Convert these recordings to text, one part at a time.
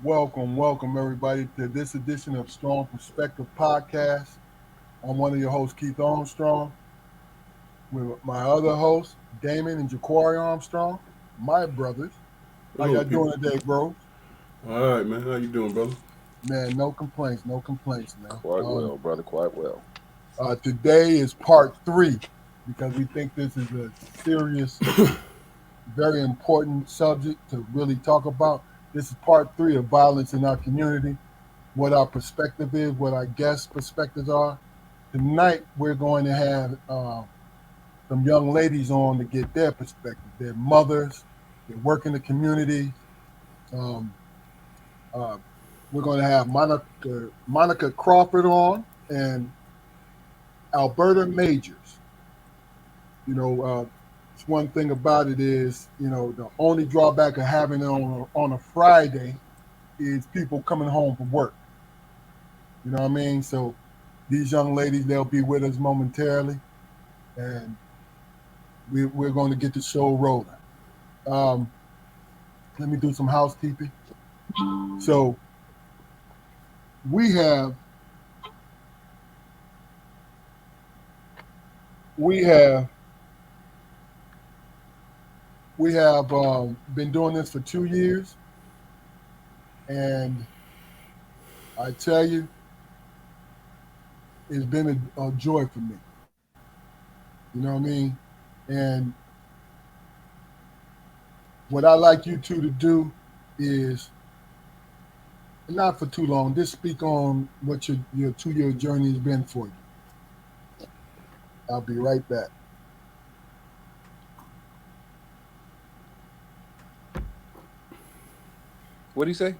Welcome everybody to this edition of Strong Perspective Podcast. I'm one of your hosts, Keith Armstrong, with my other hosts, Damon and Jaquari Armstrong, my brothers. How Hello, y'all people. doing today, bro? All right, man. How you doing, brother? Man, no complaints, man. Quite well, brother. Quite well. Today is part three because we think this is a serious, very important subject to really talk about. This is part three of violence in our community, what our perspective is, what our guest perspectives are. Tonight, we're going to have some young ladies on to get their perspective. They're mothers, they work in the community. Um, uh, we're going to have Monica Crawford on and Alberta Majors. It's one thing about it is, the only drawback of having it on a Friday is people coming home from work. You know what I mean? So these young ladies, they'll be with us momentarily, and we're going to get the show rolling. Um, Let me do some housekeeping. So we have we have we have been doing this for 2 years, and I tell you, it's been a joy for me. You know what I mean? And what I like you two to do is not for too long. Just speak on what your 2 year journey has been for you. I'll be right back. What do you say?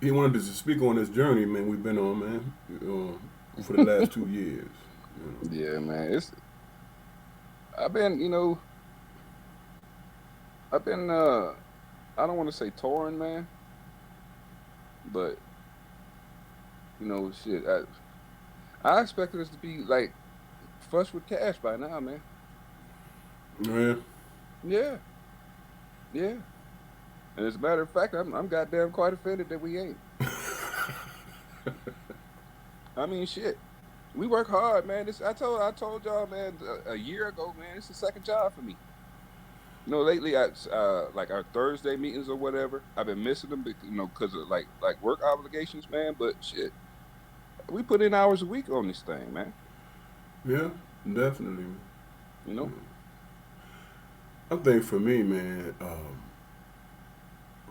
He wanted to speak on this journey, man. We've been on, man, for the last 2 years. Yeah, man. I've been, I've been. I don't want to say torn, man, but shit. I expected us to be like flush with cash by now, man. Yeah. Yeah, yeah. And as a matter of fact, I'm goddamn quite offended that we ain't. I mean, shit. We work hard, man. I told y'all, man, a year ago, man. It's the second job for me. Lately, like our Thursday meetings or whatever, I've been missing them, because of like work obligations, man. But shit, we put in hours a week on this thing, man. Yeah, definitely. You know. I think for me, man,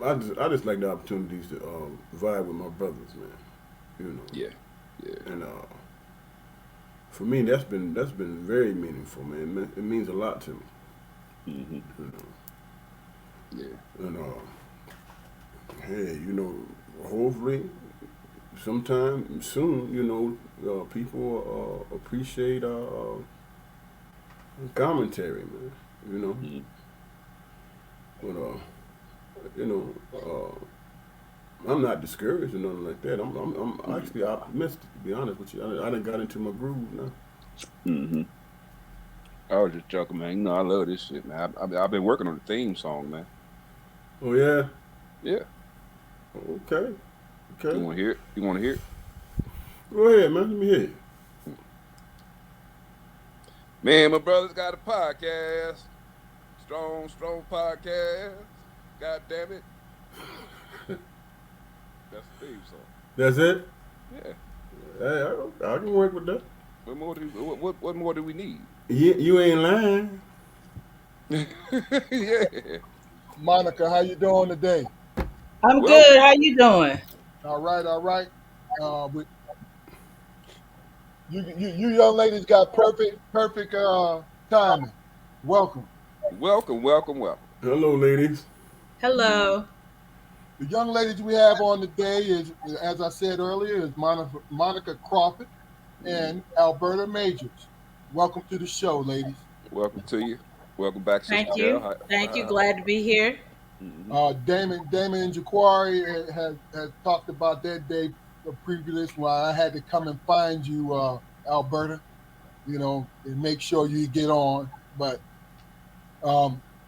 I just like the opportunities to vibe with my brothers, man. Yeah, yeah. And for me, that's been very meaningful, man. It means a lot to me. Mm-hmm. Yeah. And hey, hopefully, sometime soon, people appreciate commentary, man. Mm-hmm. But I'm not discouraged or nothing like that. I'm actually optimistic, to be honest with you. I done got into my groove now. Mm-hmm. I was just joking, man. I love this shit, man. I've been working on the theme song, man. Oh yeah. Yeah. Okay. You want to hear it? You want to hear it? Go ahead, man. Let me hear it. Man, my brother's got a podcast. Strong podcast. God damn it. That's the theme song. That's it? Yeah. Hey, I can work with that. What more do we need? You ain't lying. Yeah. Monica, how you doing today? I'm good. How you doing? All right. You young ladies got perfect timing. Welcome. Welcome. Hello, ladies. Hello. The young ladies we have on today is, as I said earlier, is Monica Crawford and Alberta Majors. Welcome to the show, ladies. Welcome to you. Welcome back, Sister Thank you. Bell. Thank you. Glad to be here. Mm-hmm. Damon and Jaquari has talked about their day previous why I had to come and find you, Alberta, and make sure you get on. But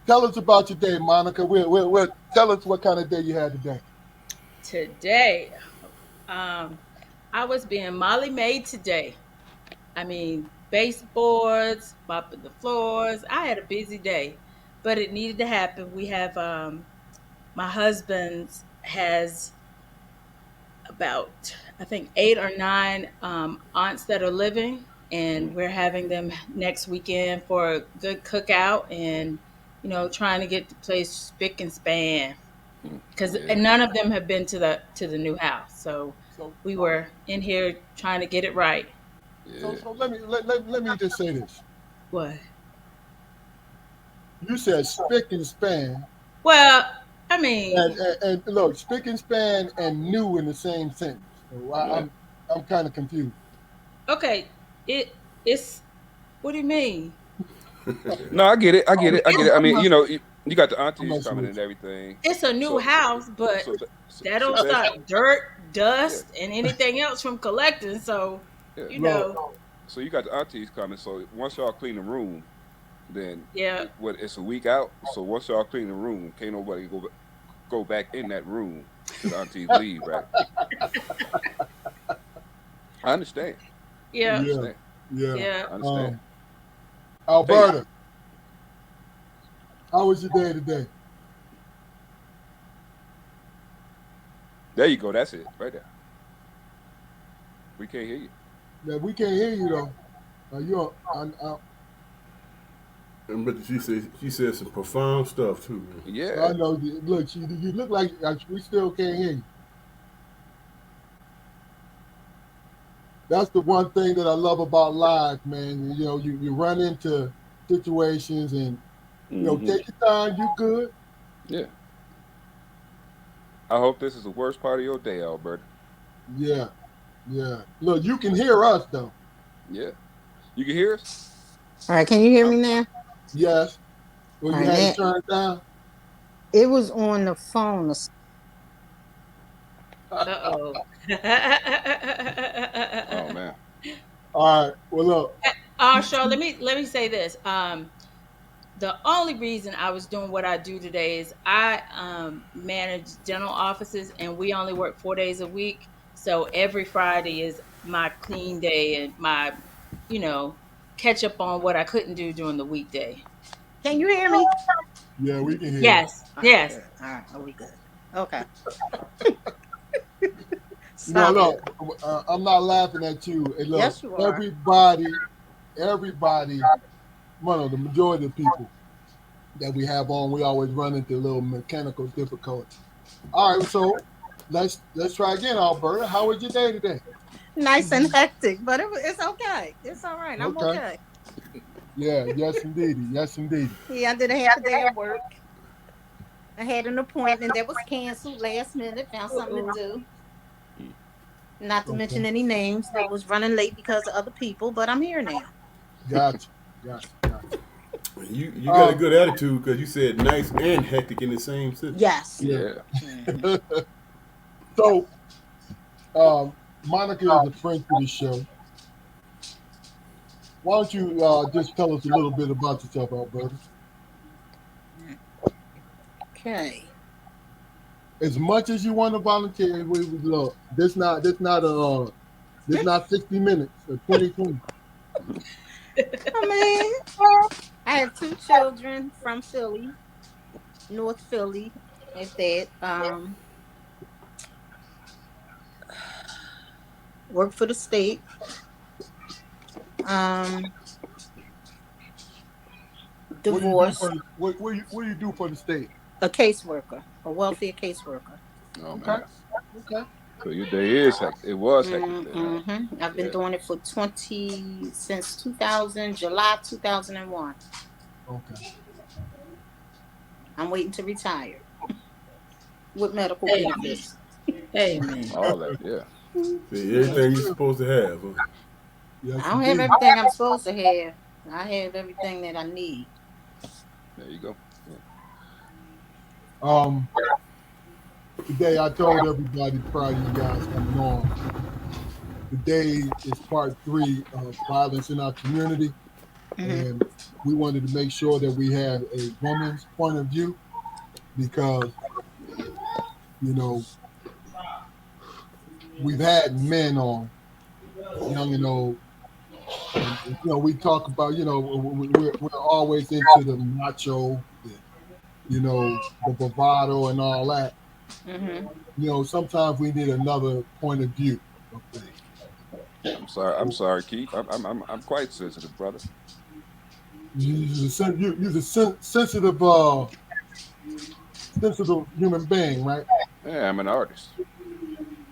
tell us about your day, Monica. Tell us what kind of day you had today. Today, I was being Molly Made today. I mean, baseboards, mopping the floors. I had a busy day, but it needed to happen. We have my husband has about I think 8 or 9 aunts that are living, and we're having them next weekend for a good cookout, and trying to get the place spick and span because Yeah. none of them have been to the new house, so So, we were in here trying to get it right. Yeah. so let me just say this. What? You said spick and span, Well, I mean, and look, spick and span and new in the same sentence. So Yeah. I'm kind of confused. okay, it's what do you mean? No, I get it. I get it. I get it. I mean, you got the I'm aunties messing coming with and you. everything. It's a new So, house, but so, that so don't that's stop dirt, yeah, dust, and anything else from collecting. So, yeah. you Look, know, So you got the aunties coming. So once y'all clean the room, then yeah, it's a week out. So once y'all clean the room, can't nobody go back in that room till the aunties leave, right? I understand. I yeah, yeah, understand. yeah. yeah. I understand. Hey, Alberta, how was your day today? there you go. That's it, right there. We can't hear you. Yeah, we can't hear you though. You, But she said some profound stuff too. Man. Yeah. I know. Look, you look like we still can't hear you. That's the one thing that I love about live, man. You run into situations and Hmm. take your time. You good? Yeah. I hope this is the worst part of your day, Alberta. Yeah, yeah. Look, you can hear us though. Yeah. You can hear us? All right, can you hear I, me now? Yes. Well, All you right, had it now turned down. it was on the phone. Uh oh. oh man. All right. Well, look. Shaw, let me say this. The only reason I was doing what I do today is I manage dental offices, and we only work 4 days a week. So every Friday is my clean day and my, you know, catch up on what I couldn't do during the weekday. Can you hear me? Yeah, we can hear you. Yes, All right, yes. good. All right, are we good? Okay. No, Stop Yeah. it. no. I'm not laughing at you. And look, Yes, you are. everybody, well, the majority of the people that we have on, we always run into a little mechanical difficulty. All right, so let's try again, Alberta. How was your day today? Nice and hectic, but it's okay. It's all right. I'm Okay. okay. Yeah. Yes, indeedy. Yes, indeedy. Yeah, I did a half a day of work. I had an appointment that was canceled last minute. Found something to Uh-oh. do. Not to Okay. mention any names. That was running late because of other people, but I'm here now. Gotcha. Gotcha. Gotcha. You got a Um. good attitude because you said nice and hectic in the same sentence. Yes. Yeah. Yeah. Mhm. So, Monica is a friend to the show. Why don't you just tell us a little bit about yourself, Alberta? Okay. As much as you want to volunteer, we would look. This not 60 minutes or 2020. I mean, I have two children from Philly, North Philly, if that. Work for the state. Um, What do you do divorced, for what do you do for the state? a caseworker, a welfare caseworker. Oh Okay. man. Okay. So your day is hectic. It was hectic then, huh? I've been Yeah. doing it for 20 since 2000, July 2001. Okay. I'm waiting to retire with medical Amen. benefits. Amen. All that. Yeah. See, That's everything you're good. supposed to have. Huh? Yes, I don't have indeed. everything I'm supposed to have. I have everything that I need. There you go. Yeah. Um, Today I told everybody prior to you guys coming on. Today is part 3 of violence in our community, Hmm. and we wanted to make sure that we had a woman's point of view because you know we've had men on, young and old, and we talk about, we're always into the macho, the bravado and all that. Mm-hmm. Sometimes we need another point of view of things. I'm sorry, Keith. I'm quite sensitive, brother. You're a sensitive human being, right? Yeah, I'm an artist.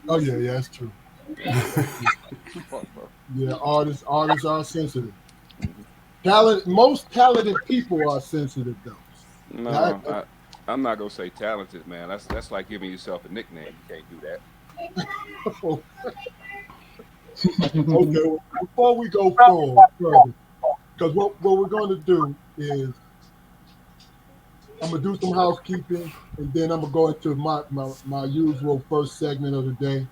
Oh yeah, that's true. Yeah. Fuck, bro. Yeah, artists are sensitive. Mhm. Most talented people are sensitive though. That, No, I'm not gonna say talented, man. That's like giving yourself a nickname. You can't do that. okay, well, before we go forward further, because what we're going to do is I'm going to do some housekeeping, and then I'm going to go into my usual first segment of the day.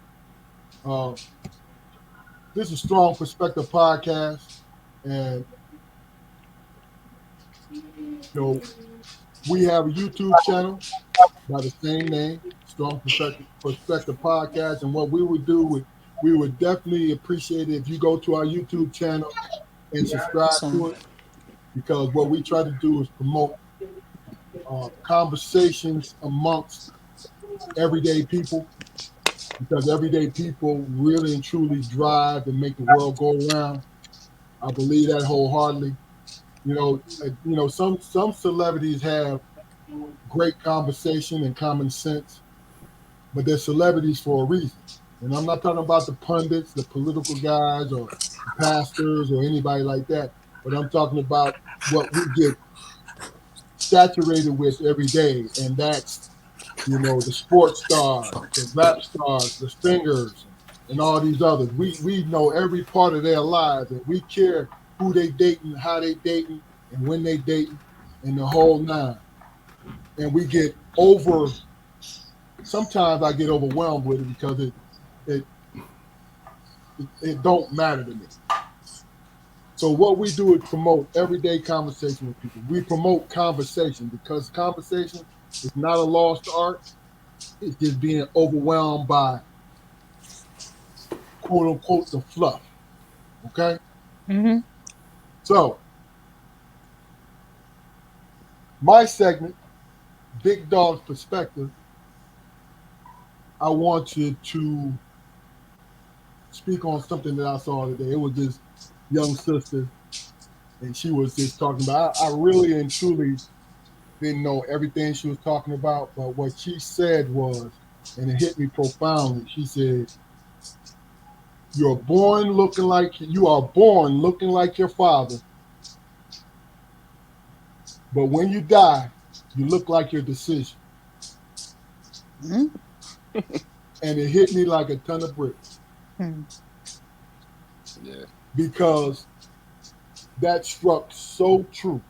This is Strong Perspective Podcast, and we have a YouTube channel by the same name, Strong Perspective Podcast. And what we would do, we would definitely appreciate it if you go to our YouTube channel and subscribe to it, because what we try to do is promote conversations amongst everyday people, because everyday people really and truly drive and make the world go around. I believe that wholeheartedly. Some celebrities have great conversation and common sense, but they're celebrities for a reason. And I'm not talking about the pundits, the political guys, or the pastors, or anybody like that. But I'm talking about what we get saturated with every day, and that's the sports stars, the rap stars, the singers, and all these others. We know every part of their lives, and we care who they dating, how they dating, and when they dating, and the whole nine. And we get over. Sometimes I get overwhelmed with it because it don't matter to me. So what we do is promote everyday conversation with people. We promote conversation, because conversation is not a lost art. It's just being overwhelmed by quote unquote the fluff. Okay? Mm-hmm. So my segment, Big Dog's Perspective, I want you to speak on something that I saw today. It was this young sister, and she was just talking about, I really and truly didn't know everything she was talking about, but what she said was, and it hit me profoundly. She said, you are born looking like your father, but when you die, you look like your decision. Mm-hmm. And it hit me like a ton of bricks, Yeah. because that struck so true.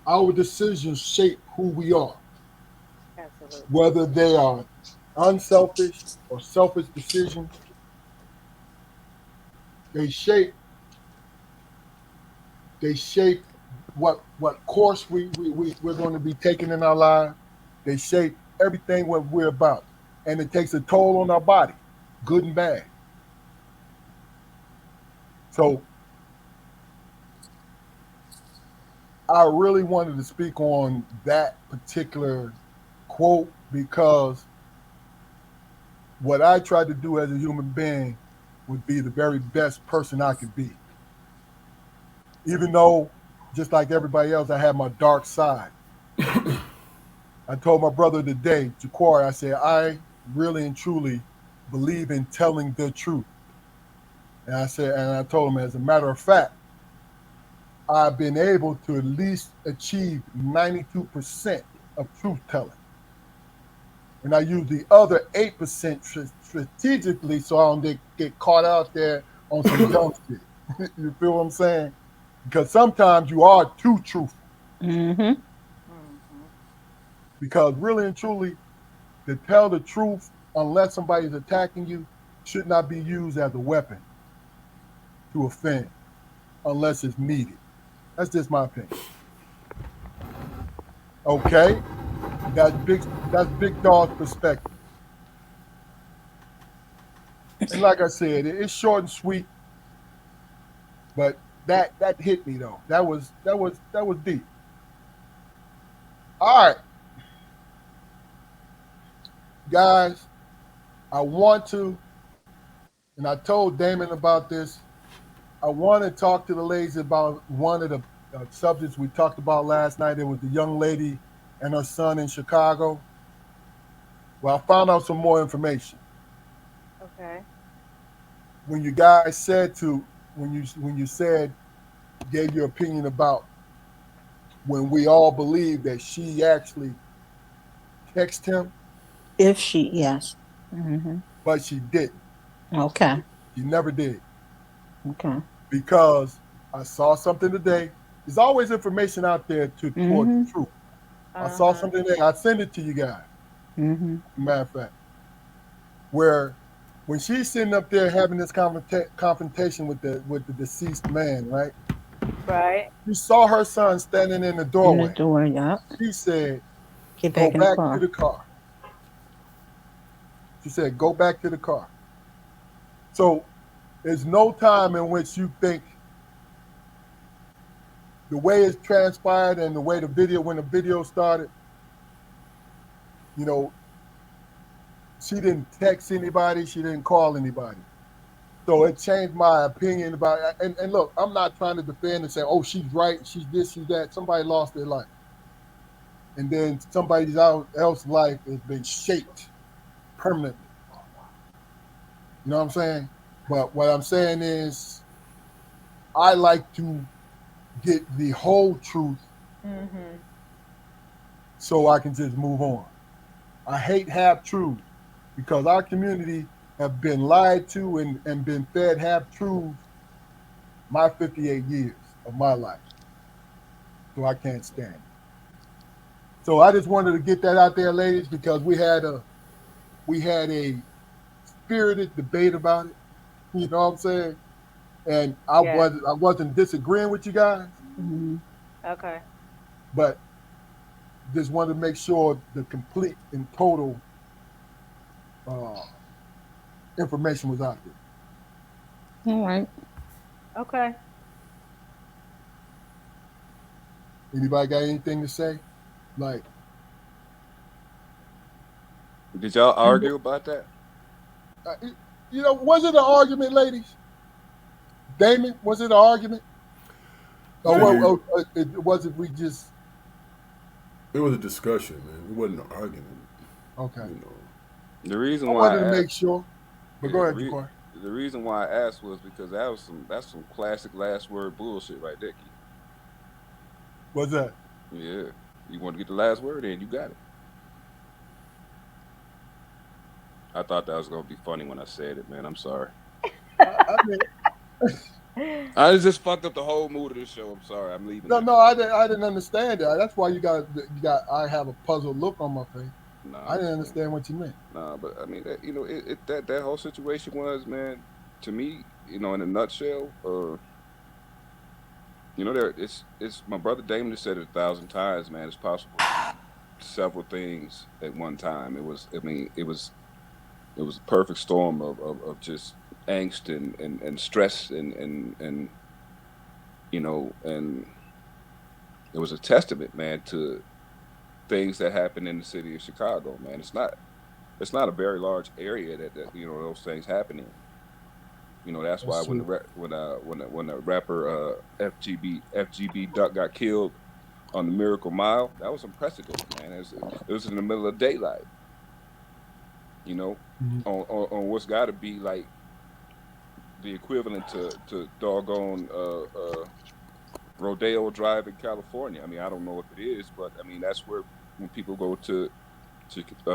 Our decisions shape who we are, Absolutely. whether they are unselfish or selfish decisions. They shape what course we're going to be taking in our lives. They shape everything what we're about, and it takes a toll on our body, good and bad. So I really wanted to speak on that particular quote, because what I tried to do as a human being would be the very best person I could be. Even though, just like everybody else, I had my dark side. I told my brother today, Jaquari, I said, I really and truly believe in telling the truth. And I told him, as a matter of fact, I've been able to at least achieve 92% of truth telling. And I use the other 8% strategically, so I don't get caught out there on some dumb shit. You feel what I'm saying? Because sometimes you are too truthful. Mm-hmm. Because really and truly, to tell the truth, unless somebody's attacking you, should not be used as a weapon to offend, unless it's needed. That's just my opinion. Okay, that's big dog's perspective. And like I said, it's short and sweet, but that hit me though. That was deep. All right, guys, I want to, and I told Damon about this. I want to talk to the ladies about one of the subjects we talked about last night. It was the young lady and her son in Chicago. Well, I found out some more information. Okay. When you guys said to when you said gave your opinion about when we all believe that she actually texted him, If she, yes. Hmm. but she didn't. Okay. She never did Okay. because I saw something today. There's always information out there toward Hmm. the truth. I saw Uh-huh. something today. I sent it to you guys. Hmm. Matter of fact, where when she's sitting up there having this confrontation with the deceased man, right? Right. She saw her son standing in the In the doorway. door, yeah. She said, Get "Go back in the back to car. the car." She said, "Go back to the car." So there's no time in which you think the way it's transpired and the way when the video started, you know, she didn't text anybody, she didn't call anybody. So it changed my opinion about it. And look, I'm not trying to defend and say, oh, she's right, she's this, she's that. Somebody lost their life. And then somebody else's life has been shaped permanently. You know what I'm saying? But what I'm saying is I like to get the whole truth Mm-hmm. so I can just move on. I hate half truths because our community have been lied to and been fed half truths my 58 years of my life. So I can't stand it. So I just wanted to get that out there, ladies, because we had a spirited debate about it. You know what I'm saying? And Yeah. I wasn't disagreeing with you guys, Hmm. Okay. but just wanted to make sure the complete and total uh, information was out there. All right. Okay. Anybody got anything to say? Like, Did y'all argue about that? uh, was it an argument, ladies? Damon, was it an argument? Or See, was it we just it was a discussion, man. It wasn't an argument. okay? You know, The reason I why wanted I to make asked, sure. But yeah, go ahead, Jacquard. the reason why I asked was because that's some classic last word bullshit right there, Keith. What's that? Yeah. You want to get the last word in, you got it. I thought that was gonna be funny when I said it, man. I'm sorry. I mean, I just fucked up the whole mood of the show. I'm sorry. I'm leaving. no, I didn't understand that. That's why you got. I have a puzzled look on my face. Nah, I didn't understand what you meant. nah, but I mean, that whole situation was, man, to me, in a nutshell, it's my brother Damon has said it 1,000 times, man. It's possible to do several things at one time. It was a perfect storm of just angst and stress and and it was a testament, man, to things that happen in the city of Chicago, man. It's not a very large area that those things happen in. That's why That's true. when the rapper FGB Duck got killed on the Miracle Mile, that was unprecedented, man. It was in the middle of daylight, Mhm. on what's got to be like the equivalent to doggone Rodeo Drive in California. I mean, I don't know if it is, but I mean that's where when people go to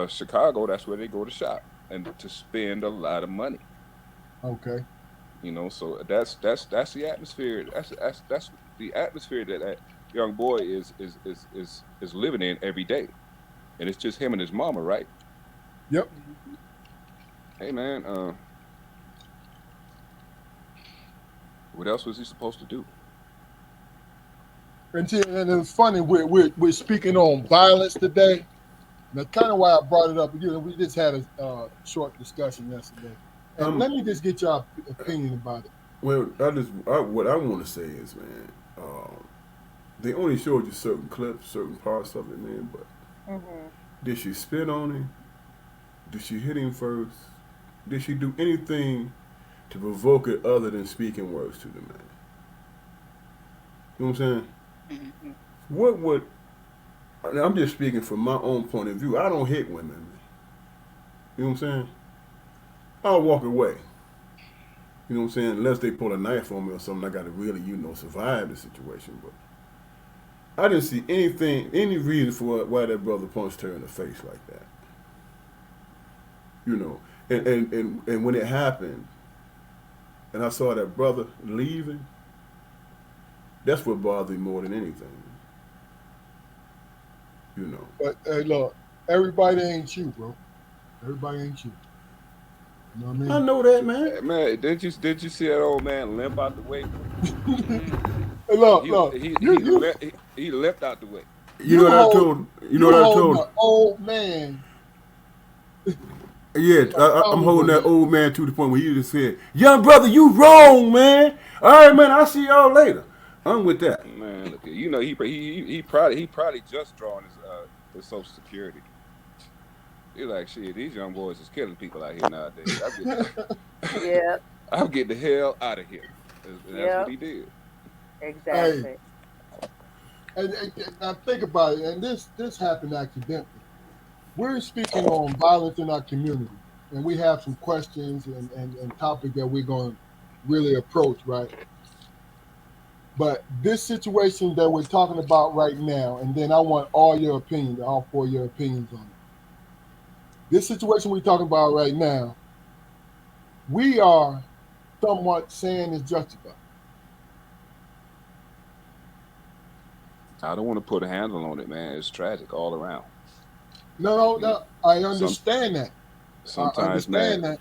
Chicago, that's where they go to shop and to spend a lot of money. Okay. So that's the atmosphere. That's the atmosphere that young boy is living in every day, and it's just him and his mama, right? Yep. Hey man, what else was he supposed to do? And it was funny. We're speaking on violence today. That's kind of why I brought it up. We just had a short discussion yesterday. And let me just get your opinion about it. Well, what I want to say is, man, they only showed you certain clips, certain parts of it, man. But Mhm. did she spit on him? Did she hit him first? Did she do anything to provoke it other than speaking words to the man? You know what I'm saying? Mhm. What would I'm just speaking from my own point of view. I don't hit women, man. You know what I'm saying? I'll walk away. You know what I'm saying? Unless they pull a knife on me or something, I got to really, survive the situation. But I didn't see any reason for why that brother punched her in the face like that. You know, and when it happened, and I saw that brother leaving, that's what bothered me more than anything. You know. But hey, look, everybody ain't you, bro. Everybody ain't you. You know what I I mean? know that, man. Man, did you see that old man limp out the way? Hey, look, He look. he You he you le- he limped out the way. You know you what I hold told? You know you what I hold told? the old man Yeah, like I'm comic holding book. that old man to the point where he just said, "Young brother, you wrong, man. All right, man. I'll see y'all later." I'm with that. Man, look, he probably just drawn his Social Security. He's like, shit, these young boys is killing people out here nowadays. Yep. I'm getting the hell out of here. And that's what Yep. he did. Hey, Exactly. and I think about it, and this happened accidentally. We're speaking on violence in our community, and we have some questions and topic that we're going to really approach, right? But this situation that we're talking about right now, and then I want all your opinions, all four of your opinions on it. This situation we're talking about right now, we are somewhat saying is justified. I don't want to put a handle on it, man. It's tragic all around. No, no, You know, no. I some understand that. I sometimes, man, understand that.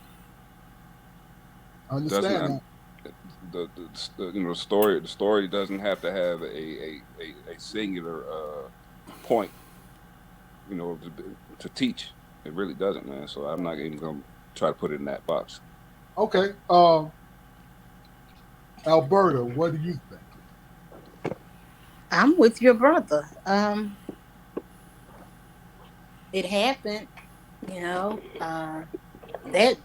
I doesn't understand that. the story doesn't have to have a singular point, to teach. It really doesn't, man. So I'm not even gonna try to put it in that box. Okay. Alberta, what do you think? I'm with your brother. It happened, you know. That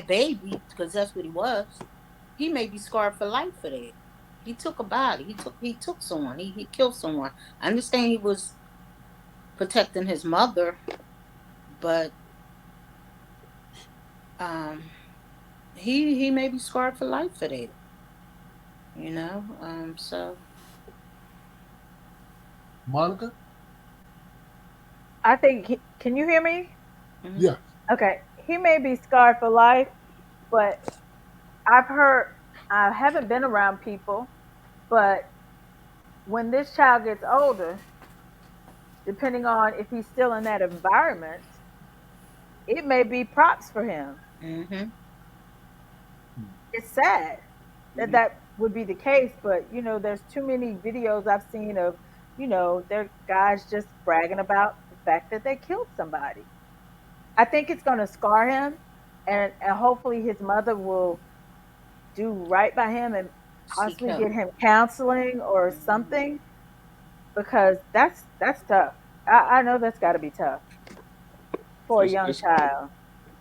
baby, because that's what he was. He may be scarred for life for that. He took a body. He took someone. He killed someone. I understand he was protecting his mother, but um, he may be scarred for life for that. You know. So Monica? I think. Can you hear me? mhm. Yeah. Okay. He may be scarred for life, but I've heard. I haven't been around people, but when this child gets older, depending on if he's still in that environment, it may be props for him. Mhm. It's sad that Mhm. that would be the case, but there's too many videos I've seen of, their guys just bragging about the fact that they killed somebody. I think it's going to scar him, and hopefully his mother will do right by him and Seek possibly help. get him counseling or Mhm. something, because that's tough. I know that's got to be tough for a It's young it's child.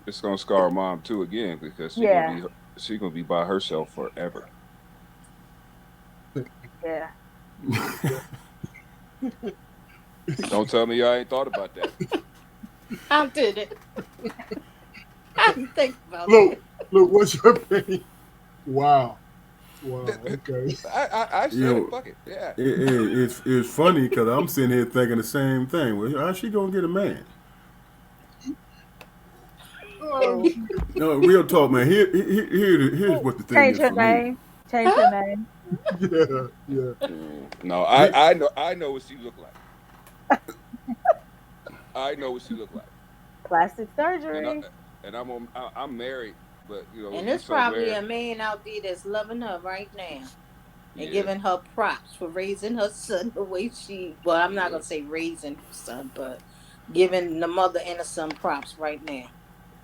it's gonna scar mom too again because Yeah, she gonna be by herself forever. yeah. Don't tell me I ain't thought about that. I did it. I didn't think about Look, that. look, what's your opinion? Wow. Wow. Okay. I You said it. know, Fuck it. Yeah. it's funny because I'm sitting here thinking the same thing. Well, how's she gonna get a man? Oh, No, real talk, man. Here's Oh, what the thing change is her for me. name. Change her name. yeah, yeah. No, Here, I know what she look like. I know what she look like. Plastic And I surgery. and I'm married, but And we there's probably somewhere. a man out there that's loving her right now and Yeah, giving her props for raising her son the way she. Well, I'm not yeah. gonna say raising her son, but giving the mother and the son props right now.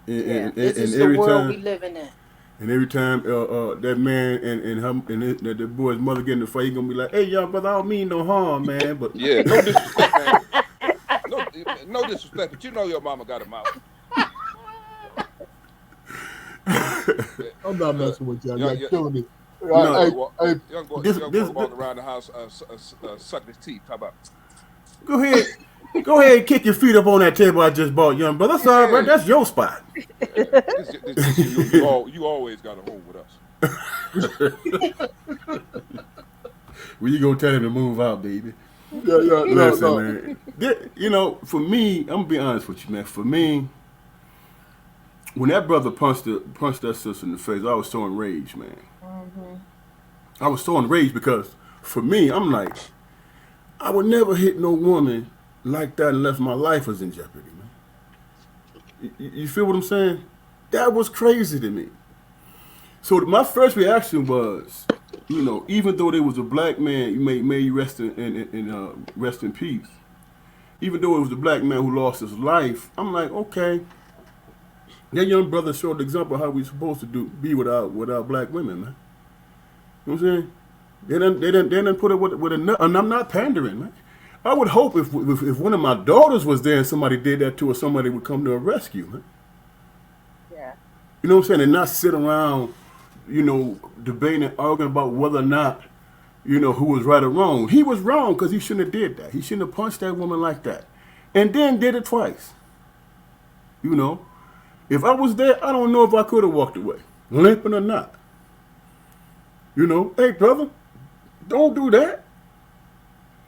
Yeah. This and is the every world we time living in. And every time that man and the boy's mother get in the fight, he gonna be like, "Hey, young brother, I don't mean no harm, man." But Yeah, no disrespect, man. No disrespect, but you know your mama got a mouth. I'm not messing with y'all. Y'all killing me. No, Young boy this walking around the house sucking his teeth. How about? go ahead. Go ahead and kick your feet up on that table I just bought, young brother. That's all right, that's your spot. You always got to hold with us. Well, you gonna tell him to move out, baby. Yeah, Listen, man. You know, for me, I'm gonna be honest with you, man. For me, when that brother punched that sister in the face, I was so enraged, man. Mm-hmm. I was so enraged because for me, I'm like, I would never hit no woman like that unless my life was in jeopardy, man. You feel what I'm saying? That was crazy to me. So my first reaction was, you know, even though there was a black man, may you rest in peace. Even though it was a black man who lost his life, I'm like, okay, that young brother showed the example of how we supposed to be without black women, man. You know what I'm saying? They didn't put it with a, and I'm not pandering, man. I would hope if one of my daughters was there and somebody did that to her, somebody would come to her rescue, man. Yeah. You know what I'm saying? And not sit around, you know, debating and arguing about whether or not, you know, who was right or wrong. He was wrong because he shouldn't have did that. He shouldn't have punched that woman like that. And then did it twice. You know? If I was there, I don't know if I could have walked away, limping or not. You know, hey, brother, don't do that.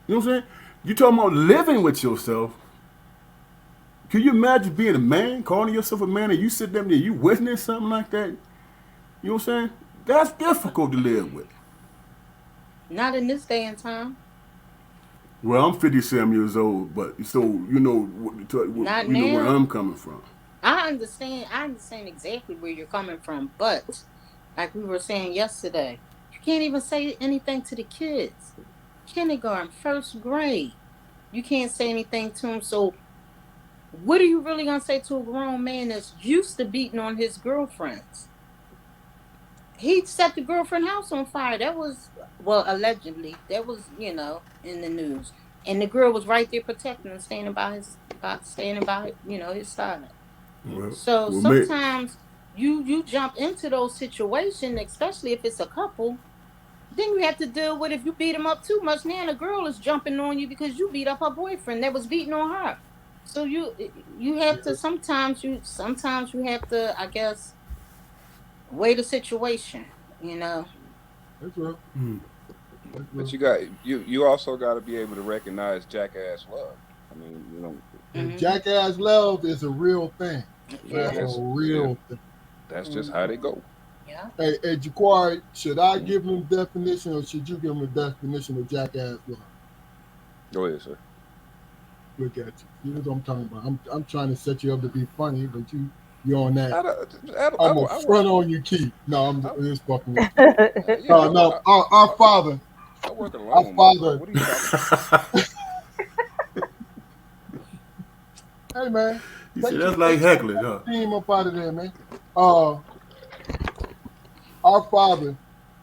You know what I'm saying? You talking about living with yourself. Can you imagine being a man, calling yourself a man, and you sit there and you witness something like that? You know what I'm saying? That's difficult to live with. Not in this day and time. Well, I'm 57 years old, but so you know where I'm coming from. I understand exactly where you're coming from, but like we were saying yesterday, you can't even say anything to the kids. Kindergarten, first grade, you can't say anything to them. So what are you really gonna say to a grown man that's used to beating on his girlfriends? He set the girlfriend house on fire. That was, well, allegedly. That was, you know, in the news. And the girl was right there protecting him, standing by his side. So sometimes you jump into those situations, especially if it's a couple. Then you have to deal with if you beat him up too much. Now the girl is jumping on you because you beat up her boyfriend that was beating on her. So you have to sometimes you have to, I guess, weigh the situation. You know. That's right. But you also got to be able to recognize jackass love. I mean, you know. And jackass love is a real thing. That's a real thing. That's just how they go. Yeah. Hey, Jaquari, should I give him a definition or should you give him a definition of jackass love? Go ahead, sir. Look at you. You know what I'm talking about. I'm trying to set you up to be funny, but you're on that. I'm a front on you, Keith. No, I'm just fucking with you. No, our father. I work alone. Our father. What are you talking about? Hey, man. You see, that's like heckling, huh? Team up out of there, man. Our father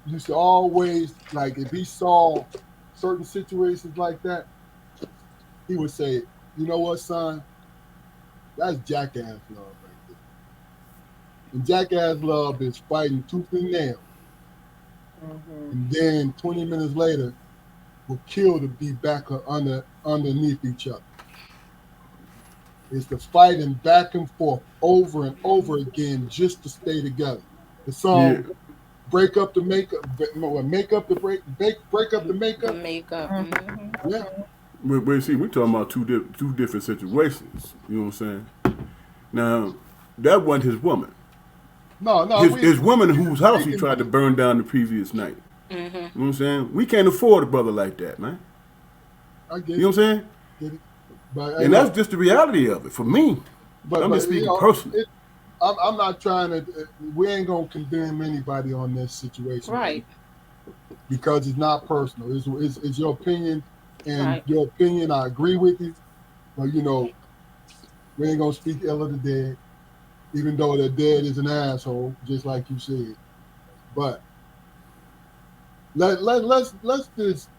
used to always, like, if he saw certain situations like that, he would say, you know what, son? That's jackass love right there. And jackass love is fighting tooth and nail. Mm-hmm. And then 20 minutes later, will kill to be back underneath each other. It's the fighting back and forth over and over again just to stay together. The song break up the makeup, make up the break up the makeup. Mm-hmm. Yeah. But see, we're talking about two different situations. You know what I'm saying? Now, that wasn't his woman. No. His woman whose house he tried to burn down the previous night. Mm-hmm. You know what I'm saying? We can't afford a brother like that, man. I get it. You know what I'm saying? Get it. But, and that's just the reality of it for me. But I'm just speaking personally. I'm not trying to. We ain't gonna condemn anybody on this situation, right? Because it's not personal. It's your opinion, and right. Your opinion, I agree with you. But you know, we ain't gonna speak ill of the dead. even though their dad is an asshole, just like you said. But let's just,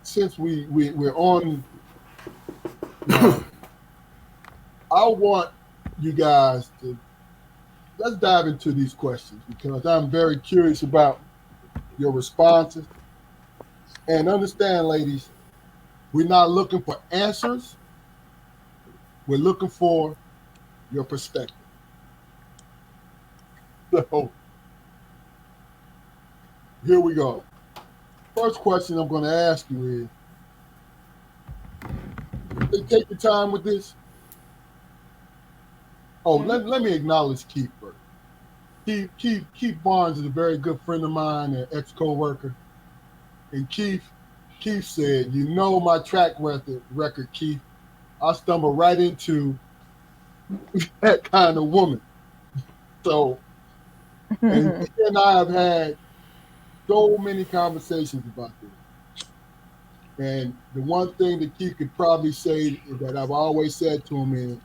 since we're on now, I want you guys to, let's dive into these questions because I'm very curious about your responses. And understand, ladies, we're not looking for answers. We're looking for your perspective. So here we go. First question I'm going to ask you is, take your time with this. Oh, Hmm? let me acknowledge Keith first. Keith Barnes is a very good friend of mine, an ex-co-worker. And Keith said, you know my track record, Keith. I stumble right into that kind of woman. So, and he and I have had so many conversations about this. And the one thing that Keith could probably say that I've always said to him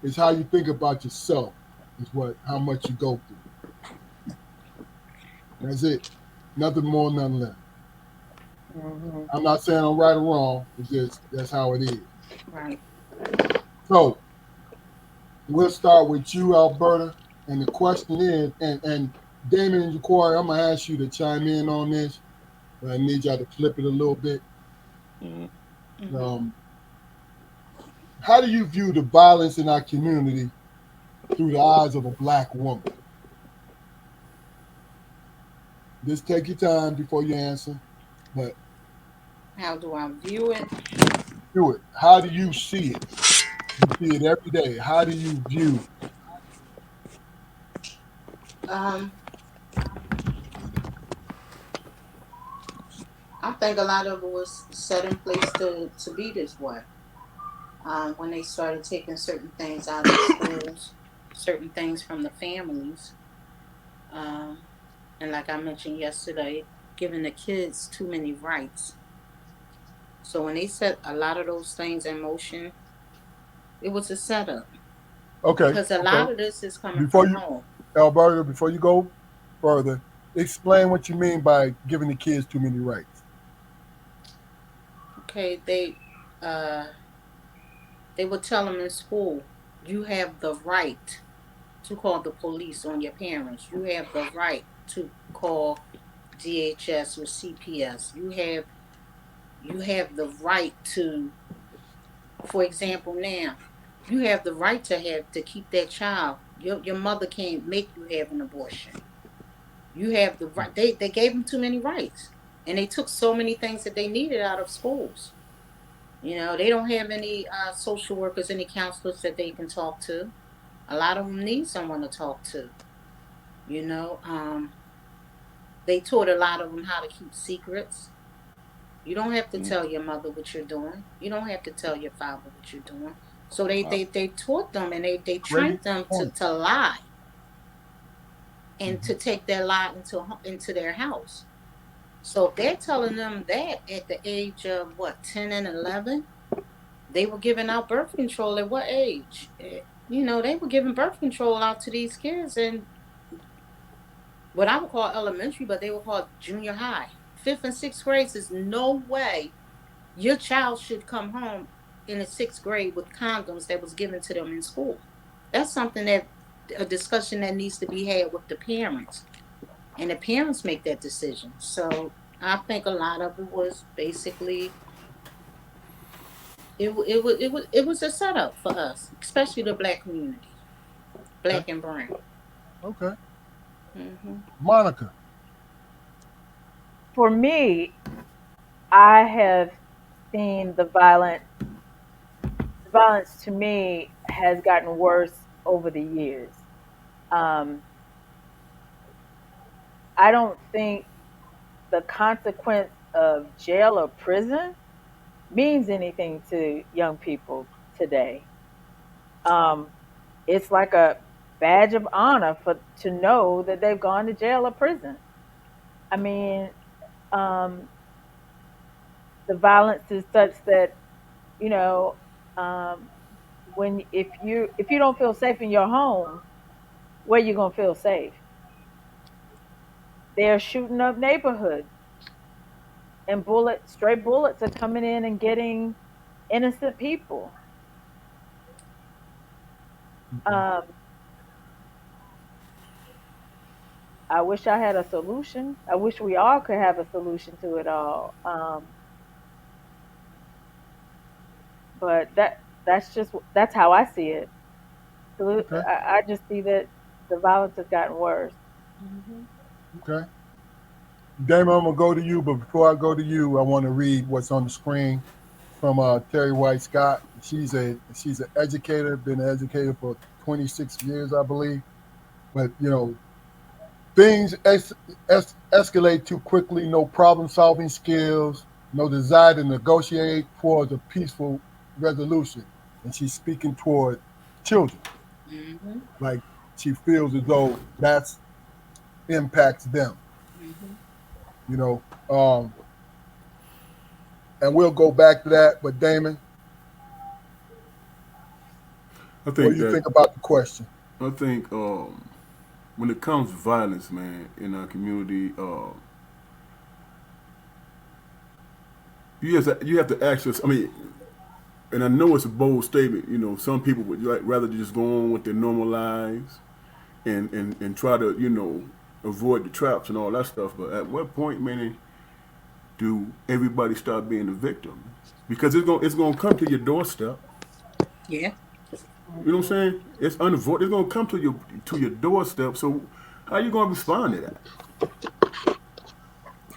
is how you think about yourself is what how much you go through. That's it. Nothing more, nothing less. Mhm. I'm not saying I'm right or wrong. It's just that's how it is. Right. So we'll start with you, Alberta. And the question is, and Damon and Jacquari, I'm gonna ask you to chime in on this, but I need y'all to flip it a little bit. Mm-hmm. Hmm. Um, how do you view the violence in our community through the eyes of a black woman? Just take your time before you answer, but How do I view it? do it. How do you see it? You see it every day. How do you view? Um, I think a lot of it was set in place to be this way. When they started taking certain things out of the schools, certain things from the families, um, and like I mentioned yesterday, giving the kids too many rights. So when they set a lot of those things in motion, it was a setup Okay, because a okay. lot of this is coming Before from you, home. Alberta, before you go further, explain what you mean by giving the kids too many rights. Okay, uh, they would tell them in school, you have the right to call the police on your parents. You have the right to call DHS or CPS. You have the right to, for example, now you have the right to keep that child. Your mother can't make you have an abortion. You have the right. They gave them too many rights, and they took so many things that they needed out of schools. They don't have any social workers, any counselors that they can talk to. A lot of them need someone to talk to. You know, they taught a lot of them how to keep secrets. You don't have to Mm-hmm. tell your mother what you're doing. You don't have to tell your father what you're doing. So they Wow. they, they taught them and they Great trained them to, point. to lie and Mhm. to take their lie into their house. So if they're telling them that at the age of what, 10 and 11, they were giving out birth control at what age? They were giving birth control out to these kids in what I would call elementary, but they would call junior high. Fifth and sixth grades is no way your child should come home in the sixth grade with condoms that was given to them in school. That's something that a discussion that needs to be had with the parents, and the parents make that decision. So I think a lot of it was basically it was a setup for us, especially the black community, Okay, black and brown. okay. Hmm. Monica. For me, I have seen the violence to me has gotten worse over the years. Um, I don't think the consequence of jail or prison means anything to young people today. Um, it's like a badge of honor for to know that they've gone to jail or prison. I mean, um, the violence is such that you know um, when if you don't feel safe in your home, where you gonna feel safe? They're shooting up neighborhoods, and stray bullets are coming in and getting innocent people. Okay. Um, I wish I had a solution. I wish we all could have a solution to it all. But that's how I see it. So Okay. I just see that the violence has gotten worse. Mm-hmm. Okay. Damon, I'm gonna go to you, but before I go to you, I want to read what's on the screen from Terry White Scott. She's an educator, been an educator for 26 years, I believe. But things escalate too quickly. No problem-solving skills. No desire to negotiate towards a peaceful resolution. And she's speaking toward children. Mm-hmm. Like she feels as though that's impacts them. Mm-hmm. You know. And we'll go back to that. But Damon, I what do think you that think about the question? I think when it comes to violence, man, in our community, you have to ask yourself. I mean, and I know it's a bold statement. Some people would rather just go on with their normal lives and try to avoid the traps and all that stuff. But at what point, man, do everybody start being a victim? Because it's gonna come to your doorstep. Yeah. You know what I'm saying? It's unavoidable. It's gonna come to your doorstep. So how you gonna respond to that?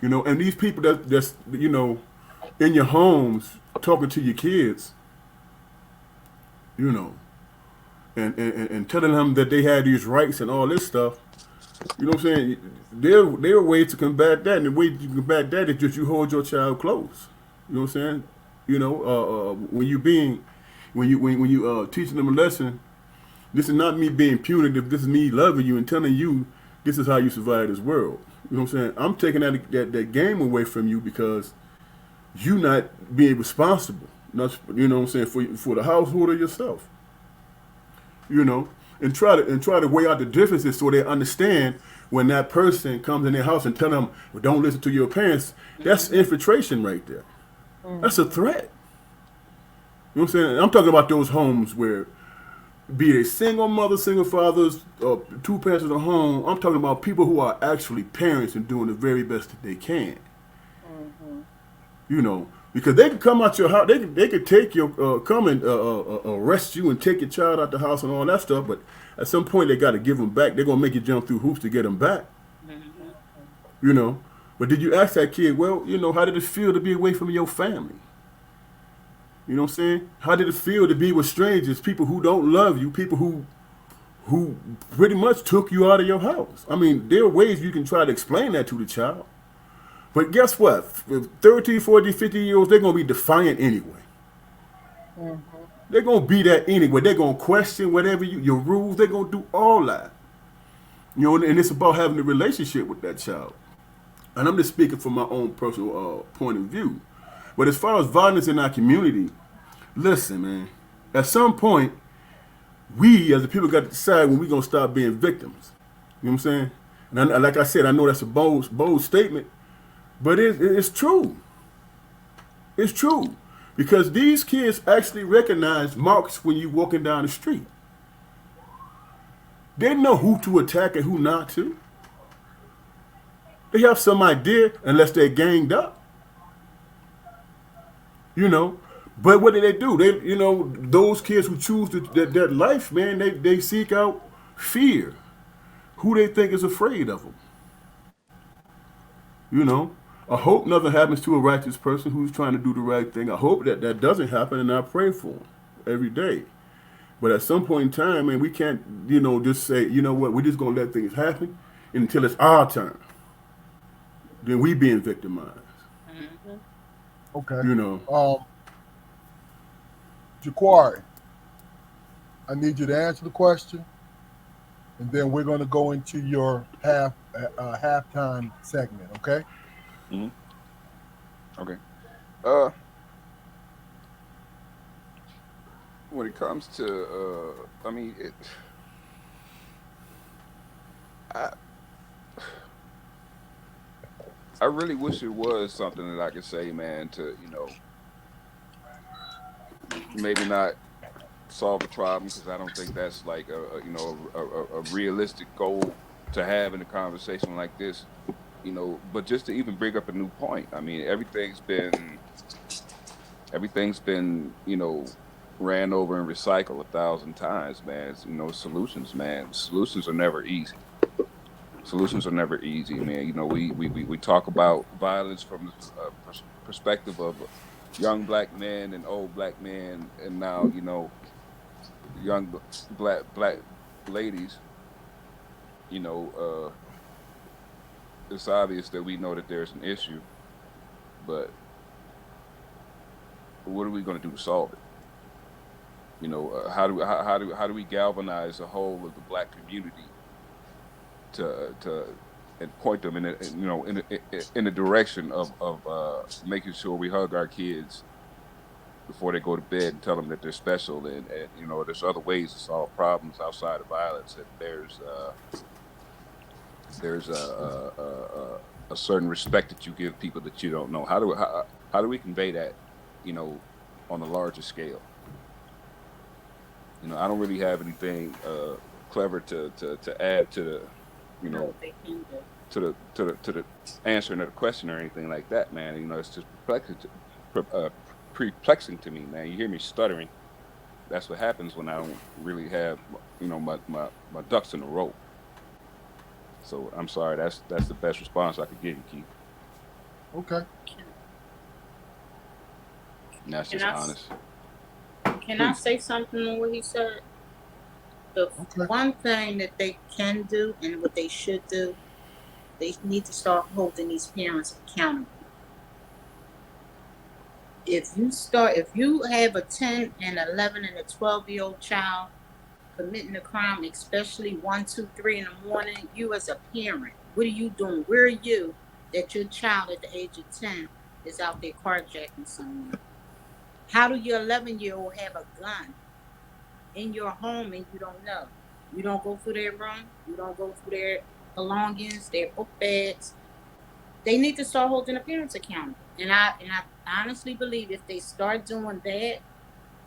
And these people that's in your homes talking to your kids, you know, and telling them that they had these rights and all this stuff. You know what I'm saying? There are ways to combat that, and the way you combat that is just you hold your child close. You know what I'm saying? When you teaching them a lesson, this is not me being punitive. This is me loving you and telling you this is how you survive this world. You know what I'm saying? I'm taking that game away from you because you not being responsible. Not, you know what I'm saying, for the household or yourself. And try to weigh out the differences so they understand when that person comes in their house and tell them, well, don't listen to your parents. That's infiltration right there. That's a threat. You know what I'm saying? I'm talking about those homes where, be it single mother, single fathers, two parents in the home. I'm talking about people who are actually parents and doing the very best that they can. Because they could come out your house, they could take your come and arrest you and take your child out the house and all that stuff. But at some point, they got to give them back. They're gonna make you jump through hoops to get them back. But did you ask that kid? Well, how did it feel to be away from your family? You know what I'm saying? How did it feel to be with strangers, people who don't love you, people who pretty much took you out of your house? I mean, there are ways you can try to explain that to the child. But guess what? 30, 40, 50 years old, they're going to be defiant anyway. They're going to be that anyway. They're going to question whatever your rules. They're going to do all that. And it's about having a relationship with that child. And I'm just speaking from my own personal point of view. But as far as violence in our community, listen, man. At some point, we as the people got to decide when we're going to stop being victims. You know what I'm saying? And like I said, I know that's a bold statement, but it's true. It's true. Because these kids actually recognize marks when you're walking down the street. They know who to attack and who not to. They have some idea unless they're ganged up. But what do? Those kids who choose that life, man, they seek out fear. Who they think is afraid of them. I hope nothing happens to a righteous person who's trying to do the right thing. I hope that doesn't happen, and I pray for them every day. But at some point in time, man, we can't, just say, you know what, we're just going to let things happen until it's our turn. Then we being victimized. Okay. Jaquari, I need you to answer the question, and then we're going to go into your halftime segment. Okay. Okay. when it comes to, I mean, I, I really wish it was something that I could say, man, to, maybe not solve the problem, because I don't think that's like a realistic goal to have in a conversation like this, but just to even bring up a new point. I mean, everything's been ran over and recycled 1,000 times, man. Solutions, man. Solutions are never easy. Solutions are never easy, man. We talk about violence from the perspective of young black men and old black men, and now young black ladies. You know, it's obvious that we know that there's an issue, but what are we going to do to solve it? How do we galvanize the whole of the black community to and point them in a direction of making sure we hug our kids before they go to bed and tell them that they're special, and there's other ways to solve problems outside of violence, and there's a certain respect that you give people that you don't know. How do we convey that, on a larger scale? I don't really have anything clever to add to the, you know, No, they can do. to the answering of the question or anything like that, man. It's just perplexing to me, man. You hear me stuttering. That's what happens when I don't really have, my ducks in a row. So I'm sorry. That's the best response I could give you, Keith. Okay. And that's Can just I, honest. can I Please. say something on what he said? The Okay. one thing that they can do and what they should do, they need to start holding these parents accountable. If you have a 10 and 11 and a 12-year-old child committing a crime, especially 1, 2, 3 in the morning, you as a parent, what are you doing? Where are you that your child at the age of 10 is out there carjacking someone? How do your 11-year-old have a gun in your home and you don't know? You don't go through their room, you don't go through their belongings, their book bags. They need to start holding the parents accountable. And I honestly believe if they start doing that,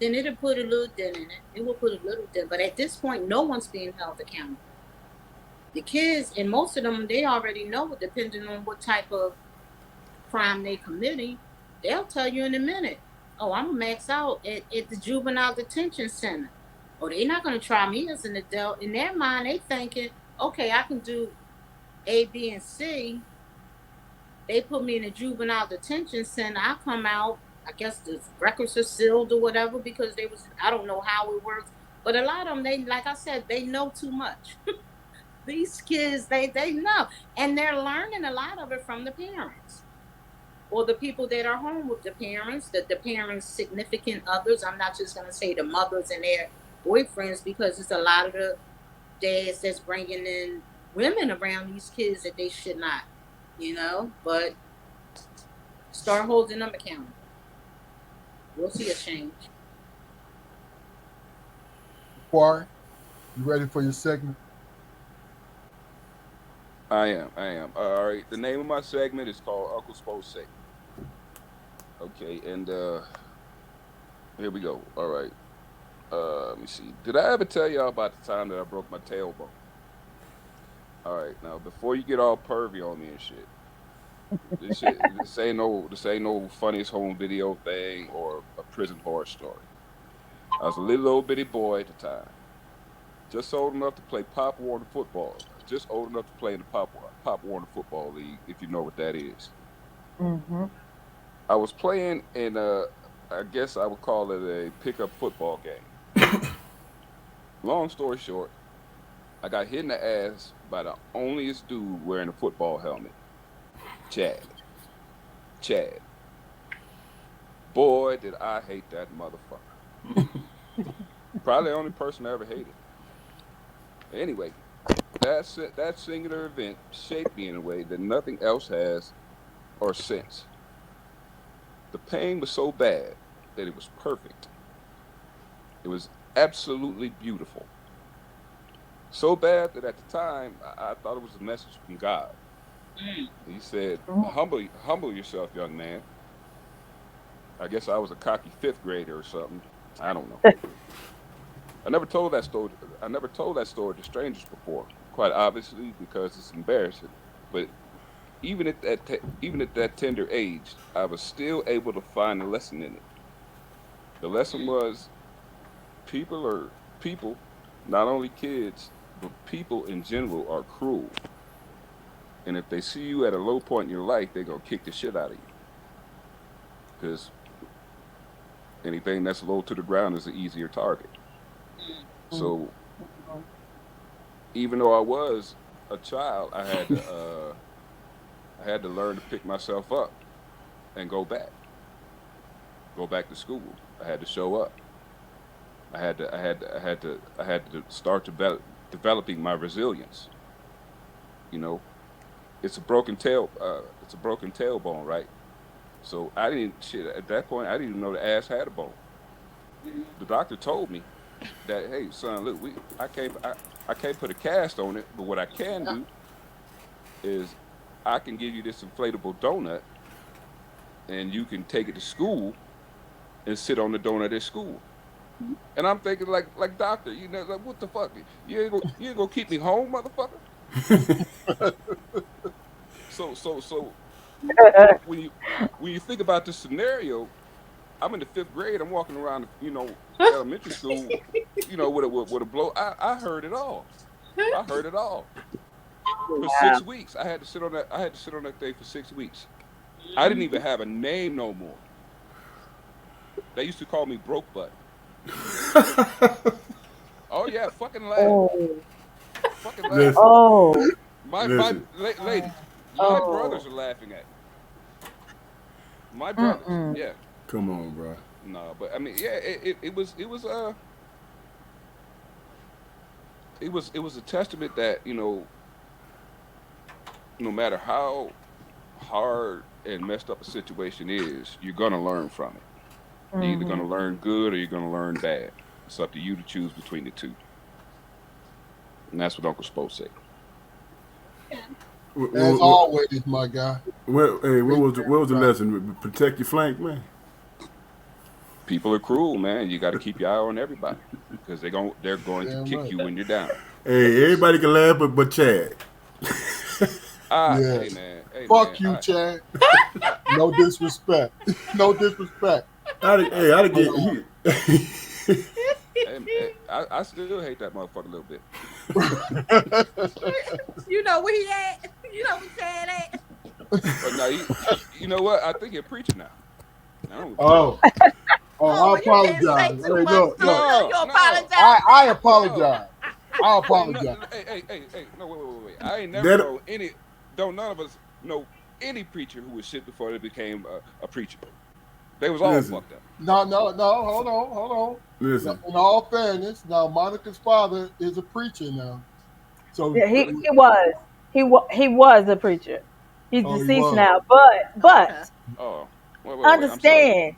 then it'll put a little dent in it. It will put a little dent. But at this point, no one's being held accountable. The kids, and most of them, they already know, depending on what type of crime they committing, they'll tell you in a minute, oh, I'm max out at the juvenile detention center. Oh, they're not going to try me as an adult. In their mind, they thinking, okay, I can do A, B, and C. They put me in a juvenile detention center. I come out, I guess the records are sealed or whatever because I don't know how it works. But a lot of them, they, like I said, they know too much. These kids, they know. And they're learning a lot of it from the parents or the people that are home with the parents, the parents' significant others. I'm not just going to say the mothers and their boyfriends because it's a lot of the dads that's bringing in women around these kids that they should not. But start holding them accountable. We'll see a change. Quarry, you ready for your segment? I am. I am. All right. The name of my segment is called Uncle Spo's segment. Okay, and here we go. All right. Let me see. Did I ever tell y'all about the time that I broke my tailbone? All right. Now, before you get all pervy on me and shit, this ain't no funniest home video thing or a prison horror story. I was a little old bitty boy at the time, just old enough to play Pop Warner football. Just old enough to play in the Pop Warner football league, if you know what that is. Mm-hmm. I was playing in I guess I would call it a pickup football game. Long story short, I got hit in the ass by the onlyest dude wearing a football helmet, Chad. Chad. Boy, did I hate that motherfucker. Probably the only person I ever hated. Anyway, that singular event shaped me in a way that nothing else has or since. The pain was so bad that it was perfect. It was absolutely beautiful. So bad that at the time I thought it was a message from God. He said, humble yourself, young man." I guess I was a cocky fifth grader or something. I don't know. I never told that story. I never told that story to strangers before. Quite obviously because it's embarrassing. But even at that tender age, I was still able to find a lesson in it. The lesson was people, not only kids, but people in general are cruel. And if they see you at a low point in your life, they're gonna kick the shit out of you. Because anything that's low to the ground is an easier target. So even though I was a child, I had to learn to pick myself up and go back to school. I had to show up. I had to start developing my resilience. You know, it's a broken tailbone, right? So I didn't shit at that point. I didn't even know the ass had a bone. The doctor told me that, hey son, look, I can't put a cast on it, but what I can do is I can give you this inflatable donut, and you can take it to school and sit on the donut at school. And I'm thinking like doctor, like what the fuck? You ain't gonna keep me home, motherfucker. So when you think about this scenario, I'm in the fifth grade. I'm walking around, elementary school, with a blow. I heard it all. I heard it all for Wow. 6 weeks. I had to sit on that. I had to sit on that thing for 6 weeks. I didn't even have a name no more. They used to call me broke butt. Oh yeah, fucking laugh, Oh. fucking laugh. Listen, Oh. listen. Ladies, my brothers Oh. are laughing at me. My brothers, Mm-mm. yeah. Come on, bro. No, but I mean, yeah, it was a testament that no matter how hard and messed up a situation is, you're gonna learn from it. You're either gonna Mm-hmm. learn good or you're gonna learn bad. It's up to you to choose between the two, and that's what Uncle Spo said. As always, my guy. Hey, Great what was the job. lesson? Protect your flank, man. People are cruel, man. You got to keep your eye on everybody because they're going to Damn kick right. you when you're down. Hey, everybody can laugh, but Chad. Yeah. Hey Fuck man, you, Chad. No disrespect. No disrespect. I'd But get he. I still hate that motherfucker a little bit. You know where he at? You know where Chad at? But now you know what? I think you're preaching now. I don't give a fuck. oh, Oh, I well, you didn't say apologize. too Hey, much, look, look. Tuna. No, You no, apologize I now. no. apologize. I Hey, no, apologize. hey. No, wait. I ain't never That known any. Don't none of us know any preacher who was shit before they became a preacher. They was all listen, fucked up. No. Hold on. Now, listen. in all fairness, now Monica's father is a preacher now. So, Yeah, he was a preacher. He's oh, he deceased was. now, but Okay. Oh, wait. I'm sorry. understand,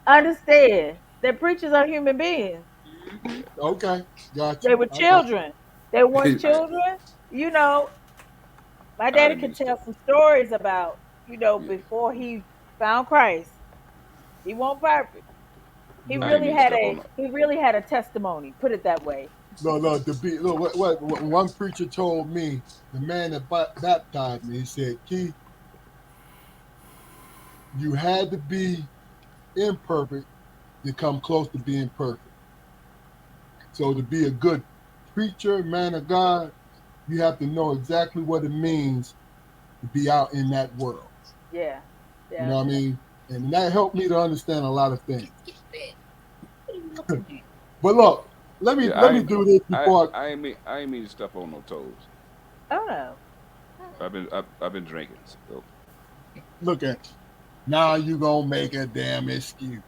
understand that preachers are human beings. Mm-hmm. Yeah, Okay, got They you. were I got children. They weren't I children. You know, my I daddy didn't mean could to step. tell some stories about, Yeah, before he found Christ. He wasn't perfect. He I didn't really right. mean to had step on a that. he really had a testimony. Put it that way. No. Look, what one preacher told me, the man that baptized me, he said, "Keith, you had to be imperfect to come close to being perfect. So to be a good preacher, man of God, you have to know exactly what it means to be out in that world. Yeah, You yeah. know what I mean? And that helped me to understand a lot of things. But look, Yeah, let me do this before. I ain't mean to step on no toes. Oh no. I've been drinking, so Look at you. Now you gonna make a damn excuse.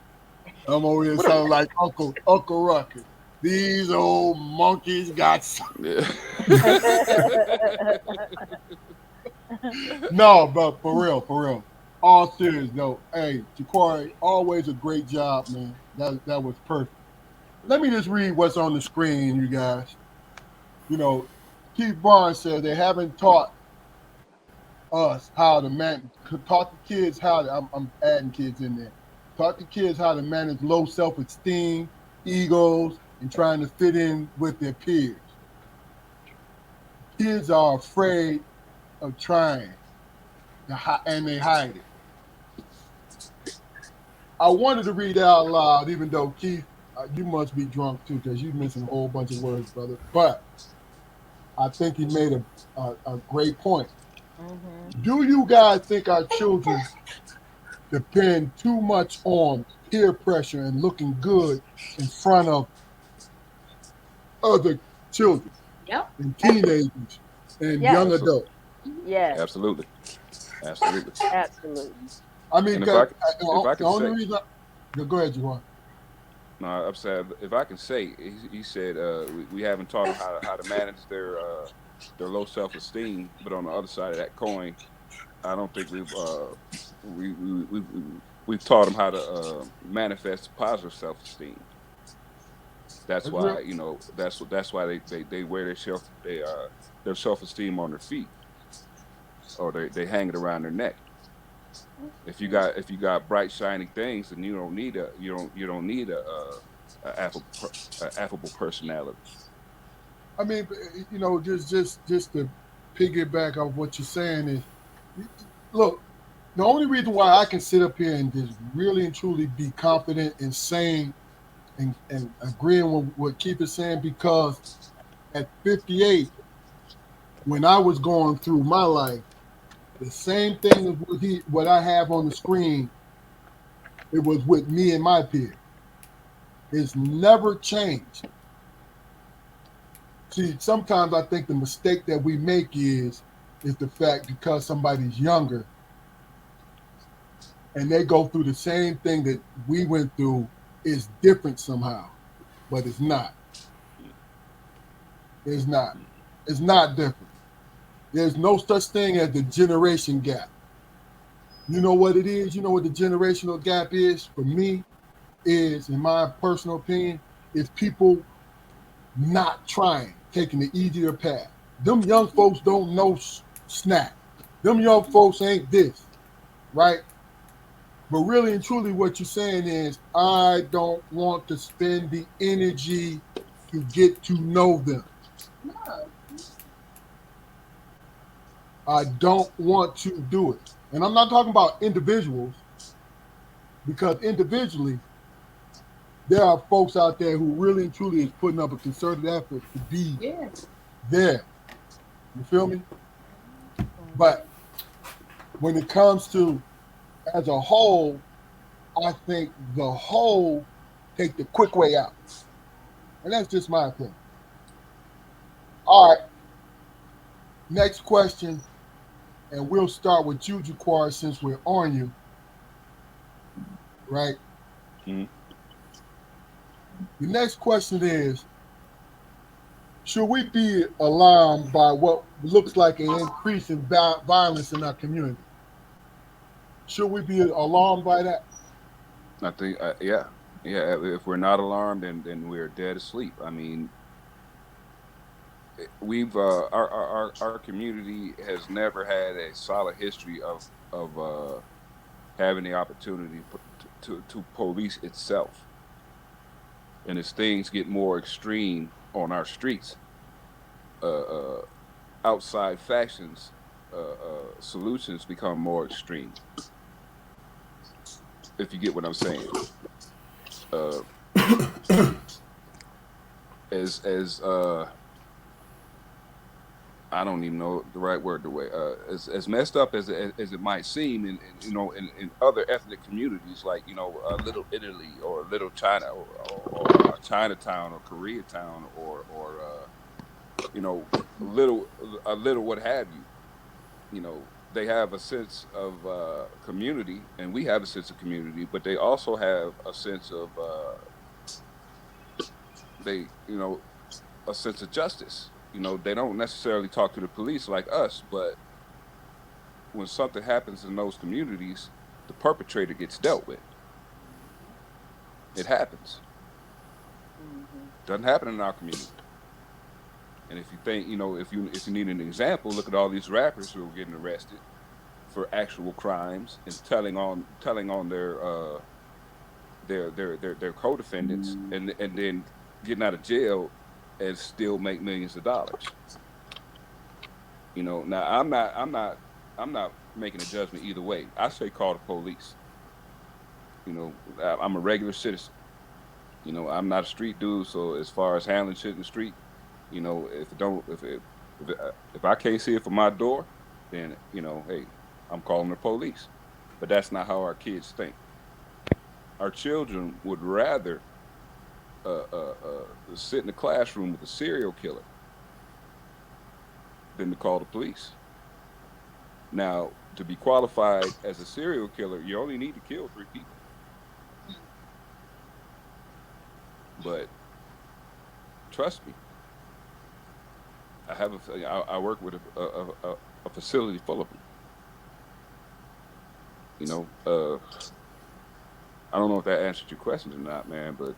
I'm over here what? sounding like Uncle Rucker. These old monkeys got some. Yeah. No, but for real. All serious though. Hey, Ja'Cory, always a great job, man. That was perfect. let me just read what's on the screen, you guys. You know, Keith Barnes said they haven't taught us how to taught the kids how to, I'm adding kids in there, taught the kids how to manage low self-esteem, egos, and trying to fit in with their peers. Kids are afraid of trying, and they hide it. I wanted to read it out loud, even though Keith, you must be drunk too, because you're missing a whole bunch of words, brother. But I think he made a great point. Mm-hmm. Do you guys think our children depend too much on peer pressure and looking good in front of other children Yep. and teenagers and Yes. young Absolutely. adults? Yes. Absolutely. Absolutely. Absolutely. I mean, And because if I the can only say, reason. Go ahead, Juwan. no, I'm saying if I can say, he said we haven't taught them how to manage their low self esteem, but on the other side of that coin, I don't think we've taught them how to manifest positive self esteem. That's That's real. why that's why they wear their self esteem on their feet, or they hang it around their neck. If you got bright shiny things, then you don't need a affable personality. I mean, just to piggyback off what you're saying is, look, the only reason why I can sit up here and just really and truly be confident in saying and agreeing with what Keith is saying, because at 58, when I was going through my life, the same thing as what I have on the screen, it was with me and my peers. It's never changed. See, sometimes I think the mistake that we make is the fact because somebody's younger and they go through the same thing that we went through is different somehow, but it's not. It's not. It's not different. There's no such thing as the generation gap. You know what it is? You know what the generational gap is for me? Is, in my personal opinion, is people not trying, taking the easier path. Them young folks don't know snap. Them young folks ain't this, right? But really and truly, what you're saying is, I don't want to spend the energy to get to know them. No. I don't want to do it. And I'm not talking about individuals, because individually, there are folks out there who really and truly is putting up a concerted effort to be Yeah. there. You feel me? Mm-hmm. But when it comes to as a whole, I think the whole take the quick way out. And that's just my opinion. All right, next question, and we'll start with you, Jaquar, since we're on you, right? Mhm. The next question is, should we be alarmed by what looks like an increase in violence in our community? Should we be alarmed by that? I think, yeah, yeah. If we're not alarmed, then we're dead asleep. I mean, we've our community has never had a solid history of having the opportunity to police itself. And as things get more extreme on our streets, uh, uh, outside factions solutions become more extreme. If you get what I'm saying, uh, as I don't even know the right word. The way as messed up as it might seem, in other ethnic communities like Little Italy or Little China or Chinatown or Koreatown or little a little what have you. They have a sense of community, and we have a sense of community, but they also have a sense of they a sense of justice. They don't necessarily talk to the police like us, but when something happens in those communities, the perpetrator gets dealt with. It happens. Doesn't happen in our community. And if you think, if you need an example, look at all these rappers who are getting arrested for actual crimes and telling on their co-defendants, and then getting out of jail and still make millions of dollars. Now I'm not making a judgment either way. I say call the police. I'm a regular citizen. I'm not a street dude, so as far as handling shit in the street, if it don't if I can't see it from my door, then hey, I'm calling the police. But that's not how our kids think. Our children would rather sit in the classroom with a serial killer than to call the police. Now, to be qualified as a serial killer, you only need to kill 3 people. But trust me, I work with a facility full of them. I don't know if that answered your question or not, man, but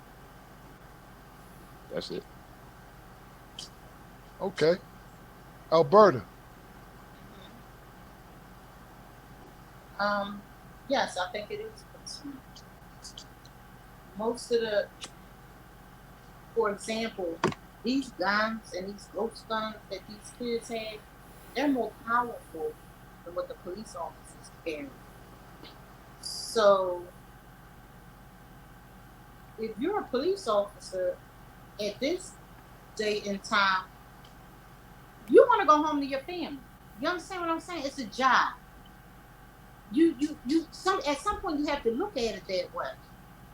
that's it. Okay. Alberta. Yes, I think it is a concern. Most of for example, these guns and these ghost guns that these kids have, they're more powerful than what the police officers carry. So, if you're a police officer at this day and time, you want to go home to your family. You understand what I'm saying? It's a job. At some point you have to look at it that way.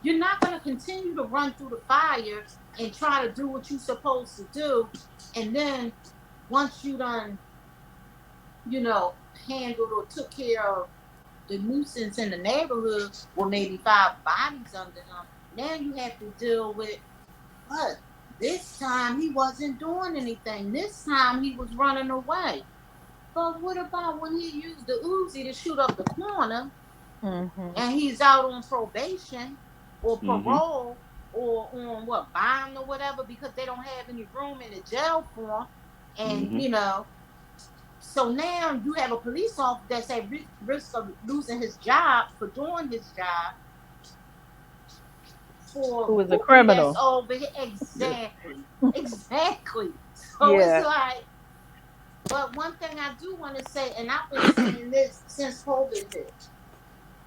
You're not going to continue to run through the fire and try to do what you're supposed to do, and then once you done, handled or took care of the nuisance in the neighborhood with maybe 5 bodies under him, now you have to deal with what? This time he wasn't doing anything. This time he was running away. But what about when he used the Uzi to shoot up the corner, and he's out on probation or parole or on bond or whatever, because they don't have any room in the jail for him, and so now you have a police officer that's at risk of losing his job for doing his job for who is a criminal. That's over here. Exactly. So it's like, but one thing I do want to say, and I've been saying this since COVID hit.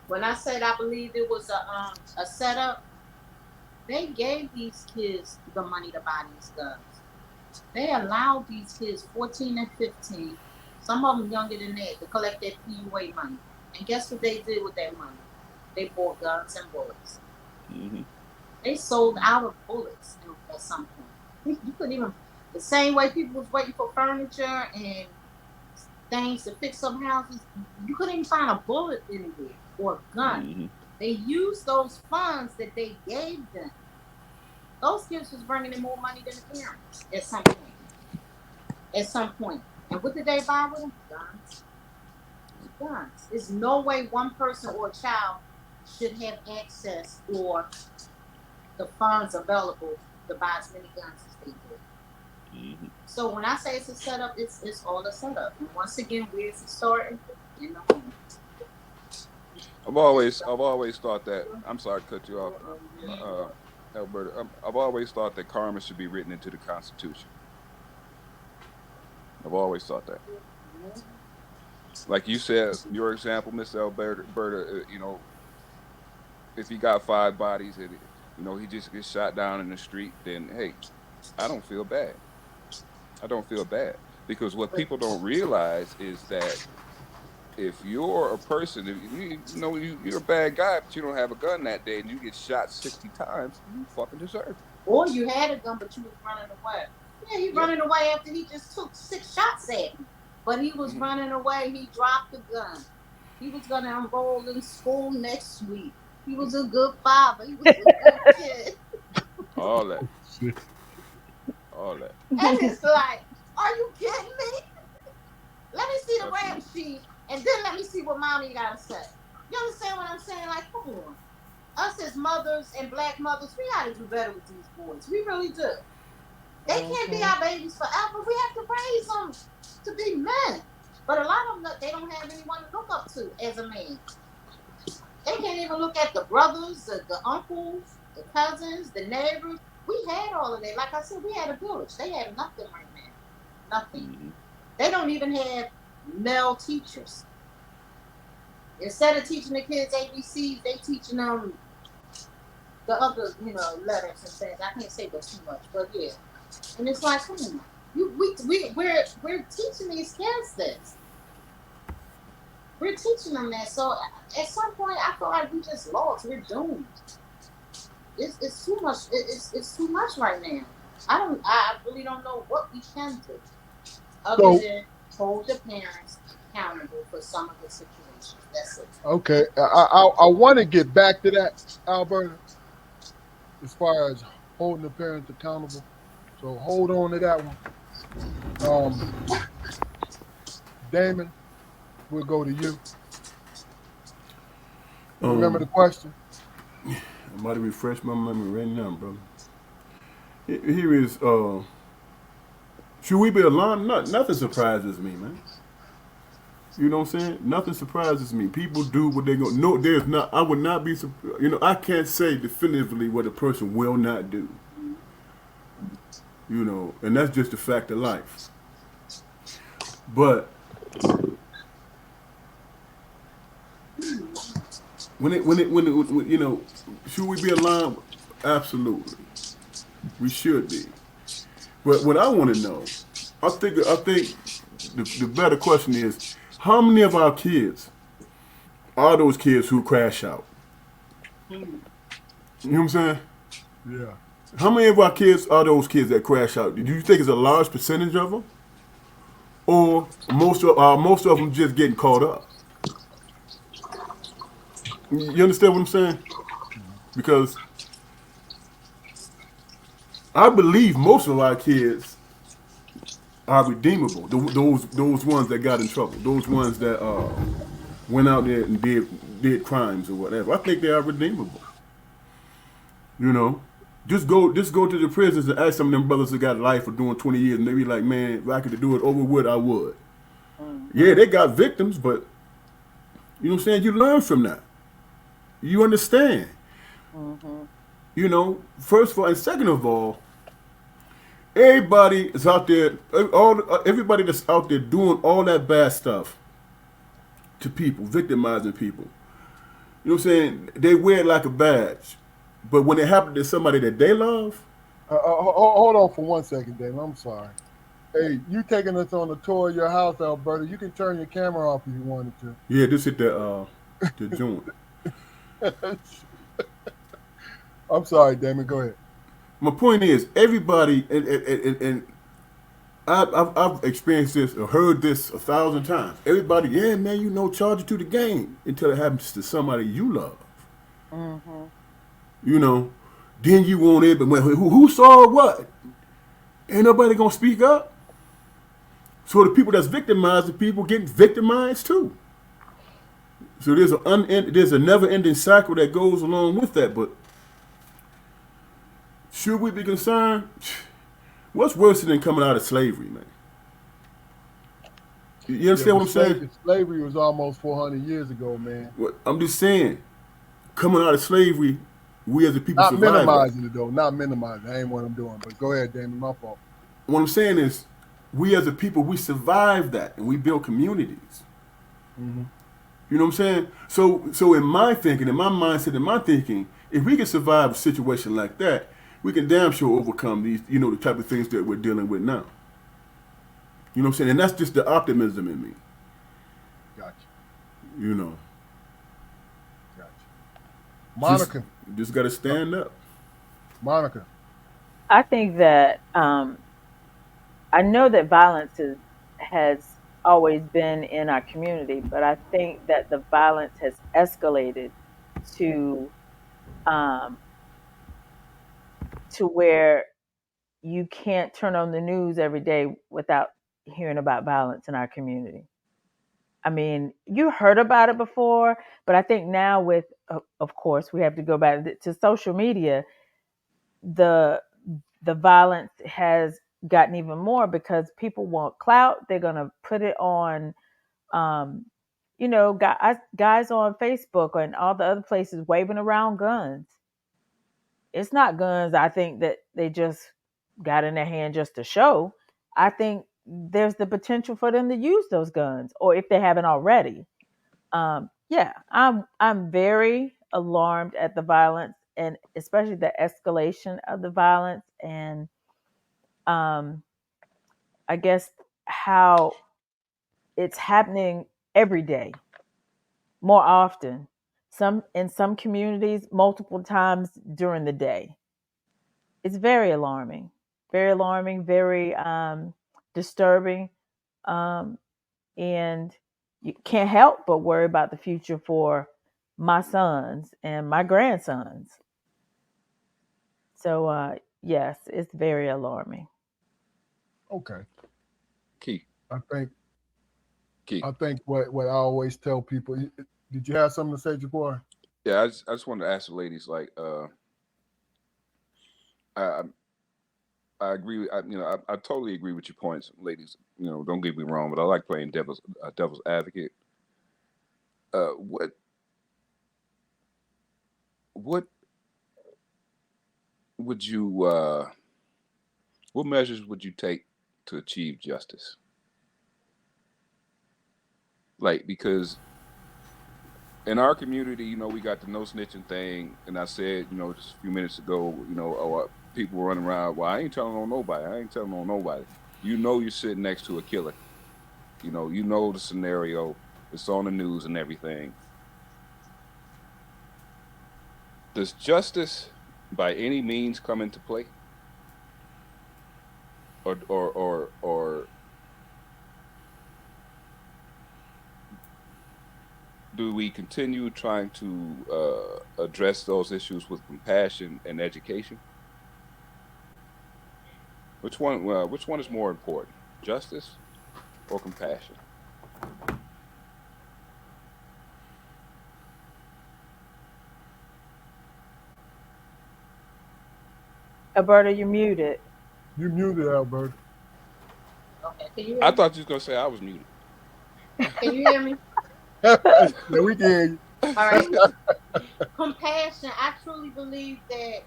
When I said I believe it was a setup, they gave these kids the money to buy these guns. They allowed these kids 14 and 15, some of them younger than that, to collect their PUA money. And guess what they did with that money? They bought guns and bullets. They sold out of bullets at some point. You couldn't even, the same way people was waiting for furniture and things to fix up houses, you couldn't even find a bullet anywhere or a gun. They used those funds that they gave them. Those kids was bringing in more money than the parents at some point. And what did they buy with them? Guns. There's no way one person or a child should have access or the funds available to buy as many guns as they did. So when I say it's a setup, it's all a setup. And once again, where's it starting? In the home. I've always thought that. I'm sorry to cut you off, Alberta. I've always thought that karma should be written into the Constitution. I've always thought that. Like you said, your example, Miss Alberta, if he got 5 bodies and he just gets shot down in the street, then hey, I don't feel bad. Because what people don't realize is that if you're a person, if you're a bad guy, but you don't have a gun that day and you get shot 60 times, you fucking deserve it. Or you had a gun, but you was running away. Yeah, he running away after he just took 6 shots at him. But he was running away. He dropped the gun. He was going to enroll in school next week. He was a good father. He was a good kid. All that. And it's like, are you kidding me? Let me see the rap sheet, and then let me see what mommy got to say. You understand what I'm saying? Like, come on. Us as mothers and black mothers, we got to do better with these boys. We really do. They can't be our babies forever. We have to raise them to be men. But a lot of them, they don't have anyone to look up to as a man. They can't even look at the brothers, the uncles, the cousins, the neighbors. We had all of that. Like I said, we had a village. They have nothing right now. Nothing. They don't even have male teachers. Instead of teaching the kids ABCs, they teaching them the other, letters and things. I can't say that too much, but yeah. And it's like, come on, we're teaching these kids this. We're teaching them that. So at some point, I feel like we just lost. We're doomed. It's too much. It's too much right now. I really don't know what we can do other than hold the parents accountable for some of the situations. That's it. Okay, I want to get back to that, Alberta, as far as holding the parents accountable. So hold on to that one. Damon, we'll go to you. Remember the question? I'm about to refresh my memory right now, brother. Here is, should we be alarmed? Nothing surprises me, man. You know what I'm saying? Nothing surprises me. People do what they're going to. No, there's not. I would not be, I can't say definitively what a person will not do. And that's just a fact of life. But when should we be alarmed? Absolutely, we should be. But what I want to know, I think the better question is, how many of our kids are those kids who crash out? You know what I'm saying? Yeah. How many of our kids are those kids that crash out? Do you think it's a large percentage of them, or most of them just getting caught up? You understand what I'm saying? Because I believe most of our kids are redeemable. Those ones that got in trouble, those ones that went out there and did crimes or whatever. I think they are redeemable. Just go to the prisons and ask some of them brothers that got life for doing 20 years, and they be like, man, if I could do it over with, I would. Yeah, they got victims, but you know what I'm saying? You learn from that. You understand. First of all, and second of all, everybody is out there, everybody that's out there doing all that bad stuff to people, victimizing people. You know what I'm saying? They wear it like a badge. But when it happens to somebody that they love... hold on for 1 second, Damon. I'm sorry. Hey, you taking us on a tour of your house, Alberta. You can turn your camera off if you wanted to. Yeah, just hit the joint. I'm sorry, Damon. Go ahead. My point is, everybody, and I've experienced this or heard this 1,000 times. Everybody, yeah, man, charge it to the game until it happens to somebody you love. Then you want it, but who saw what? Ain't nobody gonna speak up. So the people that's victimized, the people getting victimized too. So there's a never-ending cycle that goes along with that. But should we be concerned? What's worse than coming out of slavery, man? You understand what I'm saying? Slavery was almost 400 years ago, man. I'm just saying, coming out of slavery, we as a people survived. Not minimizing it, though. Not minimizing. That ain't what I'm doing. But go ahead, Damon. My fault. What I'm saying is, we as a people, we survived that, and we built communities. You know what I'm saying? So in my thinking, in my mindset, in my thinking, if we can survive a situation like that, we can damn sure overcome these, the type of things that we're dealing with now. You know what I'm saying? And that's just the optimism in me. Gotcha. Gotcha. Monica. Just got to stand up. Monica. I think that I know that violence has always been in our community, but I think that the violence has escalated to where you can't turn on the news every day without hearing about violence in our community. I mean, you heard about it before, but I think now of course, we have to go back to social media. The the violence has gotten even more because people want clout. They're gonna put it on, um, guys on Facebook and all the other places waving around guns. It's not guns. I think that they just got in their hand just to show. I think there's the potential for them to use those guns, or if they haven't already. Yeah, I'm very alarmed at the violence and especially the escalation of the violence and um, I guess how it's happening every day, more often. Some in some communities, multiple times during the day. It's very alarming, very disturbing, um, and you can't help but worry about the future for my sons and my grandsons. So yes, it's very alarming. Okay. Key, I think key. what I always tell people. Did you have something to say, Jabbar? Yeah, I just wanted to ask the ladies, like, I I agree. I totally agree with your points, ladies. Don't get me wrong, but I like playing devil's advocate. What what would you what measures would you take to achieve justice? Like, because in our community, we got the no snitching thing, and I said, just a few minutes ago, people running around. Well, I ain't telling on nobody. I ain't telling on nobody. You're sitting next to a killer. You know the scenario. It's on the news and everything. Does justice, by any means, come into play, or do we continue trying to address those issues with compassion and education? Which one? Which one is more important, justice or compassion? Alberta, you're muted. You muted, Albert. Okay, can you hear I me? thought you was gonna say I was muted. Can you hear me? Yeah, we can hear you. All right. Compassion. I truly believe that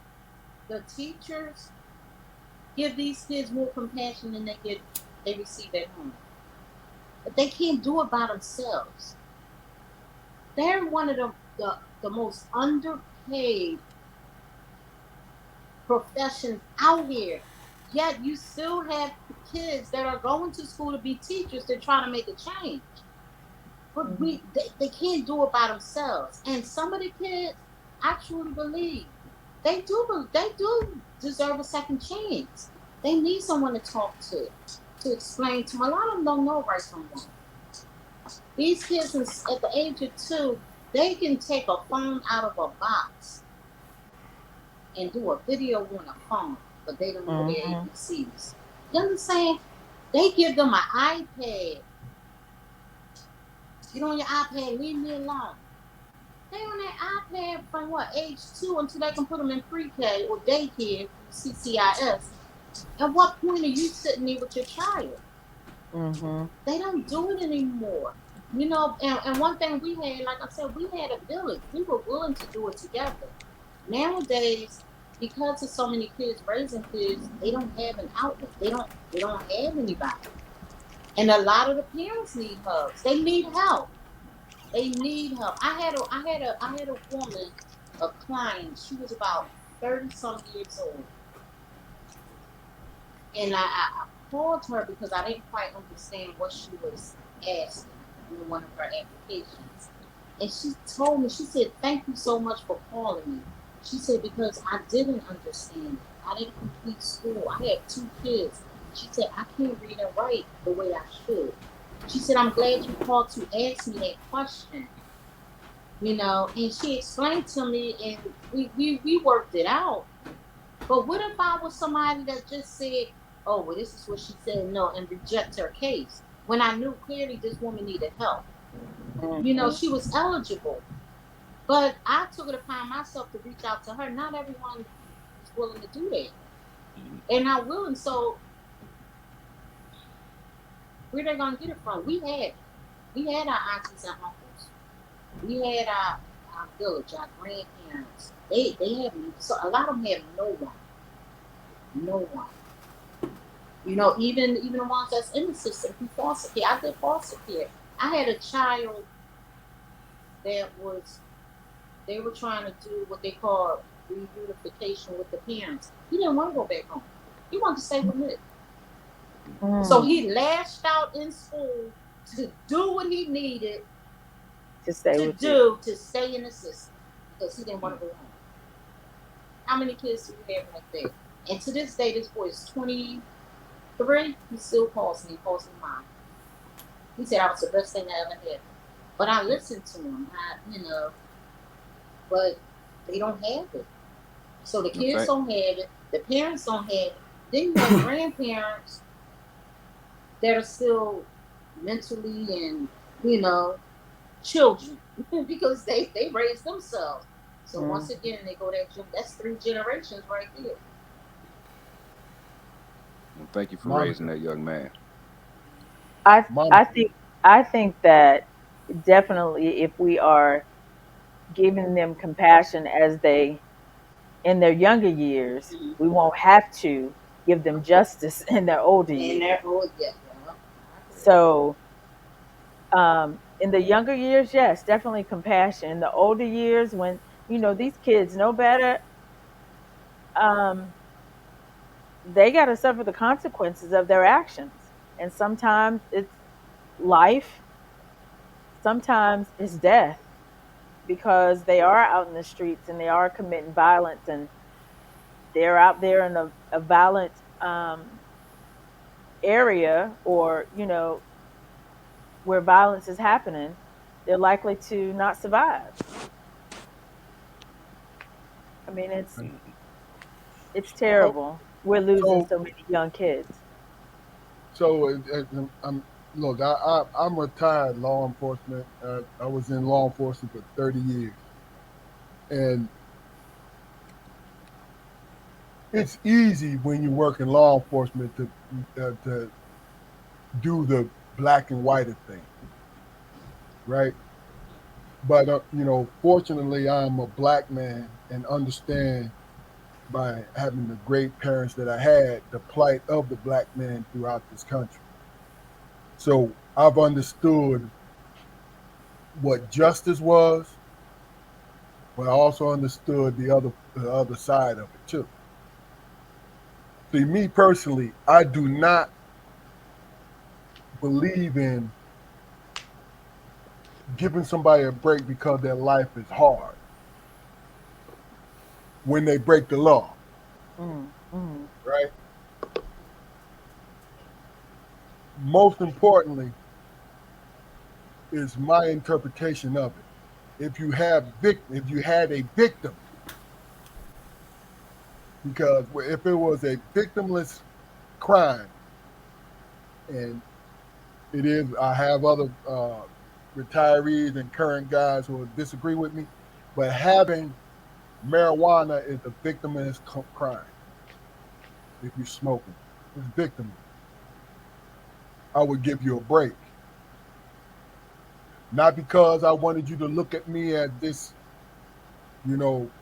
the teachers give these kids more compassion than they receive at home. But they can't do it by themselves. They're one of the most underpaid professions out here. Yet you still have kids that are going to school to be teachers. They're trying to make a change. But they can't do it by themselves. And some of the kids, I truly believe, they do deserve a second chance. They need someone to talk to explain to them. A lot of them don't know right from wrong. These kids at the age of 2, they can take a phone out of a box and do a video on a phone, but they don't know their Hmm. ABCs. You understand? They give them an iPad. Get on your iPad, leave me alone. They on that iPad from what, age 2 until they can put them in pre-K or daycare, CCIS. At what point are you sitting there with your child? Hmm. They don't do it anymore. And one thing we had, like I said, we had a village. We were willing to do it together. Nowadays, because of so many kids raising kids, they don't have an outlet. They don't have anybody. And a lot of the parents need hugs. They need help. They need help. I had a woman, a client. She was about 30 some years old, and I called her because I didn't quite understand what she was asking in one of her applications. And she told me, she said, "Thank you so much for calling me." She said, "Because I didn't understand it. I didn't complete school. I have 2 kids." She said, "I can't read and write the way I should." She said, "I'm glad you called to ask me that question." And she explained to me, and we worked it out. But what if I was somebody that just said, "Oh, well, this is what she said, no," and reject her case when I knew clearly this woman needed help? Hmm. She was eligible. But I took it upon myself to reach out to her. Not everyone is willing to do that. They're not willing. So where they gonna get it from? We had our aunties and uncles. We had our village, our grandparents. They have so a lot of them have no one, no one. You know, even the ones that's in the system who foster care. I did foster care. I had a child that was they were trying to do what they call reunification with the parents. He didn't want to go back home. He wanted to stay with me. So he lashed out in school to do what he needed To stay to with you. do to stay in the system because he didn't want to go home. How many kids do you have like that? And to this day, this boy is 23. He still calls me mom. He said I was the best thing I ever had. But I listened to him, but they don't have it. So the kids don't have it. The parents don't have it. Then you have grandparents that are still mentally and, children because they raised themselves. So once again, they go that's 3 generations right there. Well, thank you for raising that young man. I think that definitely if we are giving them compassion as they in their younger years, we won't have to give them justice in their older years. So in the younger years, yes, definitely compassion. In the older years, when these kids know better, um, they got to suffer the consequences of their actions. And sometimes it's life, sometimes it's death because they are out in the streets and they are committing violence and they're out there in a violent area or, where violence is happening, they're likely to not survive. I mean, it's terrible. We're losing So, so many young kids. look, I'm retired law enforcement. I was in law enforcement for 30 years, and it's easy when you work in law enforcement to do the black and white of things, right? But fortunately, I'm a black man and understand by having the great parents that I had the plight of the black man throughout this country. So I've understood what justice was, but I also understood the other side of it too. See, me personally, I do not believe in giving somebody a break because their life is hard when they break the law, Mm, mm, right? Most importantly is my interpretation of it. If you had a victim, because if it was a victimless crime, and it is, I have other retirees and current guys who will disagree with me, but having marijuana is a victimless crime. If you're smoking, it's victimless. I would give you a break, not because I wanted you to look at me as this,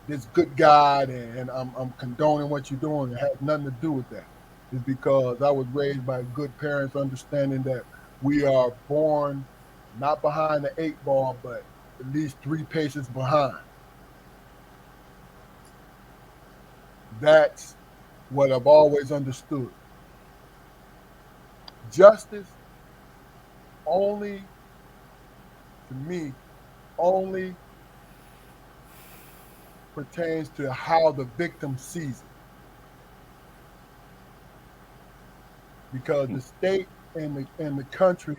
this good guy, and I'm condoning what you're doing. It has nothing to do with that. It's because I was raised by good parents, understanding that we are born not behind the 8 ball, but at least 3 paces behind. That's what I've always understood. Justice only, to me, only pertains to how the victim sees it. Because the state and the country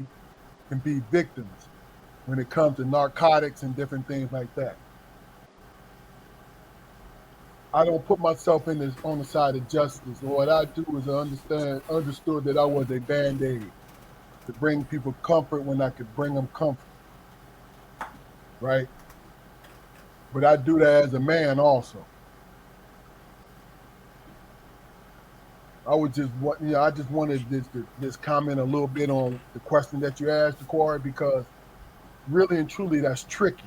can be victims when it comes to narcotics and different things like that. I don't put myself on the side of justice. What I do is understood that I was a band-aid to bring people comfort when I could bring them comfort, right? But I do that as a man also. I would just want, I just wanted this to just comment a little bit on the question that you asked, Corey, because really and truly that's tricky.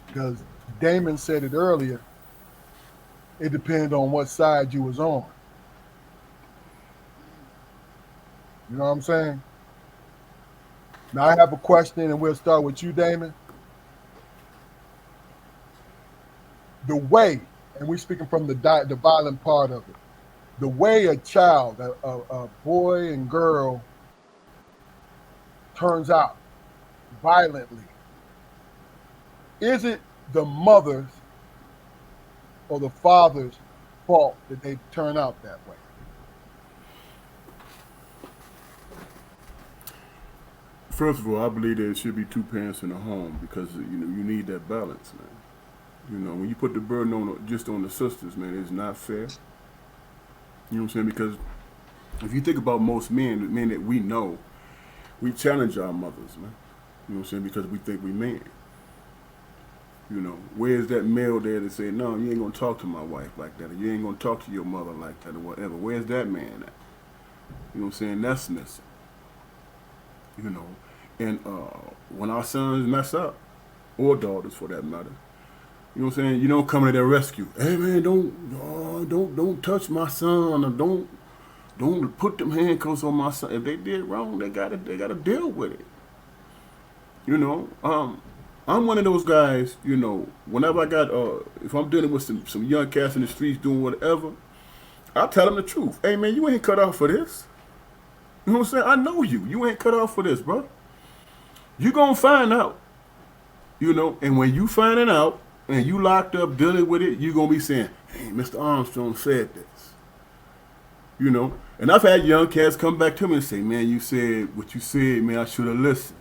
Because Damon said it earlier, it depends on what side you was on. You know what I'm saying? Now I have a question, and we'll start with you, Damon. The way, and we're speaking from the violent part of it, the way a child, a boy and girl, turns out violently, is it the mother's or the father's fault that they turn out that way? First of all, I believe there should be two parents in the home because you need that balance, man. When you put the burden on just on the sisters, man, it's not fair. You know what I'm saying? Because if you think about most men, the men that we know, we challenge our mothers, man. You know what I'm saying? Because we think we men. Where's that male there to say, no, you ain't gonna talk to my wife like that, or you ain't gonna talk to your mother like that, or whatever? Where's that man at? You know what I'm saying? That's missing. And when our sons mess up, or daughters for that matter, you know what I'm saying? You don't come to their rescue. Hey man, don't touch my son, or don't put them handcuffs on my son. If they did wrong, they gotta deal with it. I'm one of those guys. Whenever I got if I'm dealing with some young cats in the streets doing whatever, I tell them the truth. Hey man, you ain't cut off for this. You know what I'm saying? I know you. You ain't cut off for this, bro. You gonna find out. And when you find it out and you locked up dealing with it, you gonna be saying, hey, Mr. Armstrong said this. And I've had young cats come back to me and say, man, you said what you said, man, I should have listened.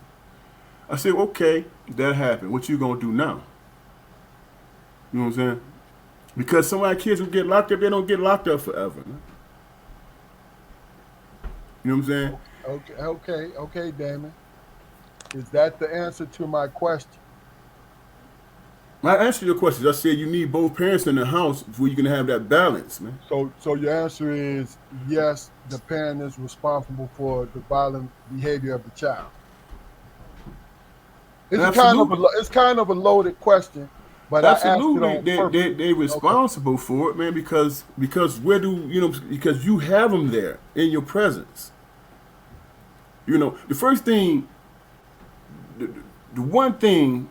I said, okay, that happened. What you gonna do now? You know what I'm saying? Because some of our kids who get locked up, they don't get locked up forever. Man. You know what I'm saying? Okay, Damon. Is that the answer to my question? I answered your questions. I said you need both parents in the house before you can have that balance, man. So your answer is yes, the parent is responsible for the violent behavior of the child. It's kind of a loaded question, but absolutely, I asked it on purpose. they responsible for it, man. Because where do because you have them there in your presence. The first thing, the one thing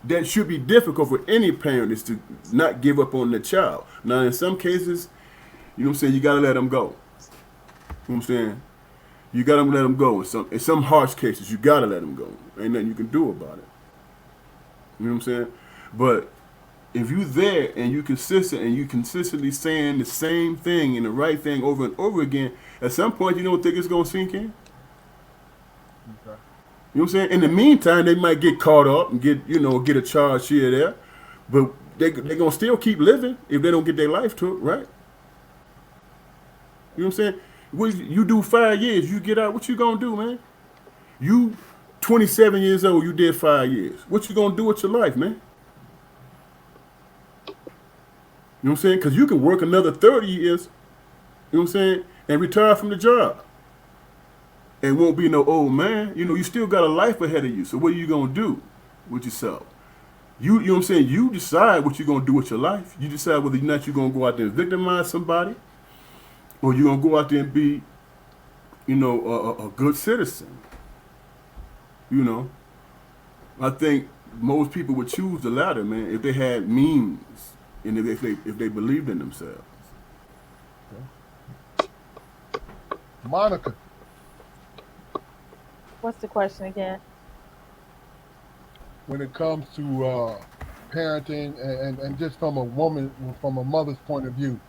that should be difficult for any parent is to not give up on the child. Now, in some cases, you know what I'm saying, you got to let them go. You know what I'm saying? You got to let them go. In some harsh cases, you got to let them go. Ain't nothing you can do about it. You know what I'm saying? But if you there and you consistent and you consistently saying the same thing and the right thing over and over again, at some point you don't think it's going to sink in? Okay. You know what I'm saying? In the meantime, they might get caught up and get a charge here or there, but they're gonna still keep living if they don't get their life took, right? You know what I'm saying? You do 5 years, you get out. What you gonna do, man? You 27 years old, you did 5 years. What you gonna do with your life, man? You know what I'm saying? Because you can work another 30 years. You know what I'm saying? And retire from the job. And won't be no old man. You still got a life ahead of you. So what are you going to do with yourself? You know what I'm saying? You decide what you're going to do with your life. You decide whether or not you're going to go out there and victimize somebody or you're going to go out there and be, a good citizen. I think most people would choose the latter, man, if they had means and if they believed in themselves. Okay. Monica. What's the question again? When it comes to parenting and just from a mother's point of view,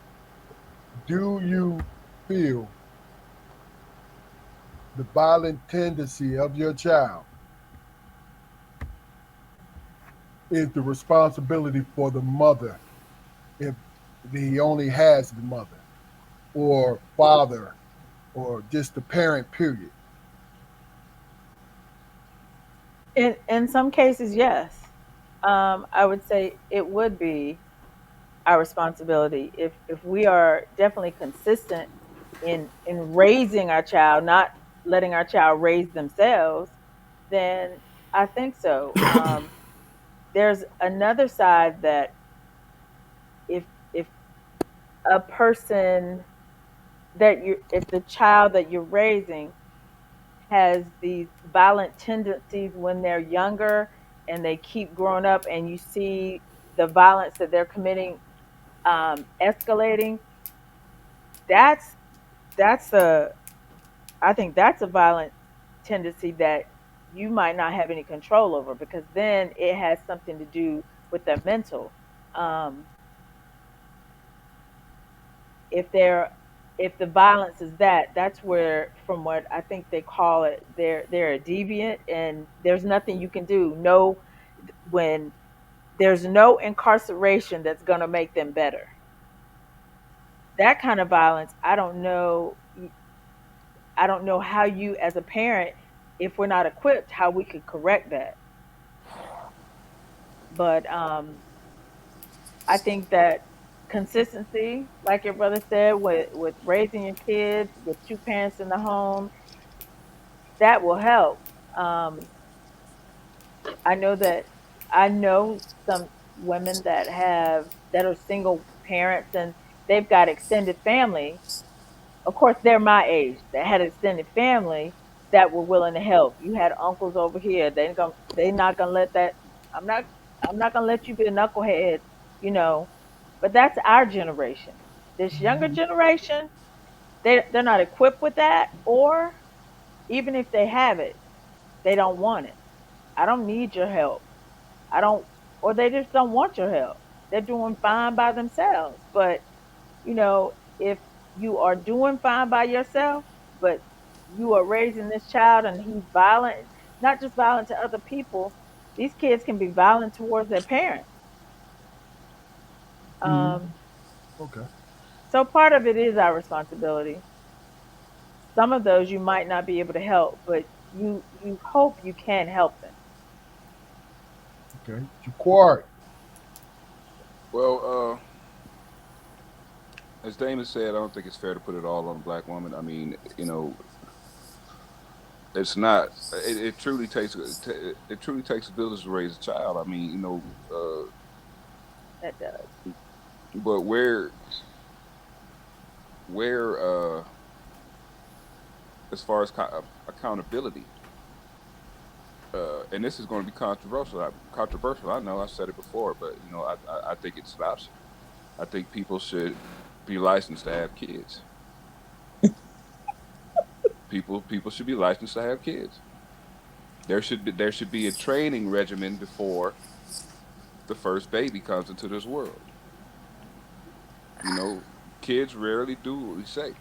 do you feel the violent tendency of your child is the responsibility for the mother if he only has the mother or father or just the parent, period? In some cases, yes. I would say it would be our responsibility. If we are definitely consistent in raising our child, not letting our child raise themselves, then I think so. There's another side that if a person that you if the child that you're raising has these violent tendencies when they're younger and they keep growing up and you see the violence that they're committing escalating, that's that's a I think that's a violent tendency that you might not have any control over, because then it has something to do with their mental. Um, if they're if the violence is that's where, from what I think they call it, they're a deviant, and there's nothing you can do. No, when there's no incarceration that's going to make them better. That kind of violence, I don't know how you, as a parent, if we're not equipped, how we could correct that. But I think that consistency, like your brother said, with raising your kids with two parents in the home, that will help. Um, I know that I know some women that are single parents, and they've got extended family. Of course, they're my age that had extended family that were willing to help. You had uncles over here. They not gonna let that. I'm not I'm not gonna let you be a knucklehead, you know. But that's our generation. This younger generation, they're not equipped with that, or even if they have it, they don't want it. I don't need your help. I don't, or they just don't want your help. They're doing fine by themselves. But, if you are doing fine by yourself, but you are raising this child and he's violent, not just violent to other people, these kids can be violent towards their parents. Mm-hmm. Um, Okay. so part of it is our responsibility. Some of those you might not be able to help, but you hope you can help them. Okay. Jaquard. Well, as Damon said, I don't think it's fair to put it all on a black woman. I mean, it's not. It truly takes it truly takes a village to raise a child. I mean, That does. but where as far as accountability, and this is going to be controversial. Controversial. I know I said it before, but I think it's an option. I think people should be licensed to have kids. People should be licensed to have kids. There should be a training regimen before the first baby comes into this world. You know, kids rarely do what we say.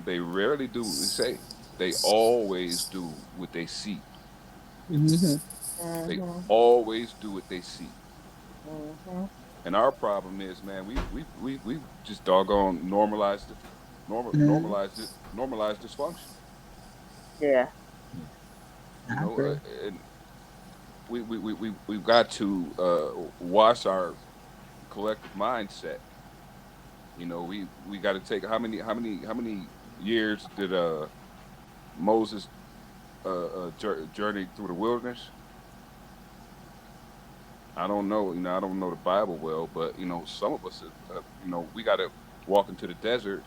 They rarely do what we say. They always do what they see. Hmm. They Mhm. always do what they see. Mhm. And our problem is, man, we just doggone normalized it, Hmm. normalized dysfunction. Yeah. You I know, agree. and we've got to wash our collective mindset. We got to take how many years did Moses journey through the wilderness? I don't know. I don't know the Bible well, but some of us, we got to walk into the desert,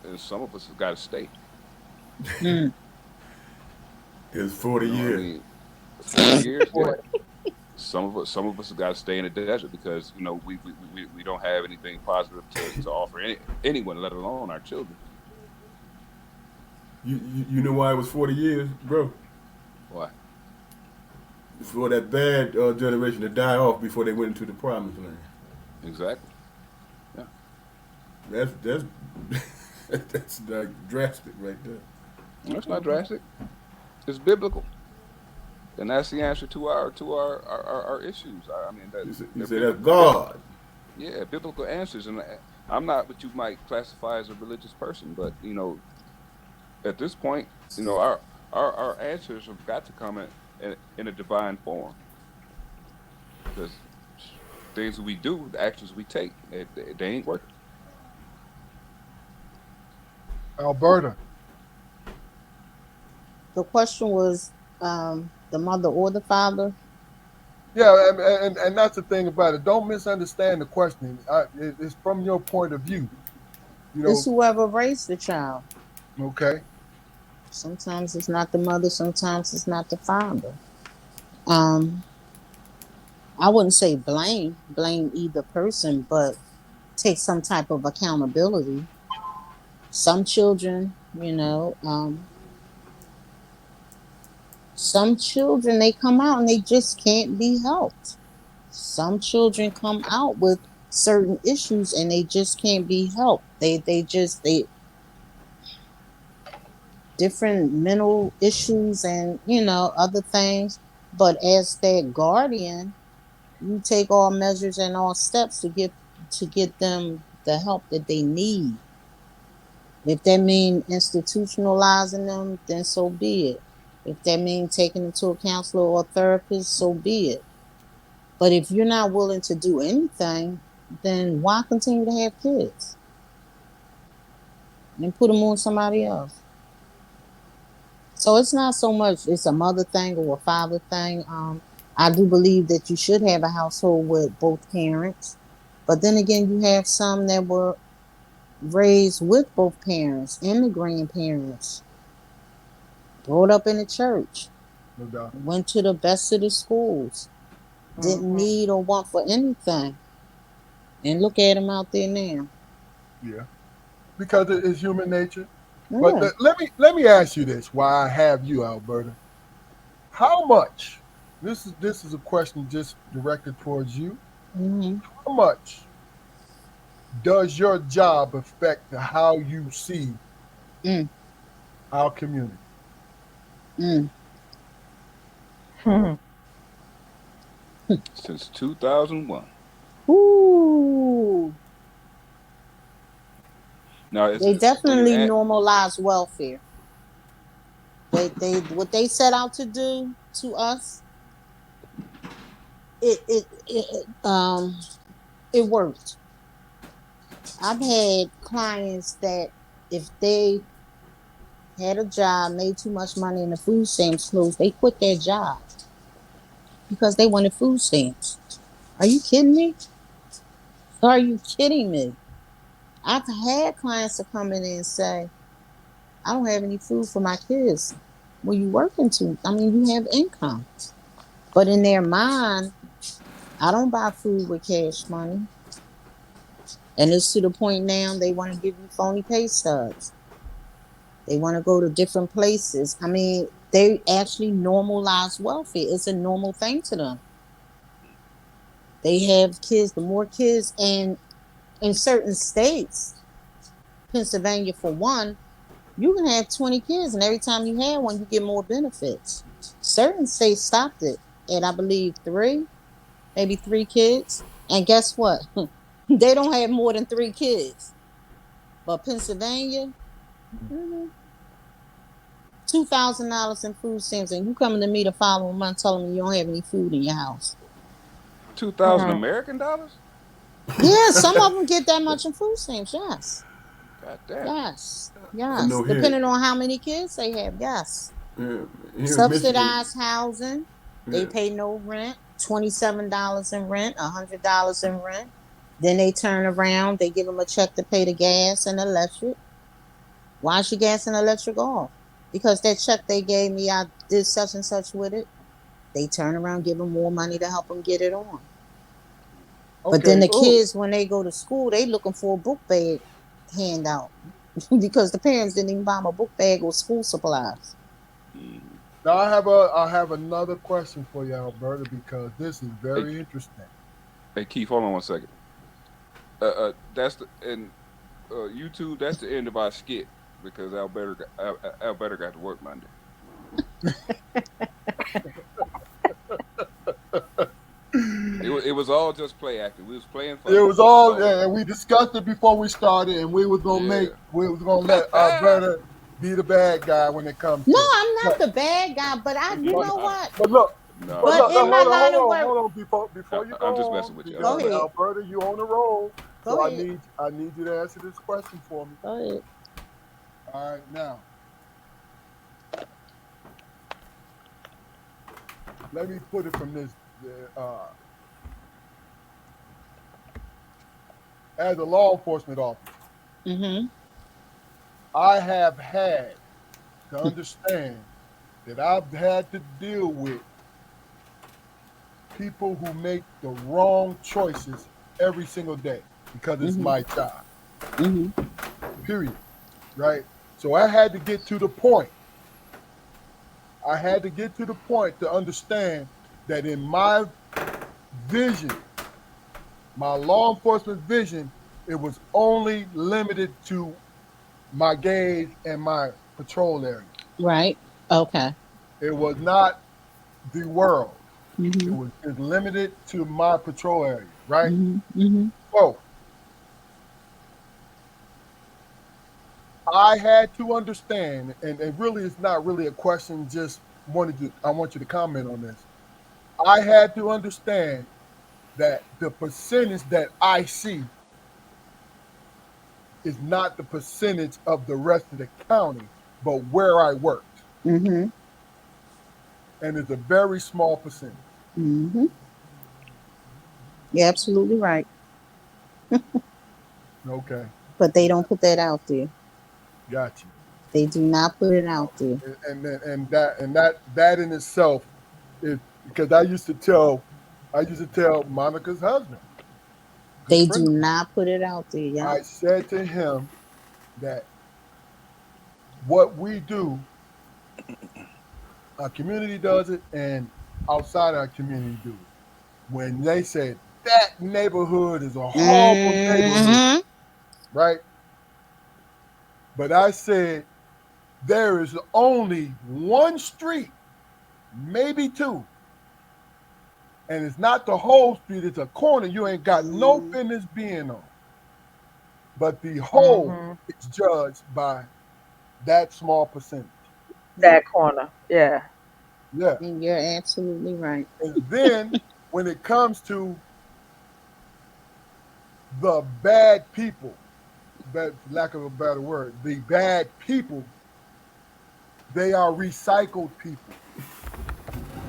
and some of us have got to stay. Mm. It's 40 I years. mean, 40 years, yeah. Boy. Some of us have got to stay in the desert because we don't have anything positive to offer anyone, let alone our children. You know why it was 40 years, bro? Why? For that bad generation to die off before they went into the promised land. Exactly. Yeah. That's that's like drastic right there. That's not drastic. It's biblical, and that's the answer to our issues. I mean that You they're say that's biblical. God. Yeah, biblical answers. And I'm not what you might classify as a religious person, but at this point, our answers have got to come in a divine form because things we do, the actions we take, they ain't working. Alberta. The question was the mother or the father. Yeah, and that's the thing about it. Don't misunderstand the question. It's from your point of view. You It's know, whoever raised the child. okay. Sometimes it's not the mother, sometimes it's not the father. Um, I wouldn't say blame either person, but take some type of accountability. Some children, some children they come out and they just can't be helped. Some children come out with certain issues and they just can't be helped. They different mental issues and other things. But as their guardian, you take all measures and all steps to get them the help that they need. If that means institutionalizing them, then so be it. If that means taking them to a counselor or a therapist, so be it. But if you're not willing to do anything, then why continue to have kids and put them on somebody else? So it's not so much it's a mother thing or a father thing. I do believe that you should have a household with both parents. But then again, you have some that were raised with both parents and the grandparents, brought up in the church, No doubt. went to the best of the schools, didn't Mhm. need or want for anything. And look at them out there now. Yeah, because it's human nature. But Yeah. let me ask you this: why I have you, Alberta? How much? This is a question just directed towards you. Mm-hmm. How much does your job affect how you see Mm, our community? mm. Since 2001. Ooh. Now, it's They when you definitely add normalize welfare. They what they set out to do to us, it worked. I've had clients that if they had a job, made too much money, and the food stamps closed, they quit their job because they wanted food stamps. Are you kidding me? Are you kidding me? I've had clients to come in and say, I don't have any food for my kids. Well, you working to, I mean, you have income. But in their mind, I don't buy food with cash money. And it's to the point now they want to give you phony pay stubs. They want to go to different places. I mean, they actually normalize welfare. It's a normal thing to them. They have kids, the more kids, and in certain states, Pennsylvania for one, you can have 20 kids, and every time you have one, you get more benefits. Certain states stopped it at, I believe, three, maybe three kids. And guess what? They don't have more than three kids. But Pennsylvania, $2,000 in food stamps, and you coming to me the following month telling me you don't have any food in your house. 2,000 American dollars. Yeah, some of them get that much in food stamps. Yes, God damn. yes, I yes. know here, Depending on how many kids they have. Yes, yeah, here in Michigan, subsidized housing. They yeah, pay no rent. $27 in rent. $100 in rent. Then they turn around. They give them a check to pay the gas and electric. Why's your gas and electric off? Because that check they gave me, I did such and such with it. They turn around, give them more money to help them get it on. But then Okay. the kids, when they go to school, they looking for a book bag handout because the parents didn't even buy them a book bag or school supplies. Mm. Now I have another question for you, Alberta, because this is Hey, very interesting. hey, Keith, hold on one second. That's the and YouTube. That's the end of our skit because Alberta got to work Monday. It was all just play acting. We was playing It funny. was That's all, all it yeah, and was. we discussed it before we started, and Yeah. we was gonna let Alberta be the bad guy when it comes No, to it. I'm not But the bad guy, but you but, know what? but look, No, But But look, man. in my line of work, hold on, before you I'm go just on, messing with you. I'm go just because messing ahead. with you. Alberta, you on the roll, Go so ahead. I need you to answer this question for me. Go ahead. All right, now let me put it from this. Uh, as a law enforcement officer, Mm-hmm. I have had to understand that I've had to deal with people who make the wrong choices every single day because it's Mm-hmm. my job. Mm-hmm. Period. Right. So I had to get to the point. I had to get to the point to understand that in my vision, my law enforcement vision, it was only limited to my gauge and my patrol area. Right. Okay. It was not the world. Mm-hmm. It's limited to my patrol area, right? Mm-hmm. Mm-hmm. So I had to understand, and it really is not really a question, just I want you to comment on this. I had to understand that the percentage that I see is not the percentage of the rest of the county, but where I worked. Mm-hmm. And it's a very small percentage. Mm-hmm. You're absolutely right. Okay, But they don't put that out there. got you. They do not put it out there. And that in itself is because I used to tell Monica's husband, good They friend do of mine. not put it out there. Yeah. I said to him that what we do, our community does it, and outside our community do it. When they said that neighborhood is a horrible neighborhood, Mm-hmm. right? But I said there is only one street, maybe two, and it's not the whole street, it's a corner you ain't got no business being on. But the whole Mm-hmm. is judged by that small percentage. That corner. Yeah. Yeah. And you're absolutely right. And then when it comes to the bad people, for lack of a better word, the bad people, they are recycled people.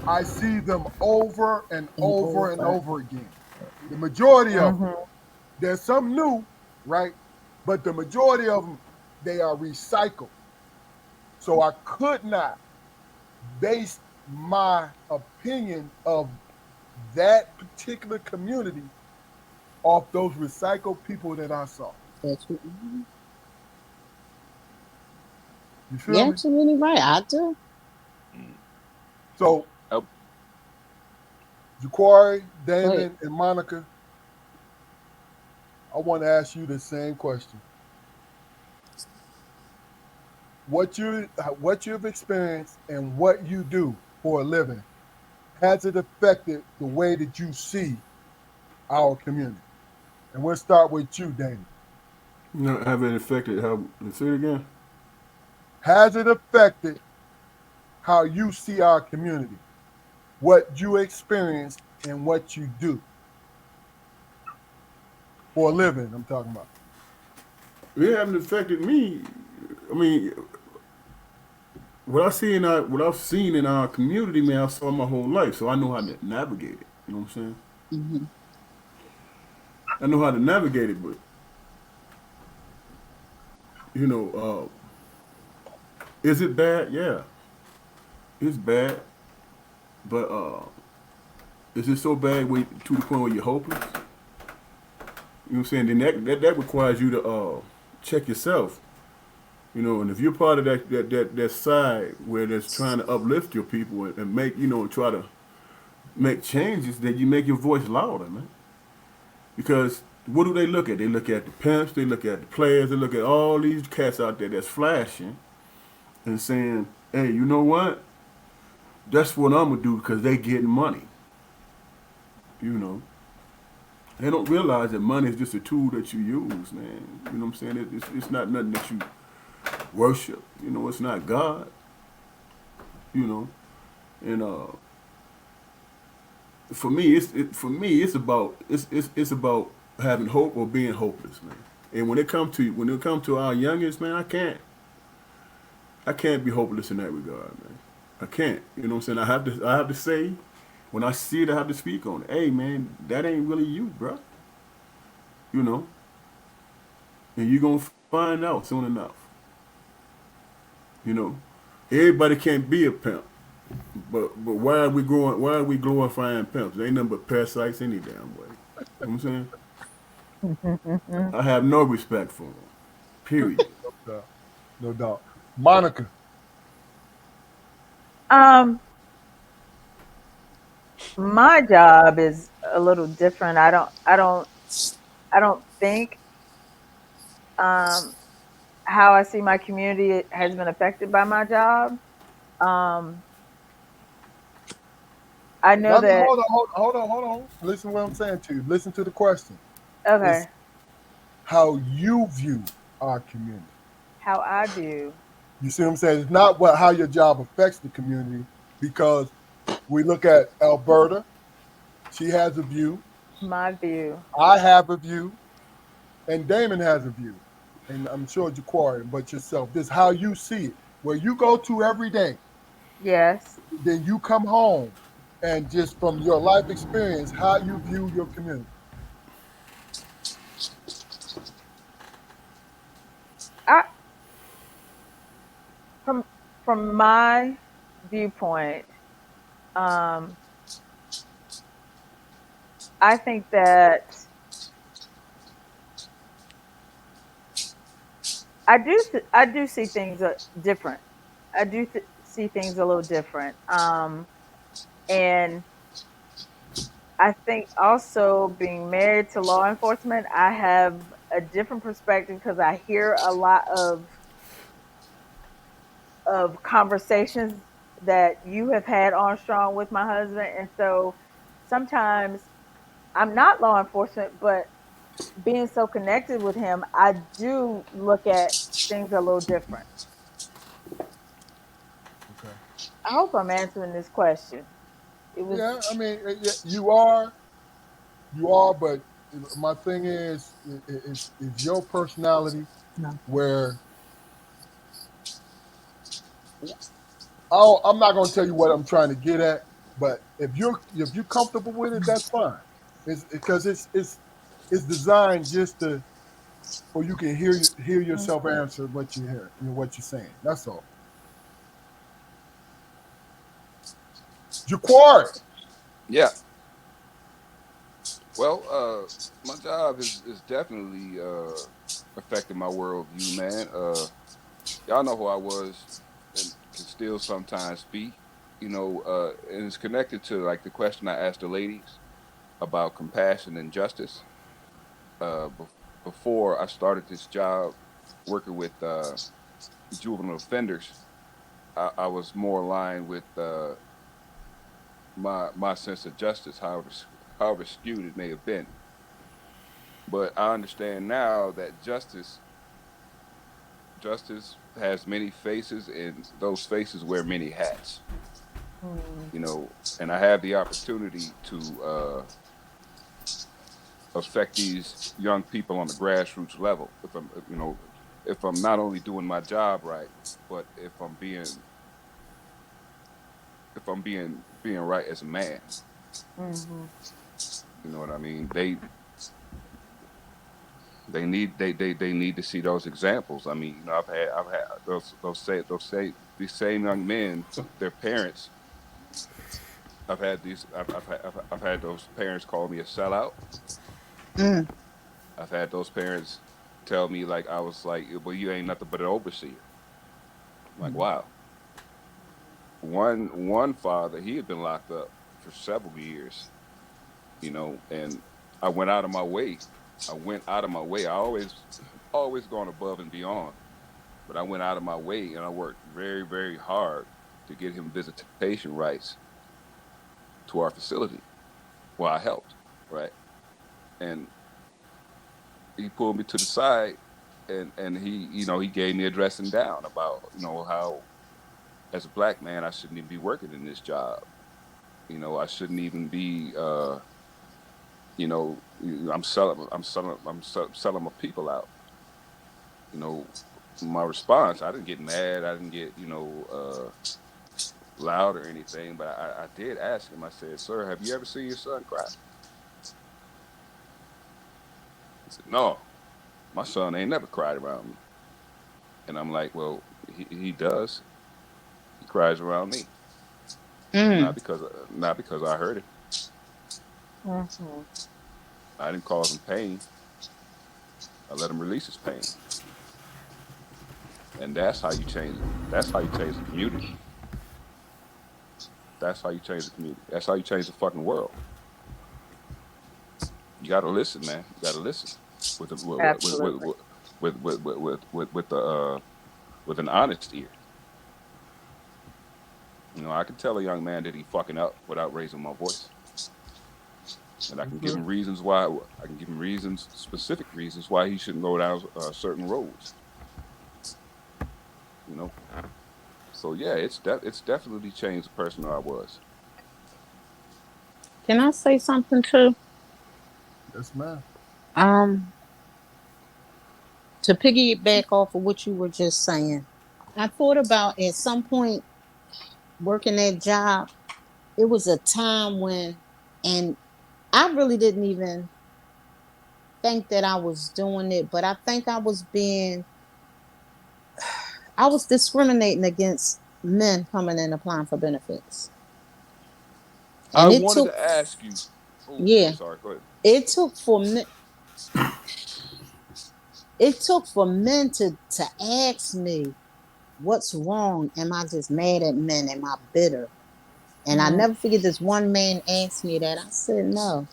I see them over and And over and over. over again. The majority of them. Mm-hmm. There's some new, right? But the majority of them, they are recycled. So I could not base my opinion of that particular community off those recycled people that I saw. That's what, mhm. You feel You're me? absolutely right. I do. Mm. So Oh, Jaquari, Go ahead. Damon, and Monica, I want to ask you the same question. What you've experienced and what you do for a living, has it affected the way that you see our community? And we'll start with you, Damon. Have it affected how? Say it again. Has it affected how you see our community? What you experience and what you do for a living, I'm talking about. It haven't affected me. I mean, what I've seen in our community, man, I saw my whole life, so I know how to navigate it. You know what I'm saying? Mm-hmm. I know how to navigate it, but you know, is it bad? Yeah, it's bad, but is it so bad to the point where you're hopeless? You know what I'm saying? Then that requires you to check yourself. You know, and if you're part of that side where that's trying to uplift your people and make try to make changes, then you make your voice louder, man. Because what do they look at? They look at the pimps, they look at the players, they look at all these cats out there that's flashing and saying, "Hey, you know what? That's what I'm gonna do because they getting money." You know, they don't realize that money is just a tool that you use, man. You know what I'm saying? It's not nothing that you worship. You know, it's not God. You know, and for me, it's about it's about having hope or being hopeless, man. And when it come to our youngest, man, I can't be hopeless in that regard, man. I can't. You know what I'm saying? I have to say, when I see it, I have to speak on it. Hey, man, that ain't really you, bro. You know, and you're gonna find out soon enough. You know, everybody can't be a pimp. But why are we growing? Why are we glorifying pimps? They ain't nothing but parasites any damn way. You know what I'm saying? I have no respect for them. Period. No doubt. No doubt. Monica, Um, my job is a little different. I don't think um how I see my community has been affected by my job. Um, I know no, no, that. hold on. Listen to what I'm saying to you. Listen to the question. It's Okay, how you view our community. how I view You see what I'm saying? It's not what how your job affects the community because we look at Alberta. She has a view. my view. I have a view, and Damon has a view, and I'm sure Jaquari, but yourself. This is how you see it. Where you go to every day, Yes, then you come home, and just from your life experience, how you view your community. I from from my viewpoint, um, I think that I do see things different. I do see things a little different. And I think also being married to law enforcement, I have a different perspective because I hear a lot of conversations that you have had, Armstrong, with my husband, and so sometimes I'm not law enforcement, but being so connected with him, I do look at things a little different. Okay. I hope I'm answering this question. It was Yeah, I mean, yeah, you are, but my thing is your personality where I'm not going to tell you what I'm trying to get at, but if you're comfortable with it, that's fine. It's because it's designed just to for you can hear yourself answer what you hear, what you're saying. That's all. Jaquari. Yeah. Well, my job is definitely affecting my worldview, man. Y'all know who I was and can still sometimes be, and it's connected to like the question I asked the ladies about compassion and justice. Before I started this job working with juvenile offenders, I was more aligned with my sense of justice, however skewed it may have been. But I understand now that justice has many faces, and those faces wear many hats. mm, And I have the opportunity to affect these young people on the grassroots level. If I'm not only doing my job right, but if I'm being right as a man. mhm. You know what I mean? They need to see those examples. I mean, I've had these same young men, their parents. I've had those parents call me a sellout. Mm. I've had those parents tell me like I was like, well, you ain't nothing but an overseer. I'm like, wow. One father, he had been locked up for several years, and I went out of my way. I went out of my way. I always gone above and beyond, but I went out of my way and I worked very, very hard to get him visitation rights to our facility. Well, I helped, right? And he pulled me to the side and he gave me a dressing down about, how as a black man I shouldn't even be working in this job. You know, I shouldn't even be. You know, selling my people out. You know, my response, I didn't get mad. I didn't get, loud or anything, but I did ask him. I said, "Sir, have you ever seen your son cry?" He said, "No, my son ain't never cried around me." And I'm like, "Well, he does. He cries around me, Mm. not because I hurt him. Mhm. I didn't cause him pain. I let him release his pain, and that's how you change it. That's how you change the community. That's how you change the community. That's how you change the fucking world. You got to listen, man. You got to listen with the, Absolutely. with the with an honest ear. You know, I can tell a young man that he fucking up without raising my voice, and I can give Okay. him reasons why. I can give him reasons, specific reasons why he shouldn't go down certain roads. You know, so yeah, it's definitely changed the person I was. Can I say something too? Yes, ma'am. Um, to piggyback off of what you were just saying, I thought about at some point working that job. It was a time when, and I really didn't even think that I was doing it, but I think I was discriminating against men coming in applying for benefits. I And it wanted took, to ask you. Oh, I'm yeah, sorry. Go ahead. it took for men, it took for men to ask me, what's wrong? Am I just mad at men? Am I bitter? And I Mm. never forget this one man asked me that. I said, no,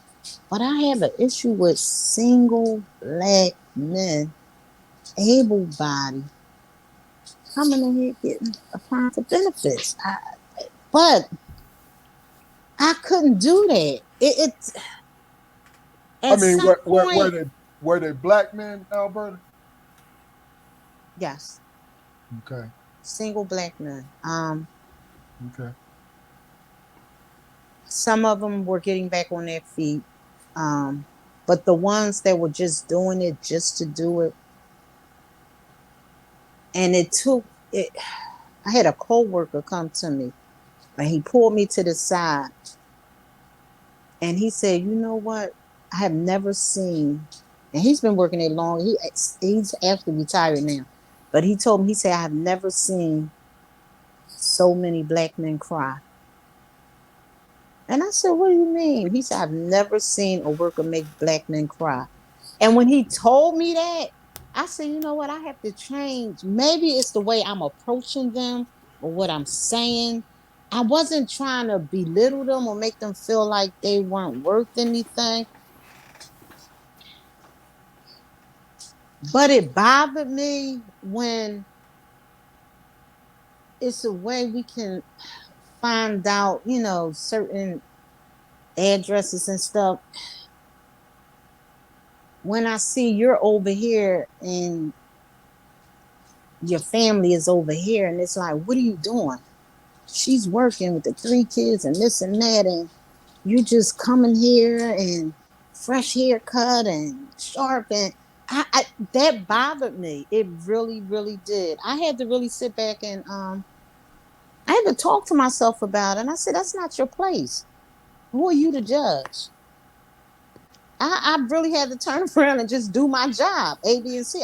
but I have an issue with single black men, able bodied, coming in here getting applying for benefits. But I couldn't do that. It I at mean, some were point, they black men, Alberta? yes, Okay. single black men. Okay. Some of them were getting back on their feet, um, but the ones that were just doing it just to do it, and it took it. I had a coworker come to me, and he pulled me to the side, and he said, "You know what? I have never seen." And he's been working there long. He's actually retired now, but he told me, he said, "I have never seen so many black men cry." And I said, "What do you mean?" He said, "I've never seen a worker make black men cry." And when he told me that, I said, "You know what? I have to change. Maybe it's the way I'm approaching them or what I'm saying." I wasn't trying to belittle them or make them feel like they weren't worth anything, but it bothered me when it's a way we can find out, certain addresses and stuff. When I see you're over here and your family is over here, and it's like, what are you doing? She's working with the 3 kids and this and that, and you just coming here and fresh haircut and sharp, and I that bothered me. It really, really did. I had to really sit back and I had to talk to myself about it. And I said, that's not your place. Who are you to judge? I really had to turn around and just do my job, A, B, and C.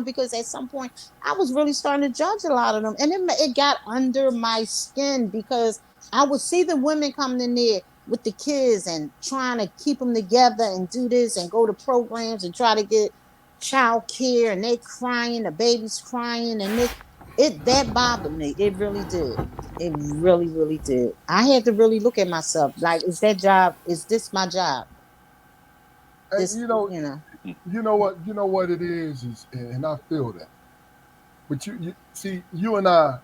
Because at some point I was really starting to judge a lot of them, and it got under my skin because I would see the women coming in there with the kids and trying to keep them together and do this and go to programs and try to get child care, and they crying, the baby's crying, and that bothered me. It really did. It really, really did. I had to really look at myself. Like, is this my job? And This, you know what it is, and I feel that. But you see, you and I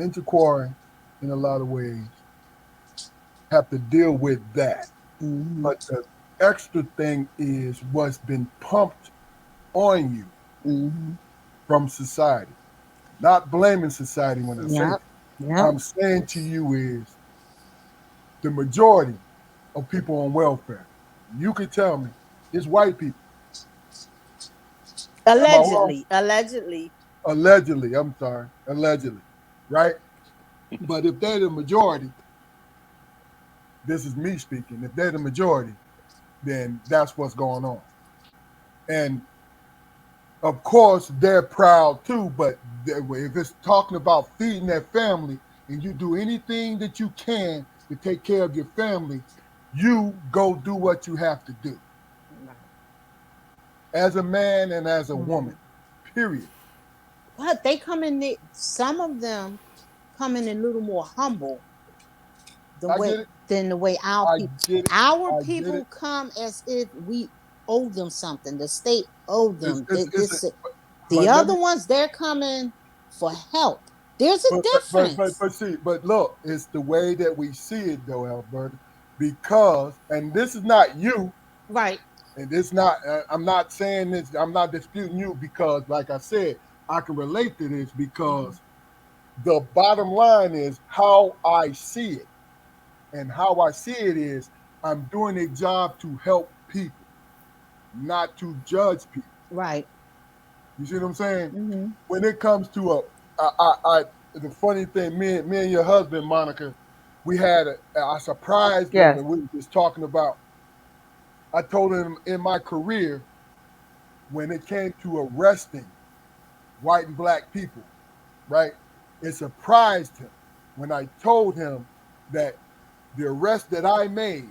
interquarry in a lot of ways have to deal with that. hmm But the extra thing is what's been pumped on you hmm from society. Not blaming society when I say Yep. that. Yep. I'm saying to you is the majority of people on welfare. You could tell me it's white people. Am I wrong? Allegedly. Allegedly, I'm sorry, allegedly, right? But if they're the majority, this is me speaking. If they're the majority, then that's what's going on. And of course, they're proud too. But if it's talking about feeding their family, and you do anything that you can to take care of your family, you go do what you have to do as a man and as a woman. Period. But they come in some of them come in a little more humble I get it. than the way our I people get it. our I get people it. come as if we owe them something. The state owed It's, them. it's, it's a, The but let other me ones, they're coming for help. There's a difference. but look, it's the way that we see it though, Alberta, because and this is not you, Right. and it's not. I'm not saying this. I'm not disputing you because, like I said, I can relate to this because the bottom line is how I see it, and how I see it is I'm doing a job to help people, not to judge people. Right. You see what I'm saying? Mm-hmm. When it comes to the funny thing, me and your husband, Monica, we had I surprised him, Yes. and we were just talking about. I told him in my career when it came to arresting white and black people, right? It surprised him when I told him that the arrest that I made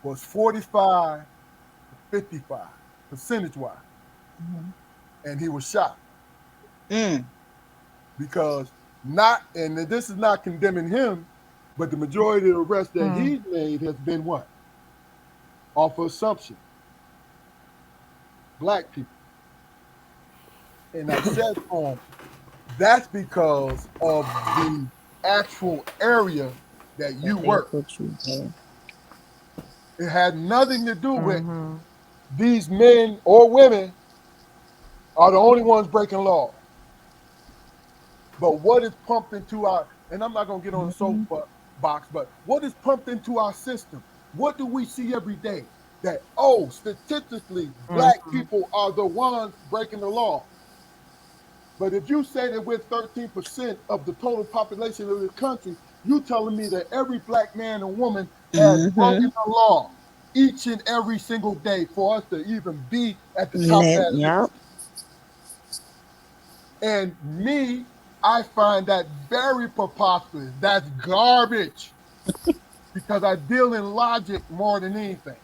was 45 to 55 percentage wise, and he was shocked. Because not, and this is not condemning him, but the majority of the arrests that he's made has been what? Off of assumption. Black people. And I said to him, that's because of the actual area that you work. It had nothing to do with these men or women are the only ones breaking law. But what is pumped into our, and I'm not going to get on the soapbox, but what is pumped into our system? What do we see every day? That, oh, statistically, black people are the ones breaking the law. But if you say that we're 13% of the total population of the country, you telling me that every black man and woman has broken the law each and every single day for us to even be at the top of that list. And me, I find that very preposterous. That's garbage. Because I deal in logic more than anything.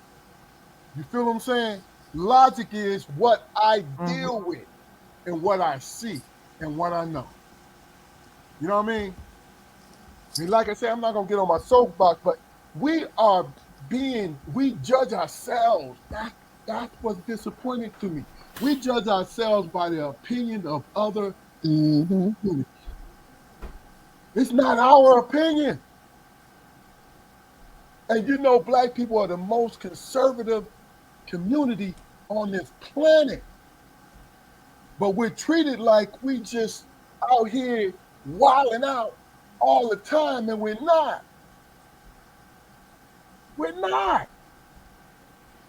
You feel what I'm saying? Logic is what I deal with and what I see and what I know. You know what I mean? And like I said, I'm not going to get on my soapbox, but we judge ourselves. That's what's disappointing to me. We judge ourselves by the opinion of other communities. It's not our opinion. And you know, black people are the most conservative community on this planet. But we're treated like we just out here wilding out all the time, and we're not. We're not.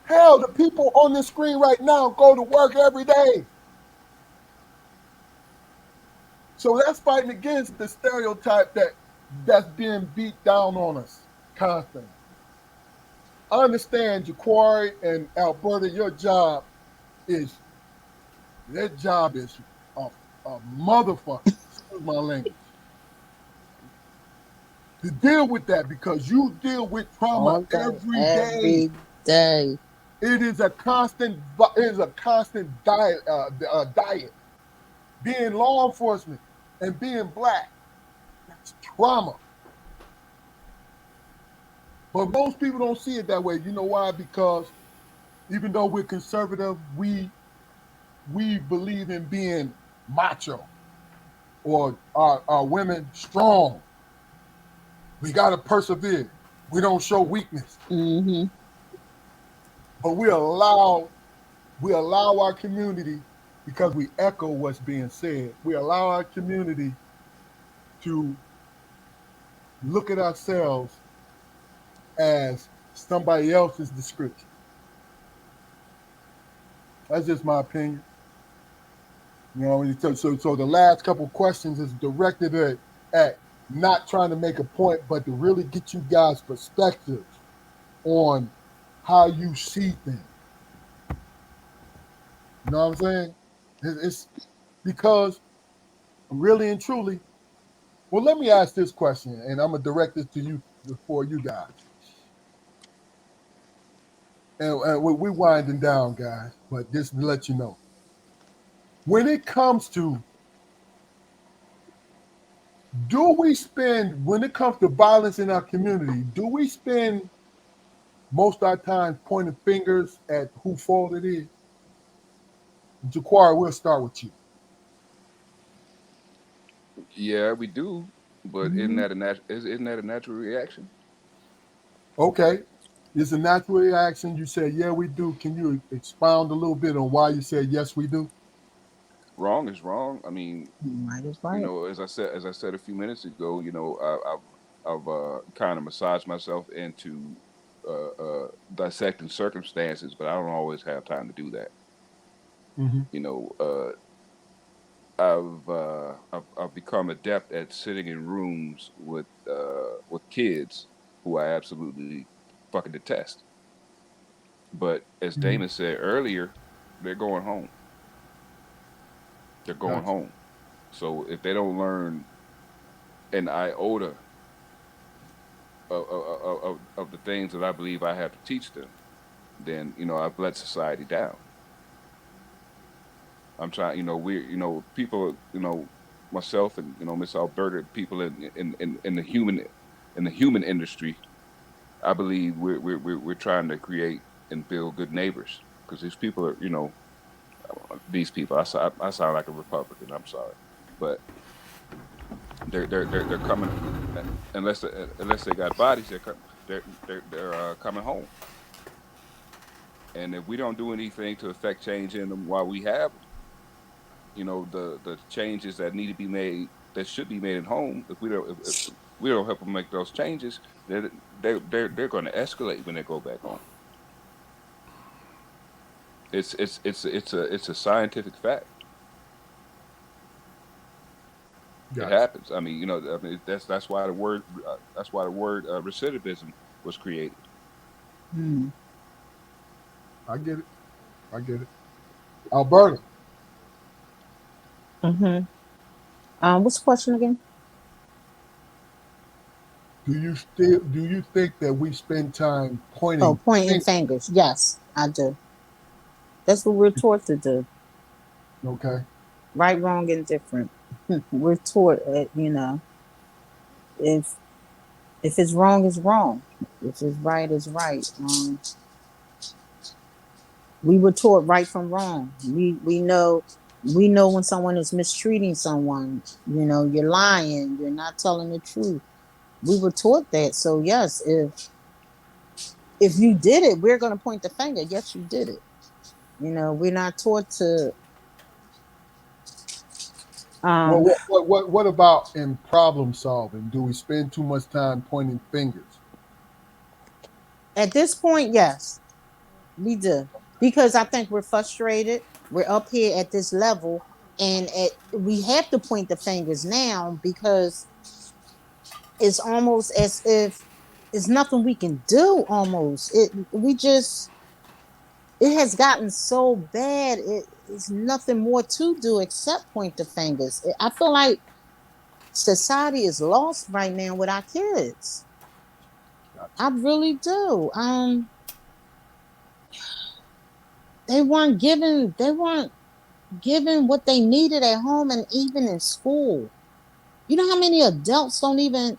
Hell, the people on this screen right now go to work every day. So that's fighting against the stereotype that's being beat down on us constantly. I understand, Jaquari and Alberta, your job is a motherfucker. Excuse my language. To deal with that because you deal with trauma every day. It is a constant diet. Being law enforcement and being black, that's trauma. But most people don't see it that way. You know why? Because even though we're conservative, we believe in being macho or our women strong. We got to persevere. We don't show weakness. But we allow our community, because we echo what's being said, we allow our community to look at ourselves as somebody else's description. That's just my opinion. You know, so the last couple questions is directed at not trying to make a point, but to really get you guys' perspective on how you see things. You know what I'm saying? It's because really and truly. Well, let me ask this question, and I'm gonna direct this to you for you guys. And we winding down, guys, but just to let you know, when it comes to when it comes to violence in our community, do we spend most of our time pointing fingers at who fault it is? Jaquar, we'll start with you. Yeah, we do, but isn't Mhm. that isn't that a natural reaction? Okay. It's a natural reaction. You said, yeah, we do. Can you expound a little bit on why you said, yes, we do? Wrong is wrong. I mean, Right is right. as I said a few minutes ago, I've kind of massaged myself into dissecting circumstances, but I don't always have time to do that. Mm-hmm. You know, I've become adept at sitting in rooms with kids who I absolutely fucking detest. But as Mm-hmm. Damon said earlier, they're going home. They're going Gotcha. home. So if they don't learn an iota of the things that I believe I have to teach them, then I've let society down. I'm trying, people, myself and Miss Alberta, people in the human industry. I believe we're trying to create and build good neighbors because these people are, these people. I sound like a Republican. I'm sorry, but they're coming unless they got bodies. They're coming home. And if we don't do anything to affect change in them while we have them, the changes that need to be made, that should be made at home, if we don't help them make those changes, they're going to escalate when they go back home. It's a scientific fact. It Gotcha. happens. I mean, that's why the word recidivism was created. Mm. I get it. I get it. Alberta, Mm-hmm. What's the question again? do you think that we spend time Oh, pointing pointing fingers? fingers. Yes, I do. That's what we're taught to do. Okay. Right, wrong, and different. We're taught, if if it's wrong, it's wrong. If it's right, it's right. We were taught right from wrong. We know when someone is mistreating someone. You're lying. You're not telling the truth. We were taught that. So yes, if you did it, we're going to point the finger. Yes, you did it. We're not taught to. Well, Um, what about in problem solving? Do we spend too much time pointing fingers? at this point, yes, we do, because I think we're frustrated. We're up here at this level, and we have to point the fingers now because it's almost as if it's nothing we can do. Almost, it has gotten so bad. It's nothing more to do except point the fingers. I feel like society is lost right now with our kids. Gotcha. I really do. They weren't given what they needed at home and even in school. You know how many adults don't even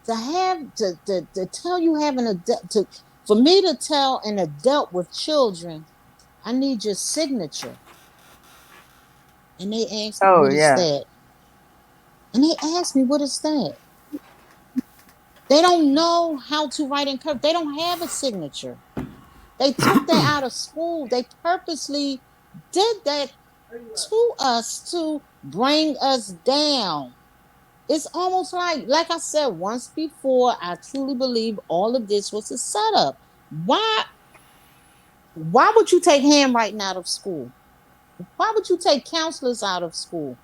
to tell you have an adult to for me to tell an adult with children, I need your signature. And they ask me, Oh what is yeah. that? And they ask me, what is that? They don't know how to write in curve. They don't have a signature. They took that out of school. They purposely did that to us to bring us down. It's almost like I said once before, I truly believe all of this was a setup. Why why would you take handwriting out of school? Why would you take counselors out of school?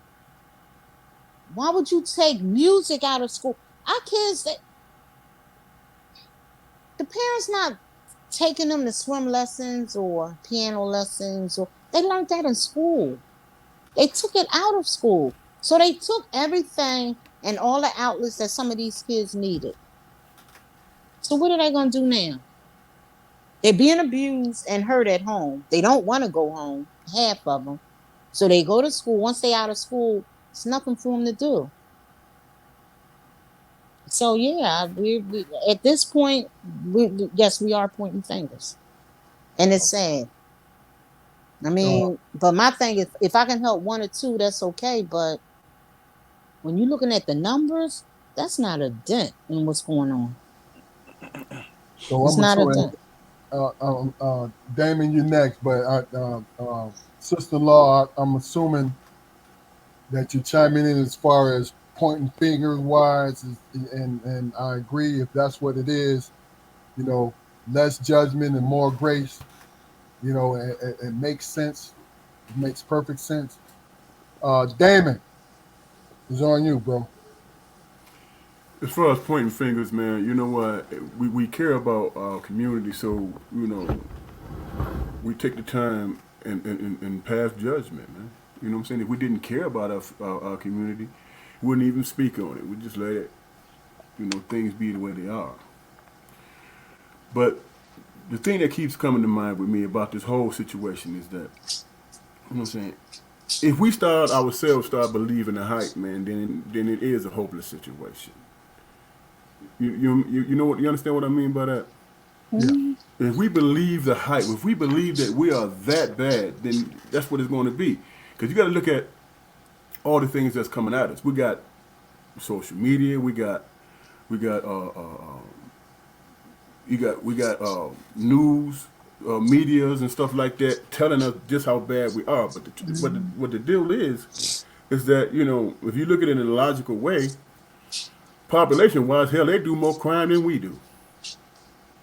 Why would you take music out of school? Our kids, the parents not taking them to swim lessons or piano lessons, or they learned that in school. They took it out of school. So they took everything and all the outlets that some of these kids needed. So what are they going to do now? They're being abused and hurt at home. They don't want to go home, half of them. So they go to school. Once they out of school, it's nothing for them to do. So yeah, we at this point, yes, we are pointing fingers, and it's sad. I mean, but my thing is, if I can help one or two, that's okay. But when you're looking at the numbers, that's not a dent in what's going on. So It's I'm not a assuming, dent. Damon, you next, but sister-in-law, I'm assuming that you're chiming in as far as pointing fingers wise, and I agree if that's what it is. You know, less judgment and more grace. You know, it makes sense. It makes perfect sense. Damon, it's on you, bro. As far as pointing fingers, man, you know what? We care about our community, so we take the time and pass judgment, man. You know what I'm saying? If we didn't care about our community, we wouldn't even speak on it. We just let it, things be the way they are. But the thing that keeps coming to mind with me about this whole situation is that, you know what I'm saying? If we start believing the hype, man, then it is a hopeless situation. You understand what I mean by that? Yeah. Mhm. If we believe the hype, if we believe that we are that bad, then that's what it's going to be. Because you got to look at all the things that's coming at us. We got social media. We got news, medias and stuff like that telling us just how bad we are. But what the deal is that if you look at it in a logical way, population wise, hell, they do more crime than we do.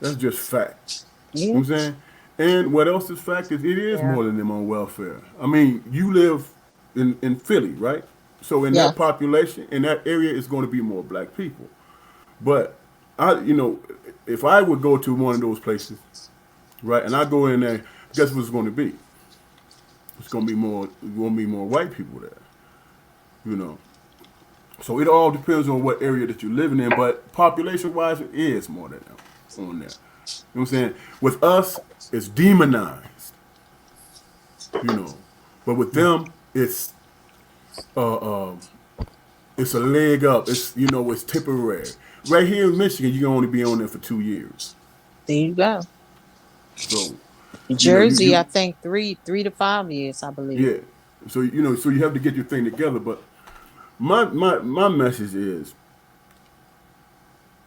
That's just fact. You know Yeah, what I'm saying? And what else is fact is it is Yeah. more than them on welfare. I mean, you live in Philly, right? So in yeah, that population, in that area, is going to be more black people. But if I would go to one of those places, right, and I go in there, guess what it's going to be? It's going to be more white people there. You know. So it all depends on what area that you're living in, but population-wise, it is more than them on there. You know what I'm saying? With us, it's demonized. But with them, uh, uh, it's a leg up. It's temporary. Right here in Michigan, you can only be on there for 2 years. there you go. So, Jersey, I you think 3 to 5 years, I believe. yeah. So you have to get your thing together. But my message is,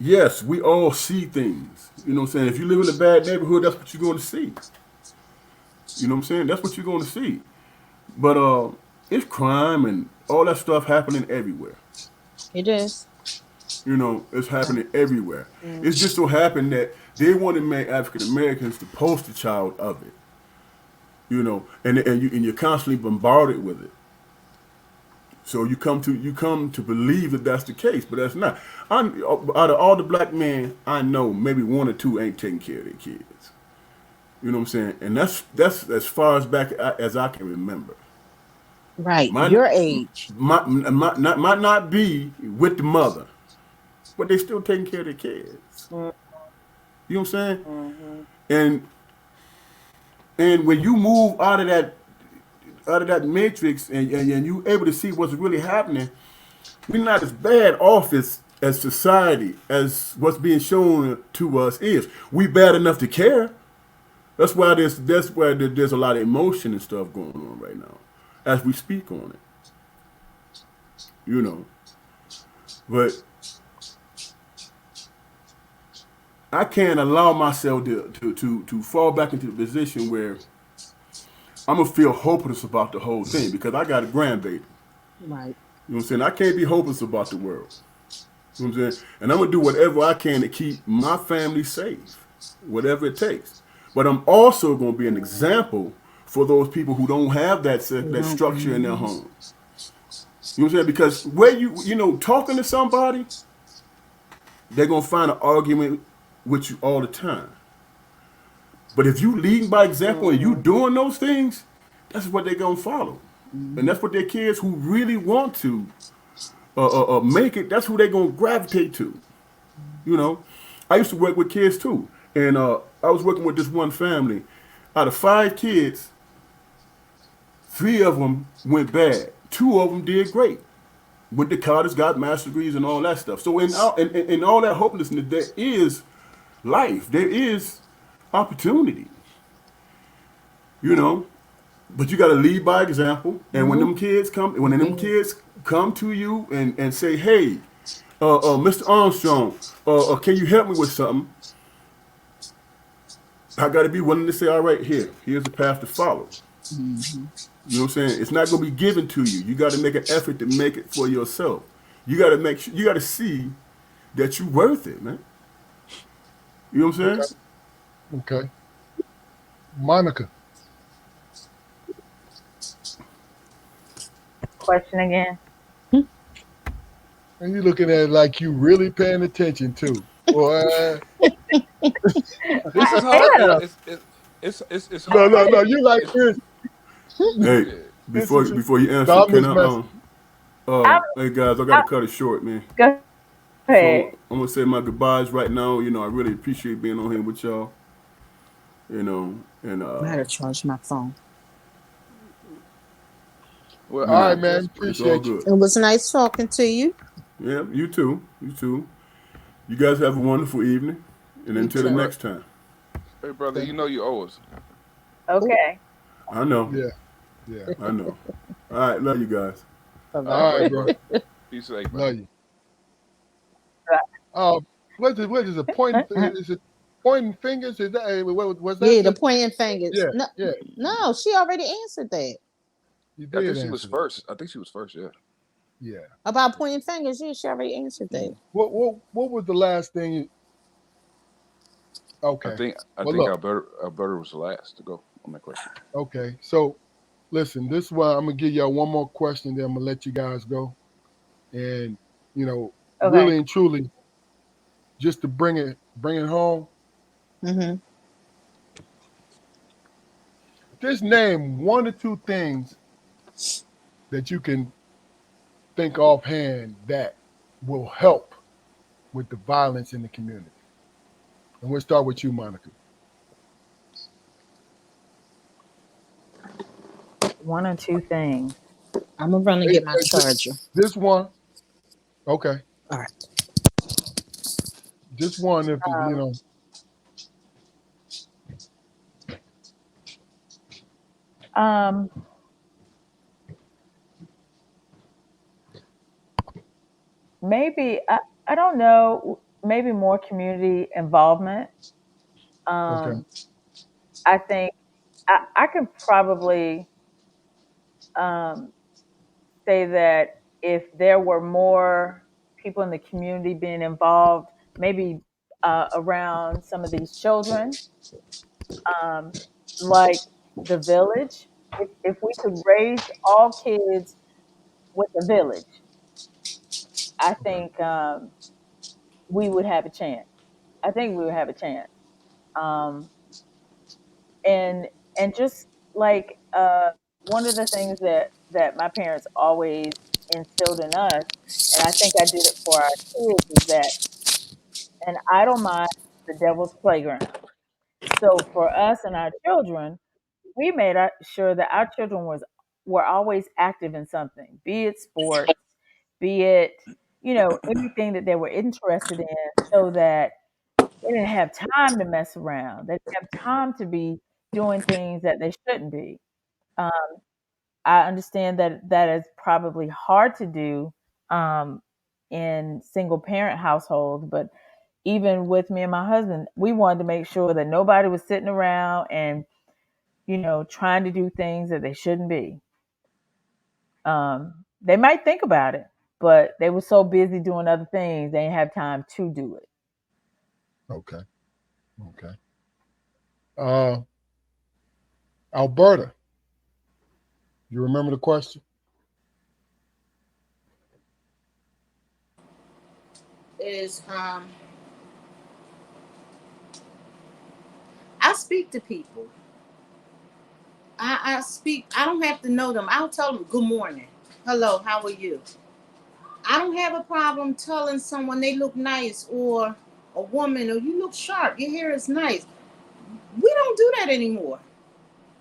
yes, we all see things. You know what I'm saying? If you live in a bad neighborhood, that's what you're going to see. You know what I'm saying? That's what you're going to see. But it's crime and all that stuff happening everywhere. It is. It's happening everywhere. It's just so happened that they want to make African Americans the poster child of it. And you're constantly bombarded with it. So you come to believe that that's the case, but that's not. Out of all the black men I know, maybe one or two ain't taking care of their kids. You know what I'm saying? And that's as far as back as I can remember. Right. Might Your age. might not be with the mother, but they still taking care of their kids. You know what I'm saying? Mm-hmm. And when you move out of that matrix and you able to see what's really happening, we're not as bad off as society as what's being shown to us is. We bad enough to care. That's why there's a lot of emotion and stuff going on right now, as we speak on it. But I can't allow myself to fall back into the position where I'm gonna feel hopeless about the whole thing because I got a grandbaby. Right. You know what I'm saying? I can't be hopeless about the world. You know what I'm saying? And I'm gonna do whatever I can to keep my family safe, whatever it takes. But I'm also gonna be an example for those people who don't have that structure in their homes. You know what I'm saying? Because where you know talking to somebody, they're gonna find an argument with you all the time. But if you lead by example and you doing those things, that's what they're gonna follow, and that's what their kids who really want to make it. That's who they're gonna gravitate to. You know, I used to work with kids too, and I was working with this one family. Out of 5 kids, 3 of them went bad. 2 of them did great. Went to college, got master degrees, and all that stuff. So in all that hopelessness, there is life. There is opportunity. You know, but you got to lead by example. And when them kids come to you and say, "Hey, Mr. Armstrong, can you help me with something?" I got to be willing to say, "All right, here's the path to follow." You know what I'm saying? It's not going to be given to you. You got to make an effort to make it for yourself. You got to make sure, you got to see that you're worth it, man. You know what I'm saying? Okay. Monica. Question again. And you looking at it like you really paying attention too. Boy. This is hard. It's No, hard. no, you like this. Hey, This before is- before you answer, Stop can this I mess. hey guys, I gotta cut it short, man. Go ahead. So I'm gonna say my goodbyes right now. You know, I really appreciate being on here with y'all. You know, and I had to charge my phone. Well, All right, I- man. it's all Appreciate you. good. It was nice talking to you. Yeah, you too. You too. You guys have a wonderful evening, and You until the too. next time. Hey, brother, you know you owe us. Okay. I know. Yeah. I know. All right, love you guys. All right, bro. Be safe, Love man. you. What is it? Is it pointing fingers? Is that what was that? Yeah, the pointing fingers. Yeah, No, yeah. no, she already answered that. You I did think she was answer that. first. I think she was first. Yeah. Yeah. About pointing fingers, yeah, she already answered that. What was the last thing you? Okay. I think Well, look. Alberta was the last to go on that question. Okay. So, listen. This is why I'm gonna give y'all one more question. Then I'm gonna let you guys go. And Okay. really and truly, just to bring it home. Mm-hmm. Just name 1 or 2 things that you can think offhand that will help with the violence in the community. And we'll start with you, Monica. 1 or 2 things. I'm gonna run and get my charger. This one, okay. All right. Just one, if Um, maybe I don't know. Maybe more community involvement. Okay. I think I can probably say that if there were more people in the community being involved, maybe around some of these children, like the village, if we could raise all kids with the village, I think we would have a chance. I think we would have a chance. Um, and just like one of the things that my parents always instilled in us, and I think I did it for our kids, is that an idle mind is the devil's playground. So for us and our children, we made sure that our children were always active in something, be it sports, be it anything that they were interested in, so that they didn't have time to mess around. They didn't have time to be doing things that they shouldn't be. Um, I understand that that is probably hard to do in single parent households, but even with me and my husband, we wanted to make sure that nobody was sitting around and trying to do things that they shouldn't be. They might think about it, but they were so busy doing other things, they didn't have time to do it. Okay. Okay. Uh, Alberta, you remember the question? Is I speak to people. I speak. I don't have to know them. I'll tell them good morning, hello, how are you. I don't have a problem telling someone they look nice, or a woman, or you look sharp, your hair is nice. We don't do that anymore.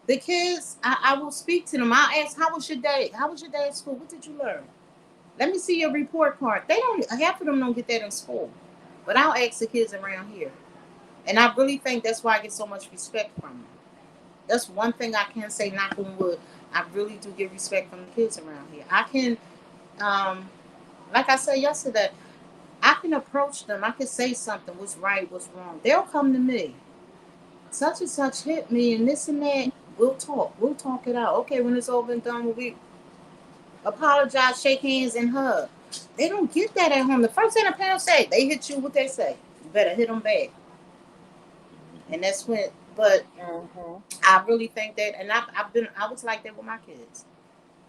The kids, I will speak to them. I'll ask, how was your day? How was your day at school? What did you learn? Let me see your report card. They don't. Half of them don't get that in school, but I'll ask the kids around here, and I really think that's why I get so much respect from them. That's one thing I can say, knock on wood. I really do get respect from the kids around here. I can, um, like I said yesterday, I can approach them. I can say something, what's right, what's wrong. They'll come to me. Such and such hit me, and this and that. We'll talk. We'll talk it out. Okay, when it's over and done, we apologize, shake hands, and hug. They don't get that at home. The first thing the parents say, they hit you, what they say. You better hit them back. And that's when, but Mm-hmm. I really think that, and I was like that with my kids.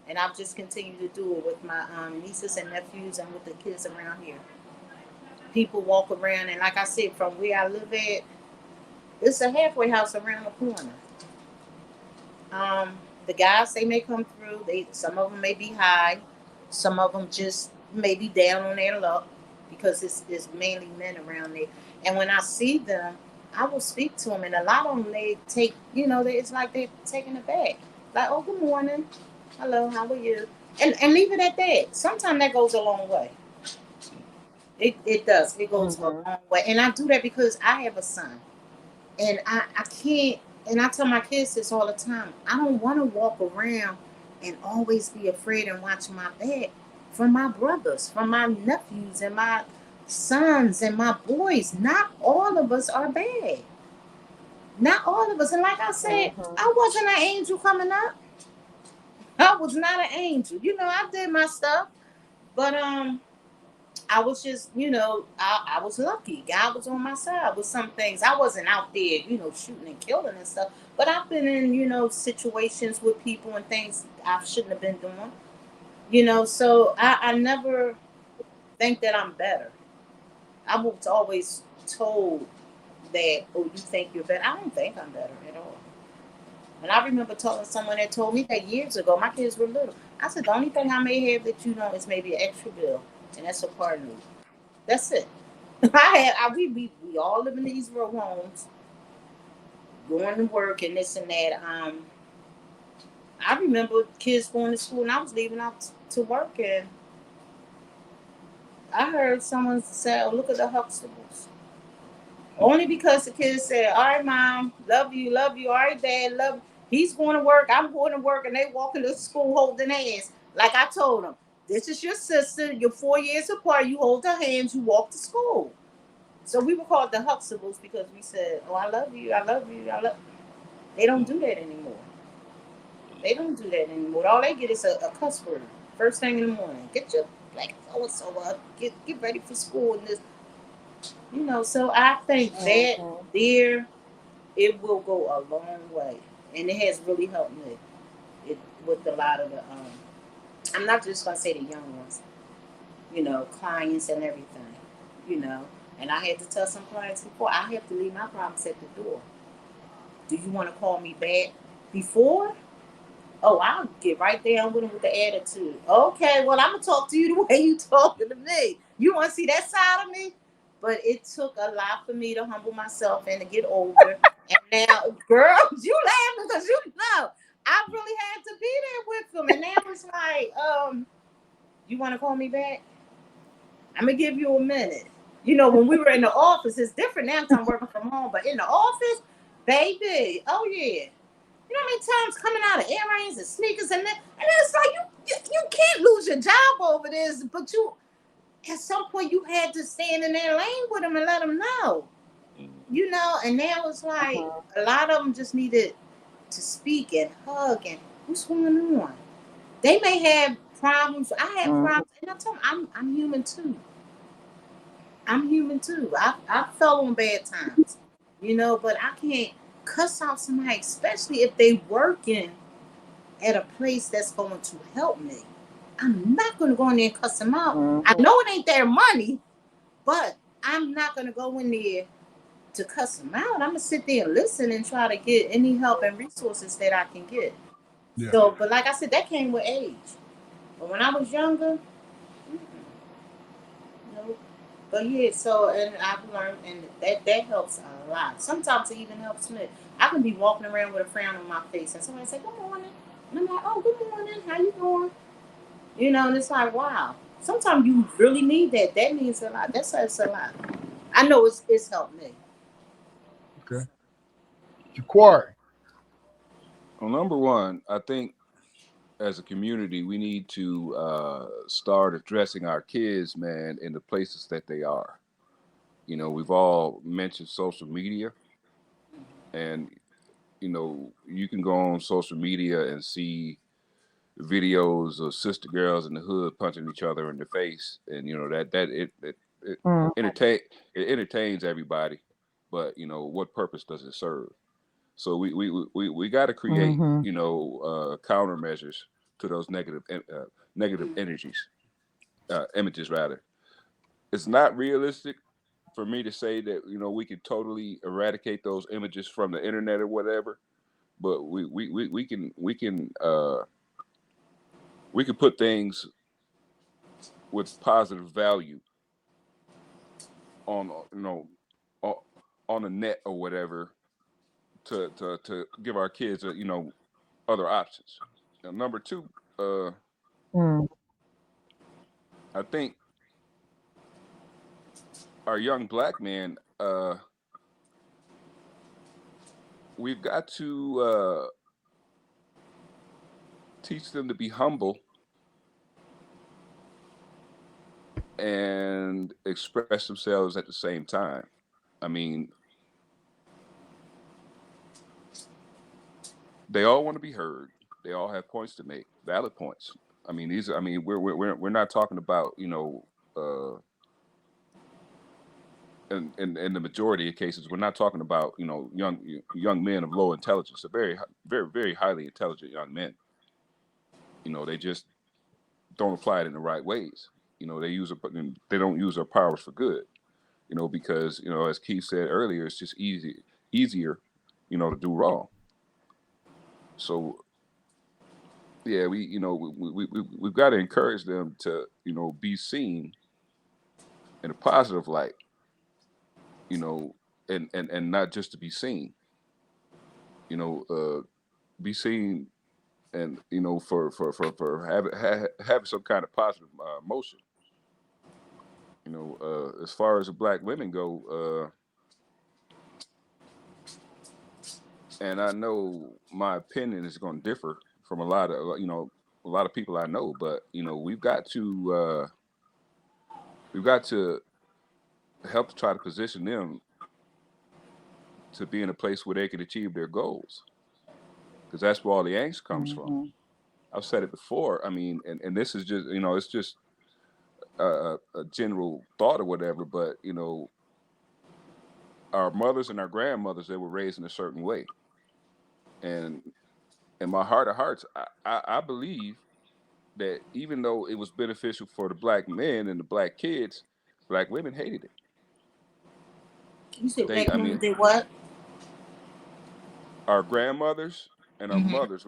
And I've just continued to do it with my nieces and nephews and with the kids around here. People walk around, and like I said, from where I live at, it's a halfway house around the corner. The guys, they may come through. Some of them may be high, some of them just may be down on their luck because it's mainly men around there. And when I see them, I will speak to them, and a lot of them they take, it's like they're taking it back. Like, oh, good morning, hello, how are you, and leave it at that. Sometimes that goes a long way. It does. It goes a Mm-hmm. long way, and I do that because I have a son. And I can't, and I tell my kids this all the time. I don't want to walk around and always be afraid and watch my back from my brothers, from my nephews, and my sons and my boys. Not all of us are bad. Not all of us. And like I said, Mm-hmm. I wasn't an angel coming up. I was not an angel. I did my stuff, but I was just, I was lucky. God was on my side with some things. I wasn't out there, shooting and killing and stuff. But I've been in, situations with people and things I shouldn't have been doing. So I never think that I'm better. I was always told that, oh, you think you're better. I don't think I'm better at all. And I remember telling someone that told me that years ago, my kids were little. I said, the only thing I may have that you know is maybe an extra bill, and that's a part of me. That's it. We all live in these row homes, going to work and this and that. I remember kids going to school and I was leaving out to work, and I heard someone say, "Oh, look at the Huxtables." Only because the kids said, "All right, mom, love you. All right, dad, love." You." He's going to work. I'm going to work, and they walking to school holding hands. Like I told them, this is your sister. You're 4 years apart. You hold her hands. You walk to school. So we were called the Huxtables because we said, "Oh, I love you, I love you, I love." They don't do that anymore. They don't do that anymore. All they get is a cuss word first thing in the morning. Get your like so and so up. Get ready for school and this. So I think that Mm-hmm. there it will go a long way, and it has really helped me. With a lot of the I'm not just gonna say the young ones. Clients and everything. You know, and I had to tell some clients before I have to leave my problems at the door. Do you want to call me back before? Oh, I'll get right down with him with the attitude. Okay, well, I'm gonna talk to you the way you talking to me. You want to see that side of me? But it took a lot for me to humble myself and to get older. And now, girl, you laughing because you know I really had to be there with them. And now it's like, you want to call me back? I'm gonna give you a minute. When we were in the office, it's different now because I'm working from home. But in the office, baby, oh yeah. You know how many times coming out of earrings and sneakers and it's like you can't lose your job over this, but you at some point you had to stand in their lane with them and let them know, And now it's like Mm-hmm. a lot of them just needed to speak and hug and what's going on. They may have problems. I had problems, and I told him I'm human too. I'm human too. I fell on bad times, but I can't cuss out somebody, especially if they working at a place that's going to help me. I'm not going to go in there and cuss them out. I know it ain't their money, but I'm not going to go in there to cuss them out. I'm going to sit there and listen and try to get any help and resources that I can get. Yeah. So, but like I said, that came with age. But when I was younger, no. But yeah, so, and I've learned, and that helps a lot. Sometimes it even helps me. I can be walking around with a frown on my face, and somebody say, "Good morning," and I'm like, "Oh, good morning. How you doing?" And it's like, wow. Sometimes you really need that. That means a lot. That says a lot. I know it's helped me. Okay. Ja'Quari. Well, number one, I think as a community, we need to start addressing our kids, man, in the places that they are. We've all mentioned social media, and you can go on social media and see videos of sister girls in the hood punching each other in the face, and it entertain it entertains everybody, but what purpose does it serve? So we got to create countermeasures to those negative images rather. It's not realistic for me to say that we could totally eradicate those images from the internet or whatever, but we can put things with positive value on on, on the net or whatever to give our kids other options. Now, number two, I think our young black men, we've got to teach them to be humble and express themselves at the same time. I mean, they all want to be heard. They all have points to make, valid points. I mean, these. I mean, we're not talking about in the majority of cases, we're not talking about young men of low intelligence. They're very very highly intelligent young men. They just don't apply it in the right ways. They don't use their powers for good. Because as Keith said earlier, it's just easier, to do wrong. So yeah, we've got to encourage them to be seen in a positive light, and not just to be seen, be seen and for having some kind of positive motion. As far as the black women go, and I know my opinion is going to differ from a lot of people I know, but we've got to help to try to position them to be in a place where they can achieve their goals, because that's where all the angst comes from. I've said it before. I mean, and this is just it's just a general thought or whatever, but our mothers and our grandmothers, they were raised in a certain way, and in my heart of hearts, I believe that even though it was beneficial for the black men and the black kids, black women hated it. You said They, black I women mean, did what? our grandmothers and our Mm-hmm. mothers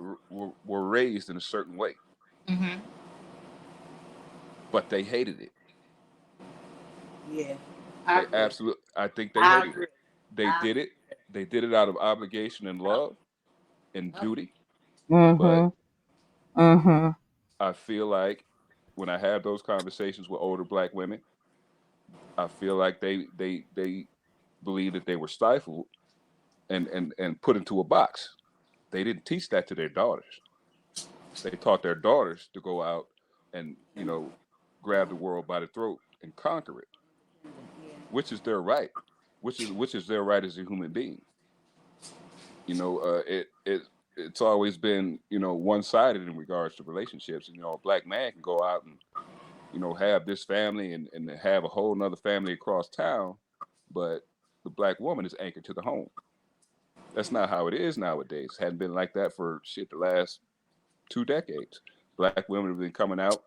were raised in a certain way, Mm-hmm. but they hated it. Yeah. I agree. I think they I hated it. agree. They I did it. They did it out of obligation and Yep. love and Yep. duty. But I feel like when I have those conversations with older black women, I feel like they believe that they were stifled and put into a box. They didn't teach that to their daughters. They taught their daughters to go out and grab the world by the throat and conquer it, Yeah. which is their right, which is their right as a human being. It it's always been, one-sided in regards to relationships. A black man can go out and, have this family and have a whole nother family across town, but the black woman is anchored to the home. That's not how it is nowadays. Hadn't been like that for shit the last 2 decades. Black women have been coming out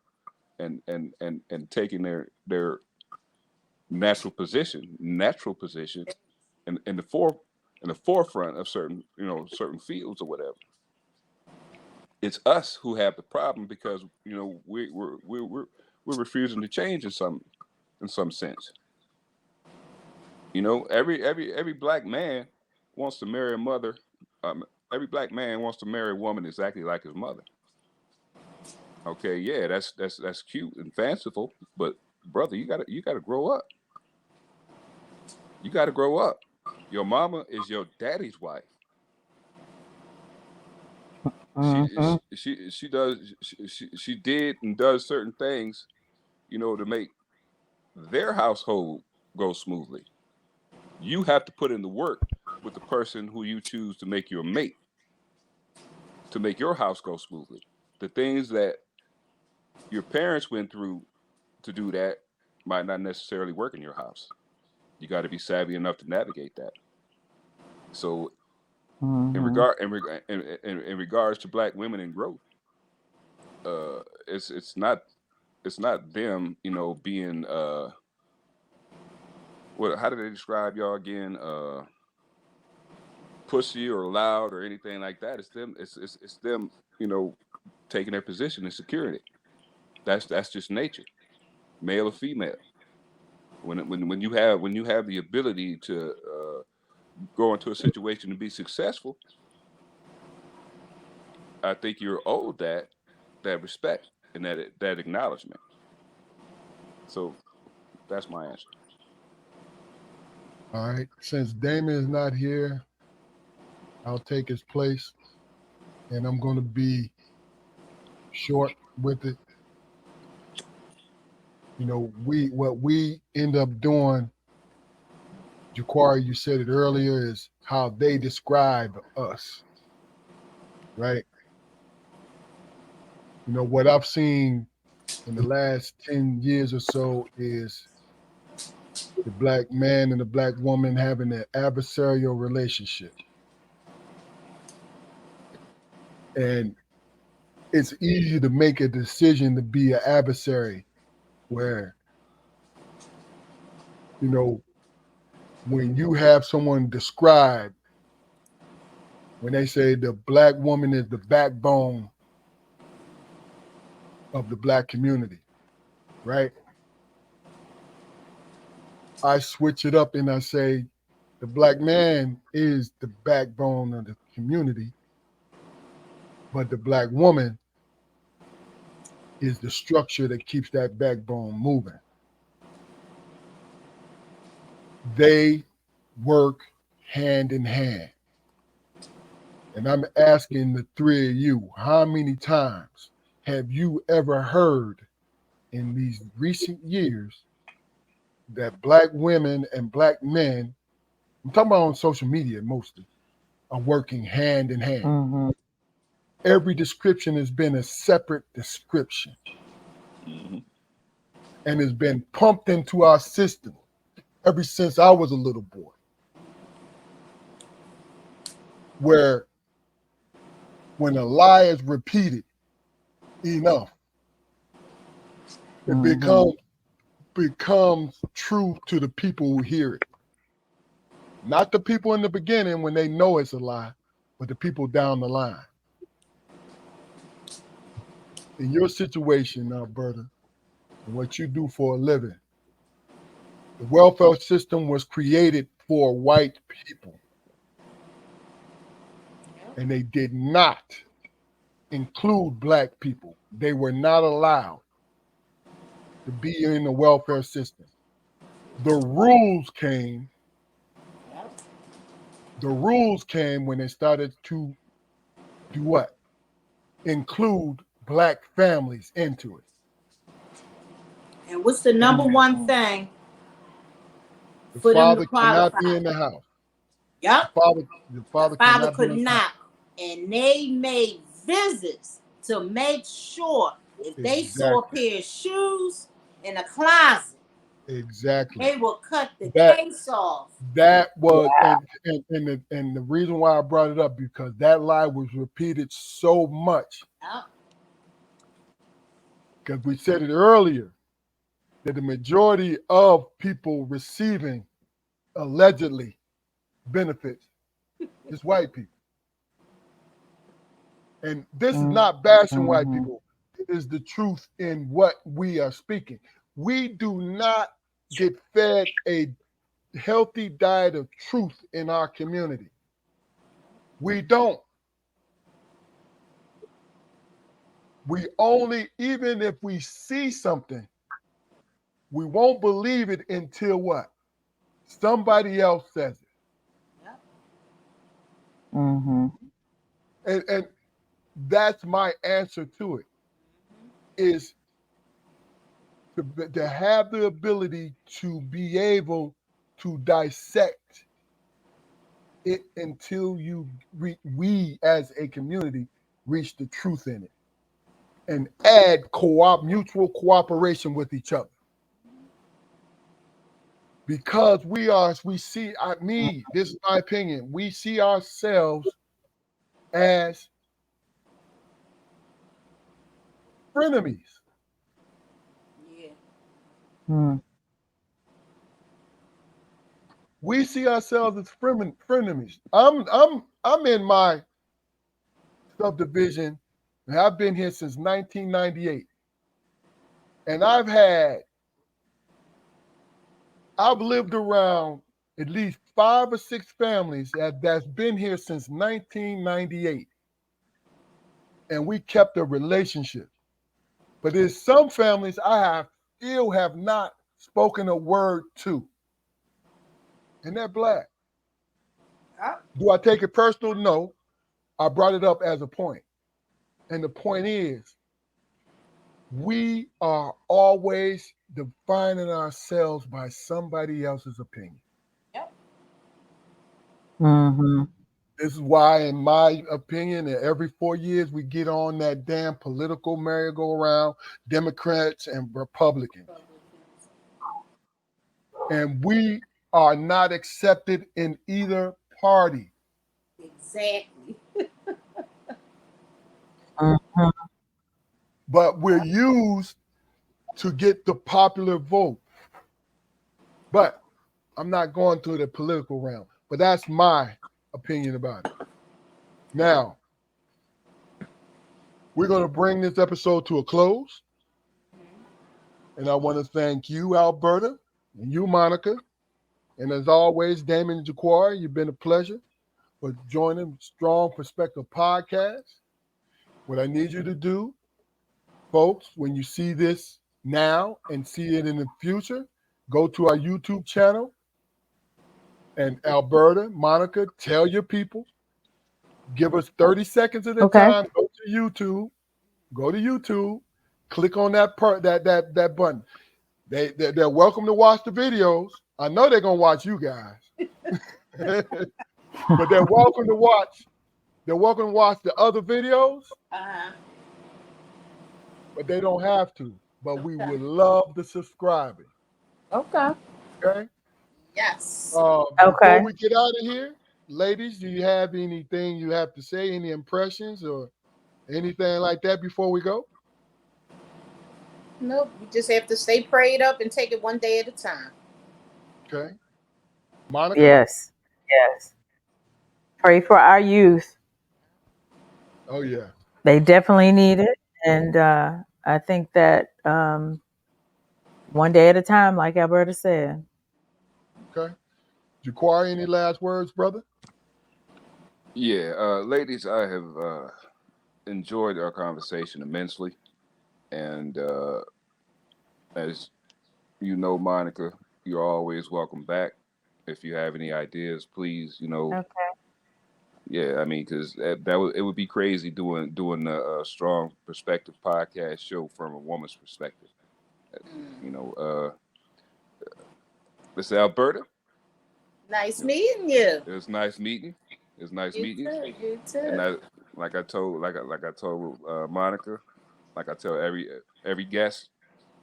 and taking their natural position in the forefront of certain fields or whatever. It's us who have the problem because we're refusing to change in some sense. Every black man wants to marry a mother. Every black man wants to marry a woman exactly like his mother. Okay, yeah, that's cute and fanciful, but brother, you gotta grow up. You gotta grow up. Your mama is your daddy's wife. Mhm. She did and does certain things, to make their household go smoothly. You have to put in the work with the person who you choose to make your mate, to make your house go smoothly. The things that your parents went through to do that might not necessarily work in your house. You got to be savvy enough to navigate that. So, Mhm. in regards to black women and growth, it's not them, being what? How do they describe y'all again? Pussy or loud or anything like that. It's them. It's them. Taking their position and securing it. That's just nature, male or female. When you have the ability to go into a situation and be successful, I think you're owed that respect and that acknowledgement. So that's my answer. All right. Since Damon is not here, I'll take his place, and I'm going to be short with it. What we end up doing, Jaquari, you said it earlier, is how they describe us, right? What I've seen in the last 10 years or so is the black man and the black woman having an adversarial relationship. And it's easy to make a decision to be an adversary where, when you have someone describe, when they say the black woman is the backbone of the black community, right? I switch it up and I say the black man is the backbone of the community, but the black woman is the structure that keeps that backbone moving. They work hand in hand. And I'm asking the three of you, how many times have you ever heard in these recent years that black women and black men, I'm talking about on social media mostly, are working hand in hand? Mhm. Every description has been a separate description Mhm. and has been pumped into our system ever since I was a little boy, where when a lie is repeated enough, it Mhm. becomes true to the people who hear it. Not the people in the beginning when they know it's a lie, but the people down the line. In your situation, Alberta, and what you do for a living, the welfare system was created for white people, and they did not include black people. They were not allowed to be in the welfare system. The rules came. The rules came when they started to do what? Include black families into it. And what's the number And one thing the for them to father cannot qualify? be in the house. Yep. The The father father cannot be could in the house. not and they made visits to make sure if they saw a pair of shoes in a closet, Exactly. they will cut the That case off. that was and the reason why I brought it up because that lie was repeated so much Yep. because we said it earlier that the majority of people receiving allegedly benefits is white people. And this is not bashing white people. It is the truth in what we are speaking. We do not get fed a healthy diet of truth in our community. We don't. We only, even if we see something, we won't believe it until what? Somebody else says it. Yep. And that's my answer to it, is to have the ability to be able to dissect it until we as a community reach the truth in it and add mutual cooperation with each other. Because this is my opinion, we see ourselves as frenemies. Yeah. We see ourselves as frenemies. I'm in my subdivision, and I've been here since 1998. And I've lived around at least 5 or 6 families that's been here since 1998. And we kept a relationship. But there's some families I still have not spoken a word to. And they're black. Yep. Do I take it personal? No. I brought it up as a point. And the point is, we are always defining ourselves by somebody else's opinion. Yep. This is why, in my opinion, every 4 years we get on that damn political merry-go-round, Democrats and Republicans. And we are not accepted in either party. Exactly. But we're used to get the popular vote. But I'm not going to the political realm. But that's my opinion about it. Now, we're going to bring this episode to a close. And I want to thank you, Alberta, and you, Monica. And as always, Damon and Jaquari, you've been a pleasure for joining Strong Perspective Podcast. What I need you to do, folks, when you see this now and see it in the future, go to our YouTube channel. And Alberta, Monica, tell your people. Give us 30 seconds at a time. Go to YouTube. Click on that button. They're welcome to watch the videos. I know they're gonna watch you guys, but they're welcome to watch. They're welcome to watch the other videos, but they don't have to. But we would love the subscribing. Okay. Okay. Yes. Before we get out of here, ladies, do you have anything you have to say? Any impressions or anything like that before we go? Nope. You just have to stay prayed up and take it one day at a time. Okay. Monica? Yes. Pray for our youth. Oh, yeah. They definitely need it. And I think that one day at a time, like Alberta said. Okay. Jaquari, any last words, brother? Yeah, ladies, I have enjoyed our conversation immensely. And as you know, Monica, you're always welcome back. If you have any ideas, please, Okay. Yeah, I mean, because it would be crazy doing a strong perspective podcast show from a woman's perspective. This is Alberta. Nice meeting you. It was nice meeting. It's nice You meeting you. too. You too. And I, like I told Monica, like I tell every guest,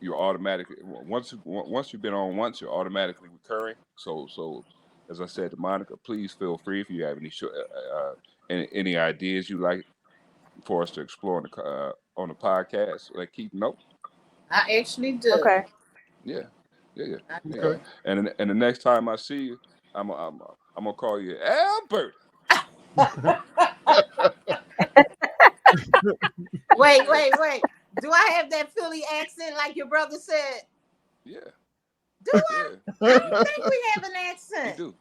you're automatically once you've been on once, you're automatically recurring. So as I said to Monica, please feel free if you have any ideas you like for us to explore on the podcast. Like keep note. I actually do. Okay. Yeah. Yeah. Okay. And the next time I see you, I'm gonna call you Albert. Wait. Do I have that Philly accent like your brother said? Yeah. Do I? Yeah. I don't think we have an You accent. do.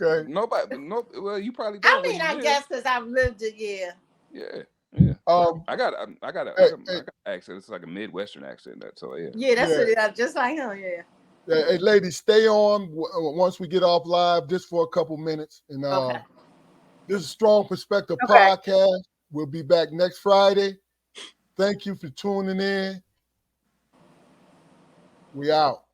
Okay. Well, you probably I don't. where mean, you I live. guess because I've lived it, yeah. Yeah. Um. I got Hey, an accent. It's like a Midwestern accent. So yeah. Yeah, that's Yeah. what it is. Just like him, yeah. Hey, ladies, stay on once we get off live, just for a couple minutes. And Okay. this is Strong Perspective Okay. Podcast. We'll be back next Friday. Thank you for tuning in. We out.